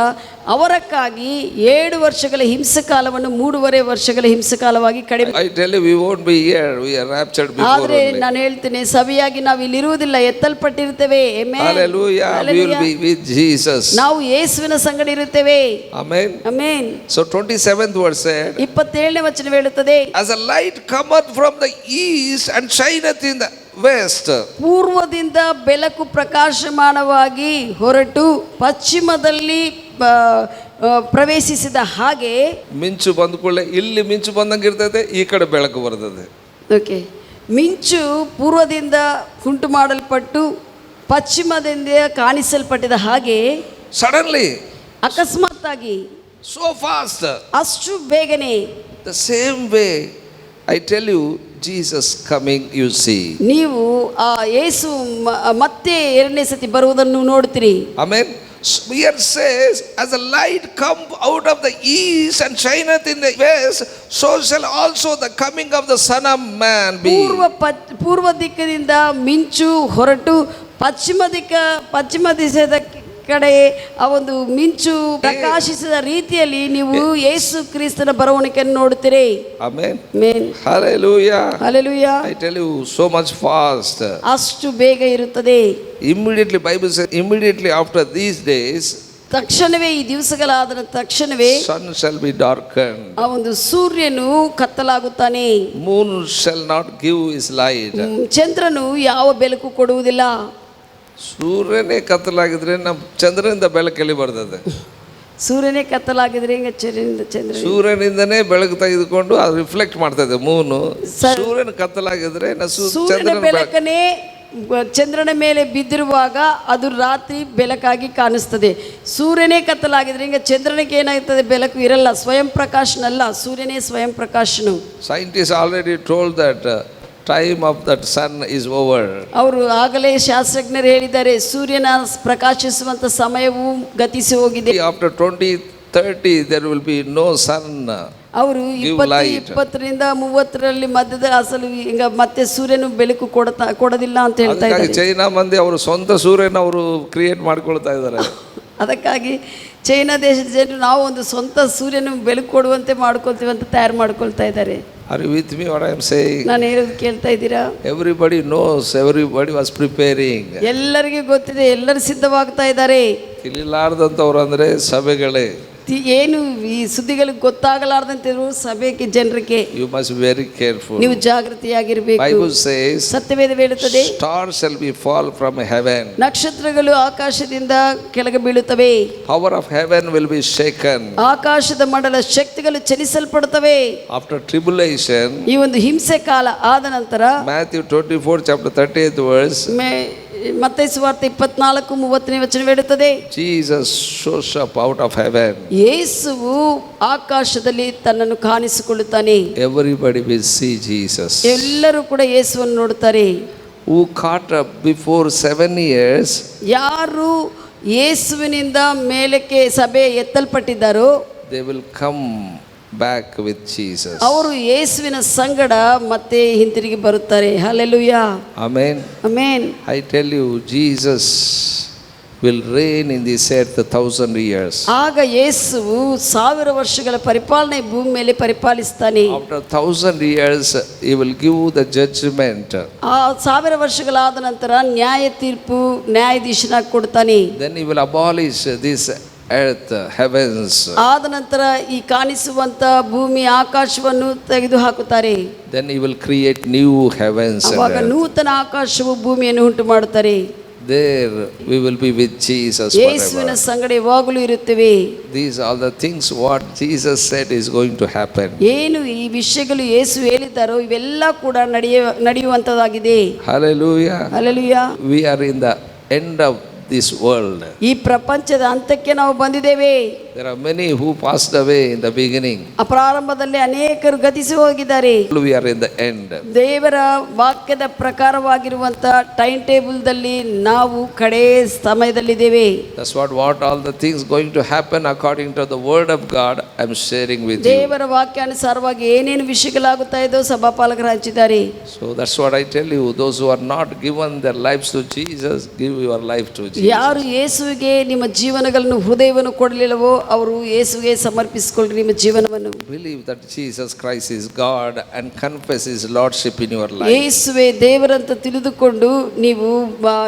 ಅವರಕ್ಕಾಗಿ 7 ವರ್ಷಗಳ ಹಿಂಸಕಾಲವನ್ನು 3.5 ವರ್ಷಗಳ ಹಿಂಸಕಾಲವಾಗಿ ಕಡಿಮೆ. I tell you, we won't be here. We are raptured before. ಆದರೆ ನಾನು ಹೇಳ್ತೇನೆ, ಸಭೆಯಾಗಿ ನಾವು ಇಲ್ಲಿ ಇರುವುದಿಲ್ಲ, ಎತ್ತಲ್ಪಟ್ಟಿರುತ್ತೇವೆ. Amen. Hallelujah. We will be with Jesus. ನಾವು ಯೇಸುವಿನ ಸಂಗಡ ಇರುತ್ತೇವೆ. Amen. Amen. So 27th verse said, 27ನೇ ವಚನ ಹೇಳುತ್ತದೆ, as a light cometh from the east and shineth in the west. ಪೂರ್ವದಿಂದ ಬೆಳಕು ಪ್ರಕಾಶಮಾನವಾಗಿ ಹೊರಟು ಪಶ್ಚಿಮದಲ್ಲಿ ಪ್ರವೇಶಿಸಿದ ಹಾಗೆ. ಮಿಂಚು ಬಂದ್ಕೊಳ್ಳೆ ಇಲ್ಲಿ ಮಿಂಚು ಬಂದಂಗೆ ಇರ್ತದೆ, ಈ ಕಡೆ ಬೆಳಕು ಬರ್ತದೆ. ಓಕೆ, ಮಿಂಚು ಪೂರ್ವದಿಂದ ಉಂಟು ಮಾಡಲ್ಪಟ್ಟು ಪಶ್ಚಿಮದಿಂದ ಕಾಣಿಸಲ್ಪಟ್ಟಿದ ಹಾಗೆ, ಸಡನ್ಲಿ, ಅಕಸ್ಮಾತ್ತಾಗಿ, so fast, ಅಷ್ಟು ಬೇಗನೆ. the same way I tell you, Jesus coming, you see. ನೀವು ಆ ಯೇಸು ಮತ್ತೆ 2ನೇ ಸತಿ ಬರುವುದನ್ನು ನೋಡ್ತೀರಿ. Amen. Here says, as the light come out of the east and shineth in the west, so shall also the coming of the Son of Man be. ಪೂರ್ವ ದಿಕ್ಕಿನಿಂದ ಮಿಂಚು ಹೊರಟು ಪಶ್ಚಿಮ ದಿಸದ ಕಡೆ ಆ ಒಂದು ಮಿಂಚು ಪ್ರಕಾಶಿಸಿದ ರೀತಿಯಲ್ಲಿ ನೀವು ಯೇಸು ಕ್ರಿಸ್ತನ ಬರವಣಿಗೆಯನ್ನು ನೋಡುತ್ತೀರಿ. Amen. Amen. Hallelujah. Hallelujah. I tell you, so much fast. ಅಷ್ಟು ಬೇಗ ಇರುತ್ತದೆ. Immediately, Bible says, immediately after these days, ತಕ್ಷಣವೇ ಈ ದಿವಸಗಳಾದ ತಕ್ಷಣವೇ sun shall be darkened. ಆ ಒಂದು ಸೂರ್ಯನು ಕತ್ತಲಾಗುತ್ತಾನೆ. Moon shall not give his light. ಚಂದ್ರನು ಯಾವ ಬೆಳಕು ಕೊಡುವುದಿಲ್ಲ. ಸೂರ್ಯನೇ ಕತ್ತಲಾಗಿದ್ರೆ ನಮ್ಮ ಚಂದ್ರನಿಂದ ಬೆಳಕಲ್ಲಿ ಬರ್ತದೆ. ಸೂರ್ಯನೇ ಕತ್ತಲಾಗಿದ್ರೆ ಹಿಂಗೆ ಚಂದ್ರ ಸೂರ್ಯನಿಂದನೇ ಬೆಳಕು ತೆಗೆದುಕೊಂಡು ಅದು ರಿಫ್ಲೆಕ್ಟ್ ಮಾಡ್ತದೆ ಮೂನು. ಸೂರ್ಯನ ಕತ್ತಲಾಗಿದ್ರೆ ಸೂರ್ಯನ ಬೆಳಕನೇ ಚಂದ್ರನ ಮೇಲೆ ಬಿದ್ದಿರುವಾಗ ಅದು ರಾತ್ರಿ ಬೆಳಕಾಗಿ ಕಾಣಿಸ್ತದೆ. ಸೂರ್ಯನೇ ಕತ್ತಲಾಗಿದ್ರೆ ಹಿಂಗೆ ಚಂದ್ರನಿಗೆ ಏನಾಗ್ತದೆ, ಬೆಳಕು ಇರಲ್ಲ. ಸ್ವಯಂ ಪ್ರಕಾಶನಲ್ಲ, ಸೂರ್ಯನೇ ಸ್ವಯಂ ಪ್ರಕಾಶನು. Scientist already told that time of that sun is over. ಅವರು ಆಗಲೇ ಶಾಸ್ತ್ರಜ್ಞರು ಹೇಳಿದ್ದಾರೆ, ಸೂರ್ಯನ ಪ್ರಕಾಶಿಸುವಂತ ಸಮಯವು ಗತಿಸಿ ಹೋಗಿದೆ. After 2030 there will be no sun. ಅವರು 2020ರಿಂದ 30ರಲ್ಲಿ ಮಧ್ಯದ ಅಸಲು ಈಗ ಮತ್ತೆ ಸೂರ್ಯನು ಬೆಳಕು ಕೊಡೋದಿಲ್ಲ ಅಂತ ಹೇಳ್ತಾ ಇದ್ದಾರೆ. ಚೈನಾ ಮಂದಿ ಅವರು ಸ್ವಂತ ಸೂರ್ಯನ ಅವರು ಕ್ರಿಯೇಟ್ ಮಾಡ್ಕೊಳ್ತಾ ಇದ್ದಾರೆ. ಅದಕ್ಕಾಗಿ ಚೈನಾ ದೇಶದ ಜನರು ನಾವು ಒಂದು ಸ್ವಂತ ಸೂರ್ಯನ ಬೆಳಕು ಕೊಡುವಂತೆ ಮಾಡ್ಕೊಳ್ತೀವಿ ಅಂತ ತಯಾರು ಮಾಡ್ಕೊಳ್ತಾ ಇದ್ದಾರೆ. Are you with me what I am saying? ನಾನು ಹೇಳೋದು ಕೇಳ್ತಾ ಇದ್ದೀರಾ? Everybody knows, everybody was preparing. ಎಲ್ಲರಿಗೂ ಗೊತ್ತಿದೆ, ಎಲ್ಲರೂ ಸಿದ್ಧವಾಗ್ತಾ ಇದ್ದಾರೆ. ತಿಳಿಲಾರ್ದಂಥವ್ರು ಅಂದರೆ ಸಭೆಗಳೇ. ಏನು ಈ ಸುದ್ದಿಗಳಿಗೆ ಗೊತ್ತಾಗಲಾರ್ದಂತಿರು ಸಭೆಗೆ ಜನರಿಗೆ. You must be very careful. ನೀವು ಜಾಗೃತಿಯಾಗಿರಬೇಕು. Bible says, ಸತ್ಯವೇದ ಹೇಳುತ್ತದೆ, stars shall be fall from heaven. ನಕ್ಷತ್ರಗಳು ಆಕಾಶದಿಂದ ಕೆಳಗೆ ಬೀಳುತ್ತವೆ. Power of heaven will be shaken. ಆಕಾಶದ ಮಂಡಲ ಶಕ್ತಿಗಳು ಚಲಿಸಲ್ಪಡುತ್ತವೆ. After tribulation, ಈ ಒಂದು ಹಿಂಸೆ ಕಾಲ ಆದ ನಂತರ, Matthew 24 chapter 30th verse, ಮತ್ತಾಯ ಸುವಾರ್ತೆ 24:30ನೇ ವಚನ ಹೇಳುತ್ತದೆ, Jesus shows up out of heaven. ಯೇಸುವು ಆಕಾಶದಲ್ಲಿ ತನ್ನನ್ನು ಕಾಣಿಸಿಕೊಳ್ಳುತ್ತಾನೆ. Everybody will see Jesus. ಎಲ್ಲರೂ ಕೂಡ ಯೇಸುವನ್ನು ನೋಡುತ್ತಾರೆ. Who caught up before 7 years, ಯಾರು ಯೇಸುವಿನಿಂದ ಮೇಲಕ್ಕೆ ಸಭೆ ಎತ್ತಲ್ಪಟ್ಟಿದ್ದಾರೋ they will come back with Jesus. ಅವರು ಯೇಸುವಿನ ಸಂಗಡ ಮತ್ತೆ ಹಿಂತಿರುಗಿ ಬರುತ್ತಾರೆ. Hallelujah. Amen. Amen. I tell you, Jesus will reign in this earth 1,000 years. ಆಗ ಯೇಸುವು 1000 ವರ್ಷಗಳ ಪರಿಪಾಲನೆ ಭೂಮಿ ಮೇಲೆ ಪರಿಪಾಲಿಸ್ತಾನೆ. After 1,000 years, he will give the judgment. ಆ 1000 ವರ್ಷಗಳಾದ ನಂತರ ನ್ಯಾಯ ತೀರ್ಪು ನ್ಯಾಯಾಧೀಶನಾಗಿ ಕೊಡ್ತಾನೆ. Then he will abolish this earth, heavens. ಆದ ನಂತರ ಈ ಕಾಣಿಸುವಂತ ಭೂಮಿ ಆಕಾಶವನ್ನು ತೆಗೆದು ಹಾಕುತ್ತಾರೆ. Then he will create new heavens and ಆವಾಗ earth. ನೂತನ ಆಕಾಶವು ಭೂಮಿಯನ್ನು ಉಂಟು ಮಾಡುತ್ತಾರೆ. There we will be with Jesus ಯೇಸುವಿನ forever. ಸಂಗಡ ಯಾವಾಗಲೂ ಇರುತ್ತೇವೆ. These are the things what Jesus said is going to happen. ಏನು ಈ ವಿಷಯಗಳು ಯೇಸು ಹೇಳಿದ್ದಾರೋ ಇವೆಲ್ಲ ಕೂಡ ನಡೆಯುವಂತದಾಗಿದೆ. Hallelujah. Hallelujah. We are in the end of this world. ಈ ಪ್ರಪಂಚದ ಅಂತ್ಯಕ್ಕೆ ನಾವು ಬಂದಿದ್ದೇವೆ. There are many who passed away in the beginning. ಪ್ರಾರಂಭದಲ್ಲಿ ಅನೇಕರು ಗತಿಸಿ ಹೋಗಿದ್ದಾರೆ. We are in the end. ದೇವರ ವಾಕ್ಯದ ಪ್ರಕಾರವಾಗಿರುವಂತ ಟೈಮ್ ಟೇಬಲ್ದಲ್ಲಿ ನಾವು ಕಡೆ ಸಮಯದಲ್ಲಿದ್ದೇವೆ. That's what all the things going to happen according to the word of God I am sharing with you. ದೇವರ ವಾಕ್ಯಾನುಸಾರವಾಗಿ ಏನೇನು ವಿಷಯಗಳಾಗುತ್ತಾ ಇದೋ ಸಭಾಪಾಲಕರು ಹಂಚಿದ್ದಾರೆ. So that's what I tell you, those who are not given their lives to Jesus, give your life to Jesus. ಯಾರು ಯೇಸುವಿಗೆ ನಿಮ್ಮ ಜೀವನಗಳನ್ನು ಹೃದಯವನ್ನು ಕೊಡಲಿಲ್ಲವೋ ಅವರು ಯೇಸುವಿಗೆ ಸಮರ್ಪಿಸಿಕೊಳ್ಳಿ ನಿಮ್ಮ ಜೀವನವನ್ನು. Believe that Jesus Christ is God and confess his lordship in your life. ಯೇಸುವೇ ದೇವರಂತ ತಿಳಿದುಕೊಂಡು ನೀವು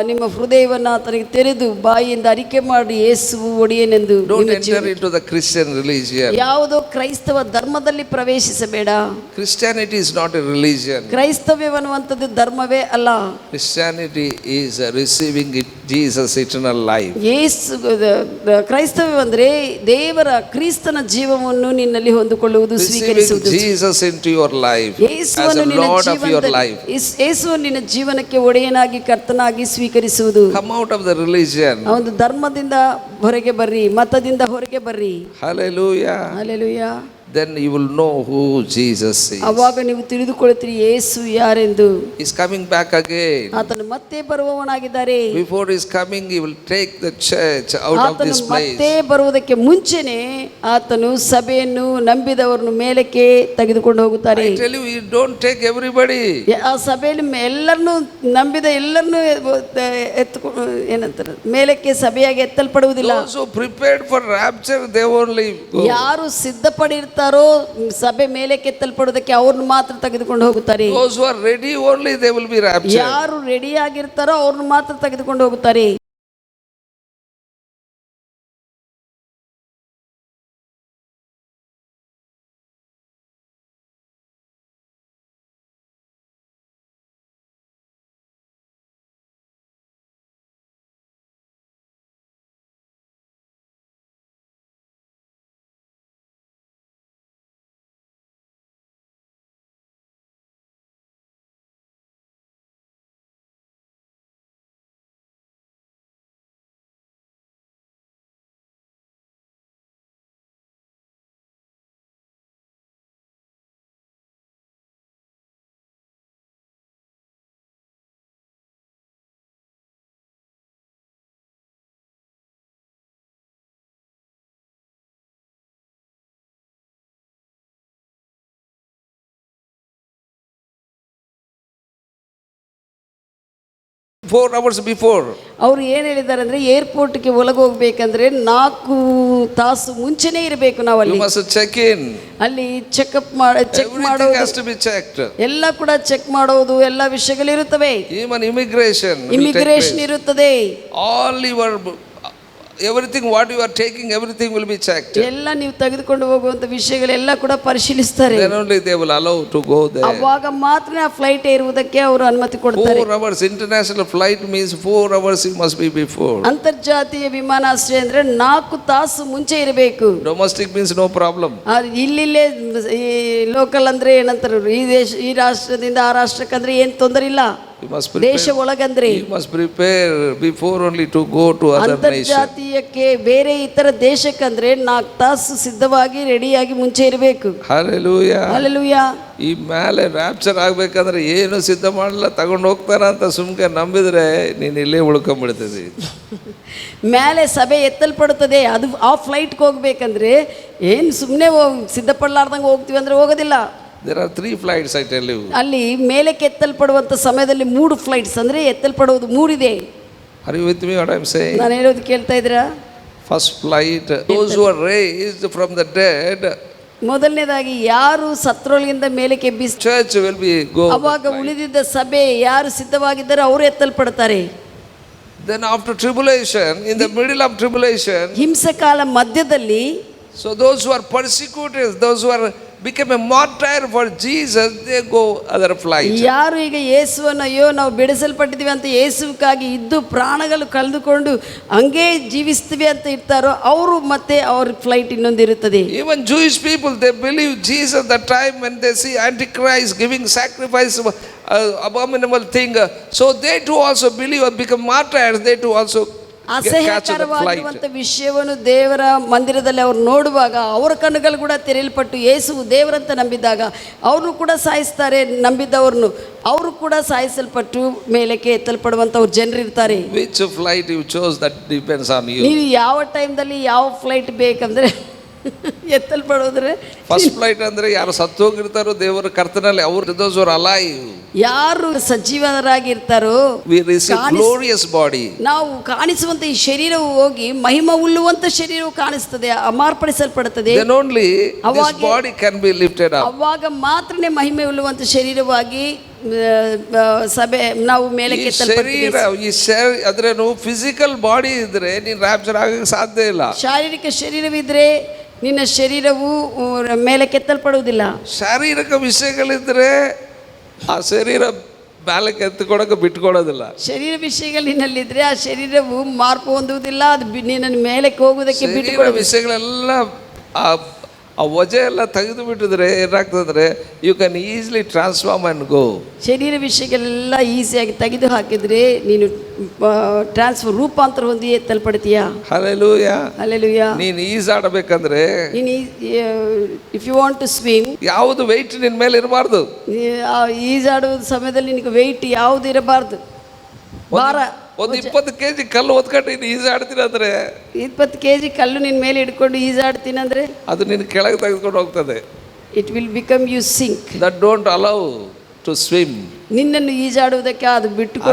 ನಿಮ್ಮ ಹೃದಯವನ್ನು ಆತನಿಗೆ ತೆರೆದು ಬಾಯಿಯಿಂದ ಅರಿಕೆ ಮಾಡಿ ಯೇಸುವು ಒಡೆಯನೆಂದು. Don't enter into the Christian religion. ಯಾವುದೋ ಕ್ರೈಸ್ತವ ಧರ್ಮದಲ್ಲಿ ಪ್ರವೇಶಿಸಬೇಡ. Christianity is not a religion. ಕ್ರೈಸ್ತವ್ಯವೆನ್ನುವಂಥದ್ದು ಧರ್ಮವೇ ಅಲ್ಲ. Christianity is receiving Jesus eternal life. ಯೇಸು ಕ್ರೈಸ್ತವ್ಯವೆಂದರೆ ದೇವರ ಕ್ರಿಸ್ತನ ಜೀವವನ್ನು ನಿನ್ನಲ್ಲಿ ಹೊಂದಿಕೊಳ್ಳುವುದು, ಸ್ವೀಕರಿಸುವುದು. Jesus into your life as ಯೇಸುವನ್ನು a ನಿನ್ನ Lord of your life. ಯೇಸುವನ್ನು ನಿನ್ನ ಜೀವನಕ್ಕೆ ಒಡೆಯನಾಗಿ ಕರ್ತನಾಗಿ ಸ್ವೀಕರಿಸುವುದು. Come out of the religion. ಒಂದು ಧರ್ಮದಿಂದ ಹೊರಗೆ ಬರ್ರಿ, ಮತದಿಂದ ಹೊರಗೆ ಬರ್ರಿ. Hallelujah. Hallelujah. then you will know who Jesus is. ಅವಾಗ ನೀವು ತಿಳಿದುಕೊಳ್ಳುತ್ತೀರಿ ಯೇಸು ಯಾರೆಂದು. He's coming back again. ಆತನು ಮತ್ತೆ ಬರುವವನಾಗಿದ್ದಾರೆ. Before he's coming, he will take the church out of this place. ಮತ್ತೆ ಬರುವುದಕ್ಕೆ ಮುಂಚೆನೆ ಆತನು ಸಭೆಯನ್ನು ನಂಬಿದವರನ್ನು ಮೇಲಕ್ಕೆ ತೆಗೆದುಕೊಂಡು ಹೋಗುತ್ತಾರೆ. I tell you, you don't take everybody. ಆ ಸಭೆಯಲ್ಲಿ ಎಲ್ಲರನ್ನು ನಂಬಿದ ಎಲ್ಲರನ್ನು ಏನಂತಾರೆ ಮೇಲಕ್ಕೆ ಸಭೆಯಾಗಿ ಎತ್ತಲ್ಪಡುವುದಿಲ್ಲ. Those who prepared for rapture, they only go. ಯಾರು ಸಿದ್ಧಪಡಿರ್ತಾರೋ ಸಭೆ ಮೇಲೆ ಕೆತ್ತಲ್ಪಡೋದಕ್ಕೆ ಅವ್ರನ್ನ ಮಾತ್ರ ತೆಗೆದುಕೊಂಡು ಹೋಗುತ್ತಾರೆ. Those who are ready only, they will be raptured. ಯಾರು ರೆಡಿ ಆಗಿರ್ತಾರೋ ಅವ್ರನ್ನ ಮಾತ್ರ ತೆಗೆದುಕೊಂಡು ಹೋಗುತ್ತಾರೆ. Four hours before. ಅವರು ಏನು ಹೇಳಿದ್ದಾರೆ ಅಂದರೆ ಏರ್ಪೋರ್ಟ್ಗೆ ಒಳಗೆ ಹೋಗ್ಬೇಕಂದ್ರೆ 4 ತಾಸು ಮುಂಚೆನೇ ಇರಬೇಕು ನಾವು ಅಲ್ಲಿ. You must check in. ಅಲ್ಲಿ ಚೆಕ್ ಮಾಡೋದು has to be checked. ಎಲ್ಲ ಕೂಡ ಚೆಕ್ ಮಾಡೋದು ಎಲ್ಲ ವಿಷಯಗಳಿರುತ್ತವೆ. Even immigration ಇರುತ್ತದೆ. All your everything what you are taking, everything will be checked. ಎಲ್ಲ ನೀವು ತೆಗೆದುಕೊಂಡು ಹೋಗುವಂತ ವಿಷಯಗಳೆಲ್ಲ ಕೂಡ ಪರಿಶೀಲಿಸ್ತಾರೆ. Then only they will allow to go there. ಅವಾಗ ಮಾತ್ರ ಆ ಫ್ಲೈಟ್ ಏರುವುದಕ್ಕೆ ಅವರು ಅನುಮತಿ ಕೊಡ್ತಾರೆ. 4 hours international flight means 4 hours you must be before. ಅಂತರ್ಜಾತೀಯ ವಿಮಾನಾಶ್ರಯ ಅಂದ್ರೆ 4 ತಾಸು ಮುಂಚೆ ಇರಬೇಕು. Domestic means no problem. ಇಲ್ಲಿಲ್ಲೇ ಈ ಲೋಕಲ್ ಅಂದ್ರೆ ಏನಂತಾರೆ ಈ ದೇಶ ಈ ರಾಷ್ಟ್ರದಿಂದ ಆ ರಾಷ್ಟ್ರಕ್ಕೆ ಅಂದ್ರೆ ಏನು ತೊಂದರೆ ಇಲ್ಲ. ದೇಶ ಒಳಗಂದ್ರೆ you must prepare before only to go to other nation. ಅಂತರ್ಜಾತೀಯಕ್ಕೆ ಬೇರೆ ಇತರ ದೇಶಕ್ಕಂದ್ರೆ 4 ತಾಸು ಸಿದ್ಧವಾಗಿ ರೆಡಿಯಾಗಿ ಮುಂಚೆ ಇರಬೇಕು. Hallelujah. Hallelujah. ಈ ಮೇಲೆ ರ್ಯಾಪ್ಚರ್ ಆಗಬೇಕಾದ್ರೆ ಏನು ಸಿದ್ಧ ಮಾಡಲ್ಲ ತಗೊಂಡು ಹೋಗ್ತಾರ ಅಂತ ಸುಮ್ಕೆ ನಂಬಿದ್ರೆ ನೀನು ಇಲ್ಲೇ ಉಳ್ಕೊಂಡ್ಬಿಡ್ತದೆ. ಮೇಲೆ ಸಭೆ ಎತ್ತಲ್ಪಡುತ್ತದೆ. ಅದು ಆ ಫ್ಲೈಟ್ಗೆ ಹೋಗ್ಬೇಕಂದ್ರೆ ಏನು ಸುಮ್ಮನೆ ಸಿದ್ಧಪಡಲಾರ್ದಂಗೆ ಹೋಗ್ತೀವಿ ಅಂದ್ರೆ ಹೋಗೋದಿಲ್ಲ. There are 3 flights, I tell you. ಅಲ್ಲಿ ಮೇಲಕ್ಕೆ ಎತ್ತಲ್ಪಡುವಂಥ ಸಮಯದಲ್ಲಿ 3 ಫ್ಲೈಟ್ಸ್ ಅಂದರೆ ಎತ್ತಲ್ಪಡುವುದು 3 ಇದೆ. Are you with me what I am saying? ನಾನು ಹೇಳೋದು ಕೇಳ್ತಾ ಇದ್ದೀರಾ? First flight, those who are raised from the dead. ಮೊದಲನೇದಾಗಿ ಯಾರು ಸತ್ರೊಳಗಿಂದ ಮೇಲಕ್ಕೆ ಎಬ್ಬಿಸಿ church will be go. ಅವಾಗ ಉಳಿದಿದ್ದ ಸಭೆ ಯಾರು ಸಿದ್ಧವಾಗಿದ್ದಾರೆ ಅವರು ಎತ್ತಲ್ಪಡ್ತಾರೆ. Then after tribulation, in the middle of tribulation, ಹಿಂಸಕಾಲ ಮಧ್ಯದಲ್ಲಿ, so those who are persecuted, those who are become a martyr for Jesus, they go other flight. ಯಾರು ಈಗ ಯೇಸುವನ್ನು ಅಯ್ಯೋ ನಾವು ಬಿಡಿಸಲ್ಪಟ್ಟಿದ್ದೀವಿ ಅಂತ ಯೇಸುವಿಗಾಗಿ ಇದ್ದು ಪ್ರಾಣಗಳು ಕಳೆದುಕೊಂಡು ಹಂಗೆ ಜೀವಿಸ್ತೀವಿ ಅಂತ ಇರ್ತಾರೋ ಅವರು ಮತ್ತೆ ಅವ್ರ flight ಇನ್ನೊಂದಿರುತ್ತದೆ. Even Jewish people, they believe Jesus that time when they see Antichrist giving sacrifice, abominable thing, so they too also believe and become martyrs. They too also ಅಸಹ್ಯಕರವಾಗಿರುವಂಥ ವಿಷಯವನ್ನು ದೇವರ ಮಂದಿರದಲ್ಲಿ ಅವರು ನೋಡುವಾಗ ಅವರ ಕಣ್ಣುಗಳು ಕೂಡ ತೆರೆಯಲ್ಪಟ್ಟು ಯೇಸು ದೇವರಂತ ನಂಬಿದಾಗ ಅವ್ರನ್ನು ಕೂಡ ಸಾಯಿಸ್ತಾರೆ. ನಂಬಿದ್ದವ್ರನ್ನು ಅವರು ಕೂಡ ಸಾಯಿಸಲ್ಪಟ್ಟು ಮೇಲಕ್ಕೆ ಎತ್ತಲ್ಪಡುವಂಥವ್ರು ಜನರು ಇರ್ತಾರೆ. Which flight you chose, that depends on you. ನೀವು ಯಾವ ಟೈಮ್ದಲ್ಲಿ ಯಾವ ಫ್ಲೈಟ್ ಬೇಕಂದ್ರೆ ಎತ್ತಲ್ಪಡೋದ್ರೆ ಫಸ್ಟ್ ಫ್ಲೈಟ್ ಅಂದ್ರೆ ಯಾರು ಸತ್ತು ಹೋಗಿರ್ತಾರೋ ದೇವರ ಕರ್ತನಲ್ಲಿ ಅವರು those who are alive, ಯಾರು ಸಜೀವರಾಗಿರ್ತಾರೋ we receive glorious body. ನಾವು ಕಾಣಿಸುವಂತ ಈ ಶರೀರವು ಹೋಗಿ ಮಹಿಮೆ ಉಳ್ಳುವಂತ ಶರೀರವು ಕಾಣಿಸ್ತದೆ, ಮಾರ್ಪಡಿಸಲ್ಪಡುತ್ತದೆ. Then only this body can be lifted up. ಅವಾಗ ಮಾತ್ರನೇ ಮಹಿಮೆ ಉಳ್ಳುವಂತ ಶರೀರವಾಗಿ ಸಭೆ ನಾವು ಮೇಲಕ್ಕೆ ಈ ಅಂದ್ರೆ ಫಿಸಿಕಲ್ ಬಾಡಿ ಇದ್ರೆ ನೀನು ರ್ಯಾಪ್ಚರ್ ಆಗಕ್ಕೆ ಸಾಧ್ಯ ಇಲ್ಲ. ಶಾರೀರಿಕ ಶರೀರವಿದ್ರೆ ನಿನ್ನ ಶರೀರವು ಮೇಲಕ್ಕೆತ್ತಲ್ಪಡುವುದಿಲ್ಲ. ಶಾರೀರಿಕ ವಿಷಯಗಳಿದ್ರೆ ಆ ಶರೀರ ಮೇಲಕ್ಕೆ ಎತ್ತಿಕೊಡಕ್ಕೆ ಬಿಟ್ಕೊಡೋದಿಲ್ಲ. ಶರೀರ ವಿಷಯಗಳು ನಿನ್ನಲ್ಲಿದ್ರೆ ಆ ಶರೀರವು ಮಾರ್ಪು ಹೊಂದುವುದಿಲ್ಲ, ಅದು ನಿನ್ನ ಮೇಲಕ್ಕೆ ಹೋಗುವುದಕ್ಕೆ ಬಿಟ್ಟುಕೊಡೋ ವಿಷಯಗಳೆಲ್ಲ ಆ ವಜೆ ಎಲ್ಲ ತೆಗೆದು ಬಿಟ್ಟಿದ್ರೆ ಏನಾಗ್ತದಂದ್ರೆ you can easily transform and go. ಶರೀರ ವಿಷಯಗಳೆಲ್ಲ ಈಸಿಯಾಗಿ ತೆಗೆದು ಹಾಕಿದ್ರೆ ನೀನು ರೂಪಾಂತರ ಹೊಂದಿ ಎತ್ತಲ್ಪಡ್ತೀಯಾ. ಹಲ್ಲೆಲೂಯಾ. ಹಲ್ಲೆಲೂಯಾ. ನೀನು ಈಜಾಡಬೇಕಂದ್ರೆ ನೀನು if you want to swim, ಯಾವುದು ವೆಯ್ಟ್ ನಿನ್ನ ಮೇಲೆ ಇರಬಾರ್ದು. ಈಜಾಡುವ ಸಮಯದಲ್ಲಿ ನಿನಗೆ ವೆಯ್ಟ್ ಯಾವುದು ಇರಬಾರ್ದು. ಭಾರ ಒಂದು 20 kg ಕಲ್ಲು ಹೊತ್ಕೊಂಡು ನೀನು ಈಜಾಡ್ತೀನಿ ಅಂದ್ರೆ 20 kg ಕಲ್ಲು ನಿನ್ನ ಮೇಲೆ ಹಿಡ್ಕೊಂಡು ಈಜಾಡ್ತೀನಿ ಅಂದ್ರೆ ಅದು ನಿನ್ನ ಕೆಳಗೆ ತೆಗೆದುಕೊಂಡು ಹೋಗ್ತದೆ. It will become you sink. That don't allow to swim. ನಿನ್ನನ್ನು ಈಜಾಡುವುದಕ್ಕೆ ಅದು ಬಿಟ್ಟುಕೊಡು.